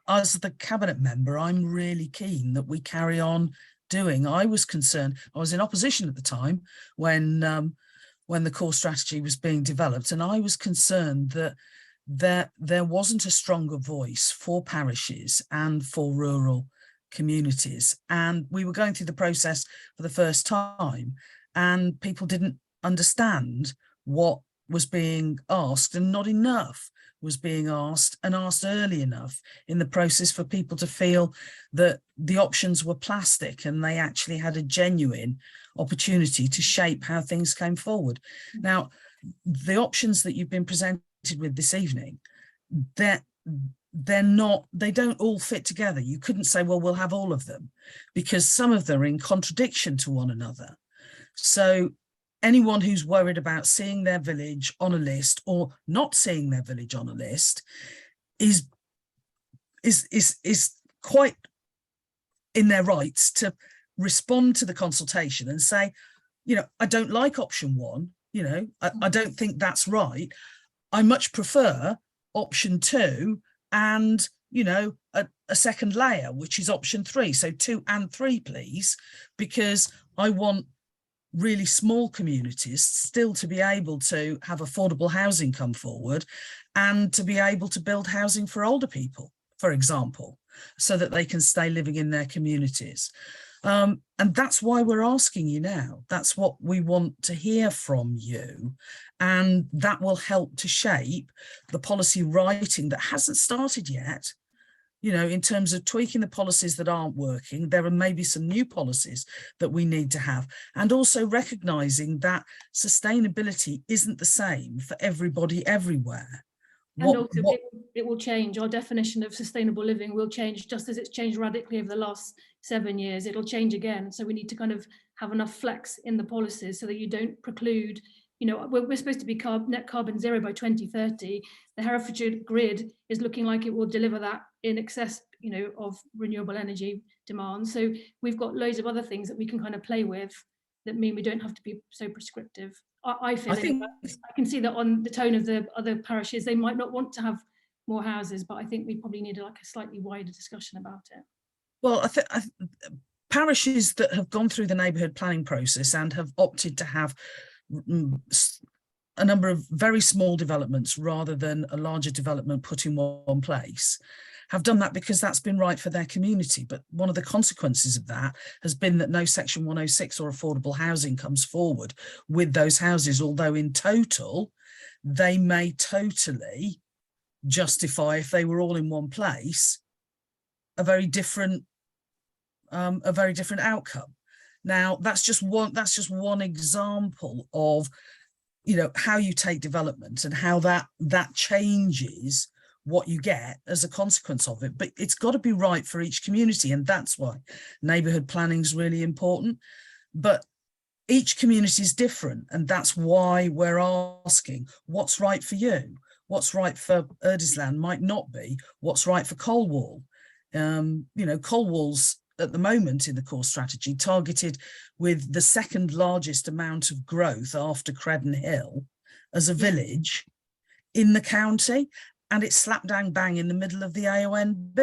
as the cabinet member, I'm really keen that we carry on doing. I was concerned, I was in opposition at the time when the core strategy was being developed, and I was concerned that there wasn't a stronger voice for parishes and for rural communities. And we were going through the process for the first time, and people didn't understand what was being asked, and not enough was being asked, and asked early enough in the process for people to feel that the options were plastic and they actually had a genuine opportunity to shape how things came forward. Now, the options that you've been presented with this evening, they don't all fit together. You couldn't say, well, we'll have all of them, because some of them are in contradiction to one another. So anyone who's worried about seeing their village on a list or not seeing their village on a list is quite in their rights to respond to the consultation and say, you know, I don't like option one, you know, I don't think that's right. I much prefer option two and, you know, a second layer, which is option three. So 2 and 3, please, because I want really small communities still to be able to have affordable housing come forward, and to be able to build housing for older people, for example, so that they can stay living in their communities. And that's why we're asking you now. That's what we want to hear from you. And that will help to shape the policy writing that hasn't started yet. You know, in terms of tweaking the policies that aren't working, there are maybe some new policies that we need to have. And also recognizing that sustainability isn't the same for everybody everywhere. And also it will change. Our definition of sustainable living will change, just as it's changed radically over the last 7 years. It'll change again. So we need to kind of have enough flex in the policies so that you don't preclude, you know, we're supposed to be net carbon zero by 2030. The Herefordshire grid is looking like it will deliver that in excess, you know, of renewable energy demand. So we've got loads of other things that we can kind of play with that mean we don't have to be so prescriptive. I can see that on the tone of the other parishes, they might not want to have more houses, but I think we probably need like a slightly wider discussion about it. Well, I think parishes that have gone through the neighbourhood planning process and have opted to have a number of very small developments rather than a larger development put in one place have done that because that's been right for their community. But one of the consequences of that has been that no Section 106 or affordable housing comes forward with those houses, although in total they may totally justify, if they were all in one place, a very different outcome. Now, that's just one example of, you know, how you take development and how that changes what you get as a consequence of it. But it's got to be right for each community, and that's why neighbourhood planning is really important. But each community is different, and that's why we're asking what's right for you. What's right for Erdisland might not be what's right for Colwall. You know, Colwall's at the moment in the core strategy targeted with the second largest amount of growth after Credon Hill as a village in the county, and it's slap bang in the middle of the AONB.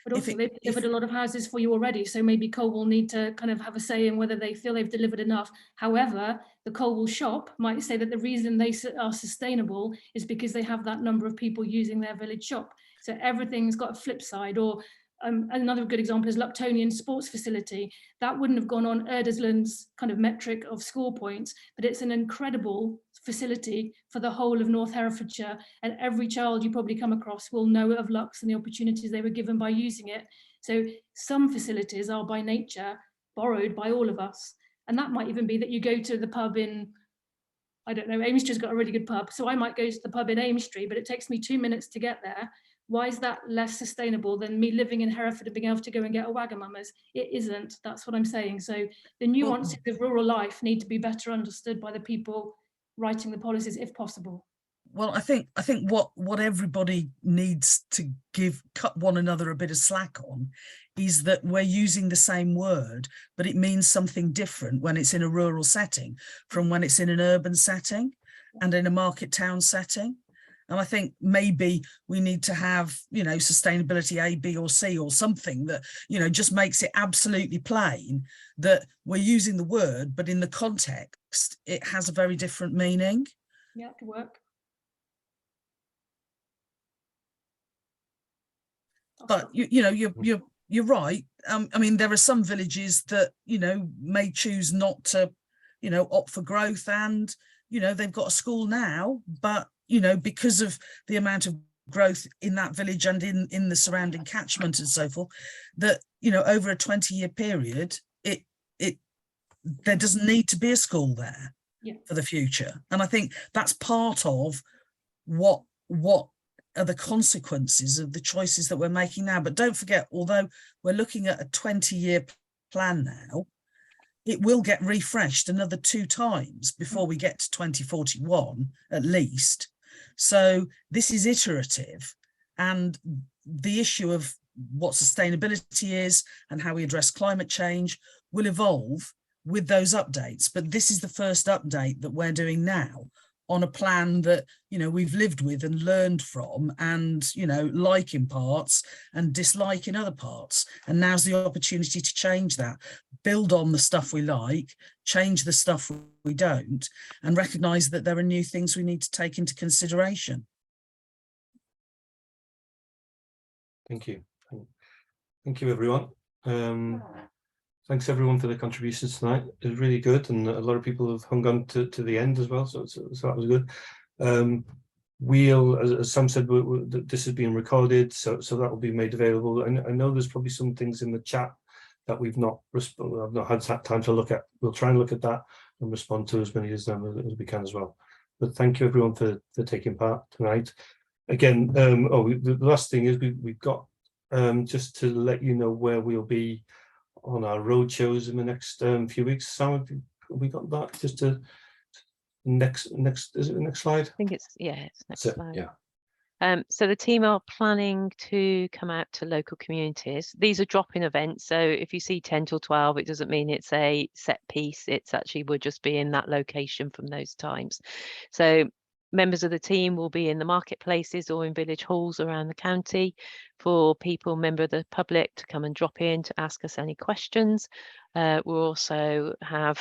But also they've delivered a lot of houses for you already, so maybe Colwall need to kind of have a say in whether they feel they've delivered enough. However, the Colwall shop might say that the reason they are sustainable is because they have that number of people using their village shop. So everything's got a flip side. Or another good example is Luctonian Sports Facility. That wouldn't have gone on Erdisland's kind of metric of score points, but it's an incredible facility for the whole of North Herefordshire, and every child you probably come across will know of Lux and the opportunities they were given by using it. So some facilities are by nature borrowed by all of us, and that might even be that you go to the pub in I don't know, Amestree's got a really good pub, so I might go to the pub in Amestree, but it takes me 2 minutes to get there. Why is that less sustainable than me living in Hereford and being able to go and get a Wagamama's? It isn't. That's what I'm saying. So the nuances of rural life need to be better understood by the people writing the policies, if possible. Well, I think what everybody needs to cut one another a bit of slack on is that we're using the same word, but it means something different when it's in a rural setting from when it's in an urban setting and in a market town setting. And I think maybe we need to have, you know, sustainability A, B or C or something that, you know, just makes it absolutely plain that we're using the word, but in the context, it has a very different meaning. Yeah, it could work. But you're right. I mean, there are some villages that, you know, may choose not to, you know, opt for growth, and, you know, they've got a school now, but, you know, because of the amount of growth in that village and in the surrounding catchment and so forth, that, you know, over a 20-year period, there doesn't need to be a school there for the future. And I think that's part of what are the consequences of the choices that we're making now. But don't forget, although we're looking at a 20-year plan now, it will get refreshed another 2 times before we get to 2041 at least. So this is iterative, and the issue of what sustainability is and how we address climate change will evolve with those updates. But this is the first update that we're doing now on a plan that, you know, we've lived with and learned from, and, you know, like in parts and dislike in other parts. And now's the opportunity to change that, build on the stuff we like, change the stuff we don't, and recognise that there are new things we need to take into consideration. Thank you. Thank you, everyone. Thanks everyone for the contributions tonight. It was really good, and a lot of people have hung on to the end as well, so that was good. We'll, as Sam said, this is being recorded, so that will be made available. And I know there's probably some things in the chat that I've not had time to look at. We'll try and look at that and respond to as many as we can as well. But thank you everyone for taking part tonight. Again, the last thing is we've got just to let you know where we'll be on our road shows in the next few weeks. Sam, have we got that? Just to next is it the next slide? I think it's next slide. Yeah. So the team are planning to come out to local communities. These are drop-in events, so if you see 10 till 12, it doesn't mean it's a set piece. It's actually we'll just be in that location from those times. So members of the team will be in the marketplaces or in village halls around the county for people, member of the public, to come and drop in to ask us any questions. We'll also have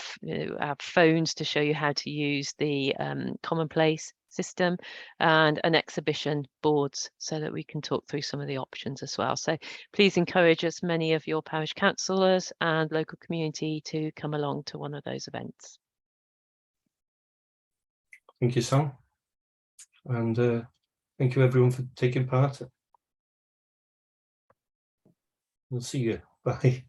our phones to show you how to use the commonplace system, and an exhibition boards so that we can talk through some of the options as well. So please encourage as many of your parish councillors and local community to come along to one of those events. Thank you, Sam. And thank you everyone for taking part. We'll see you. Bye.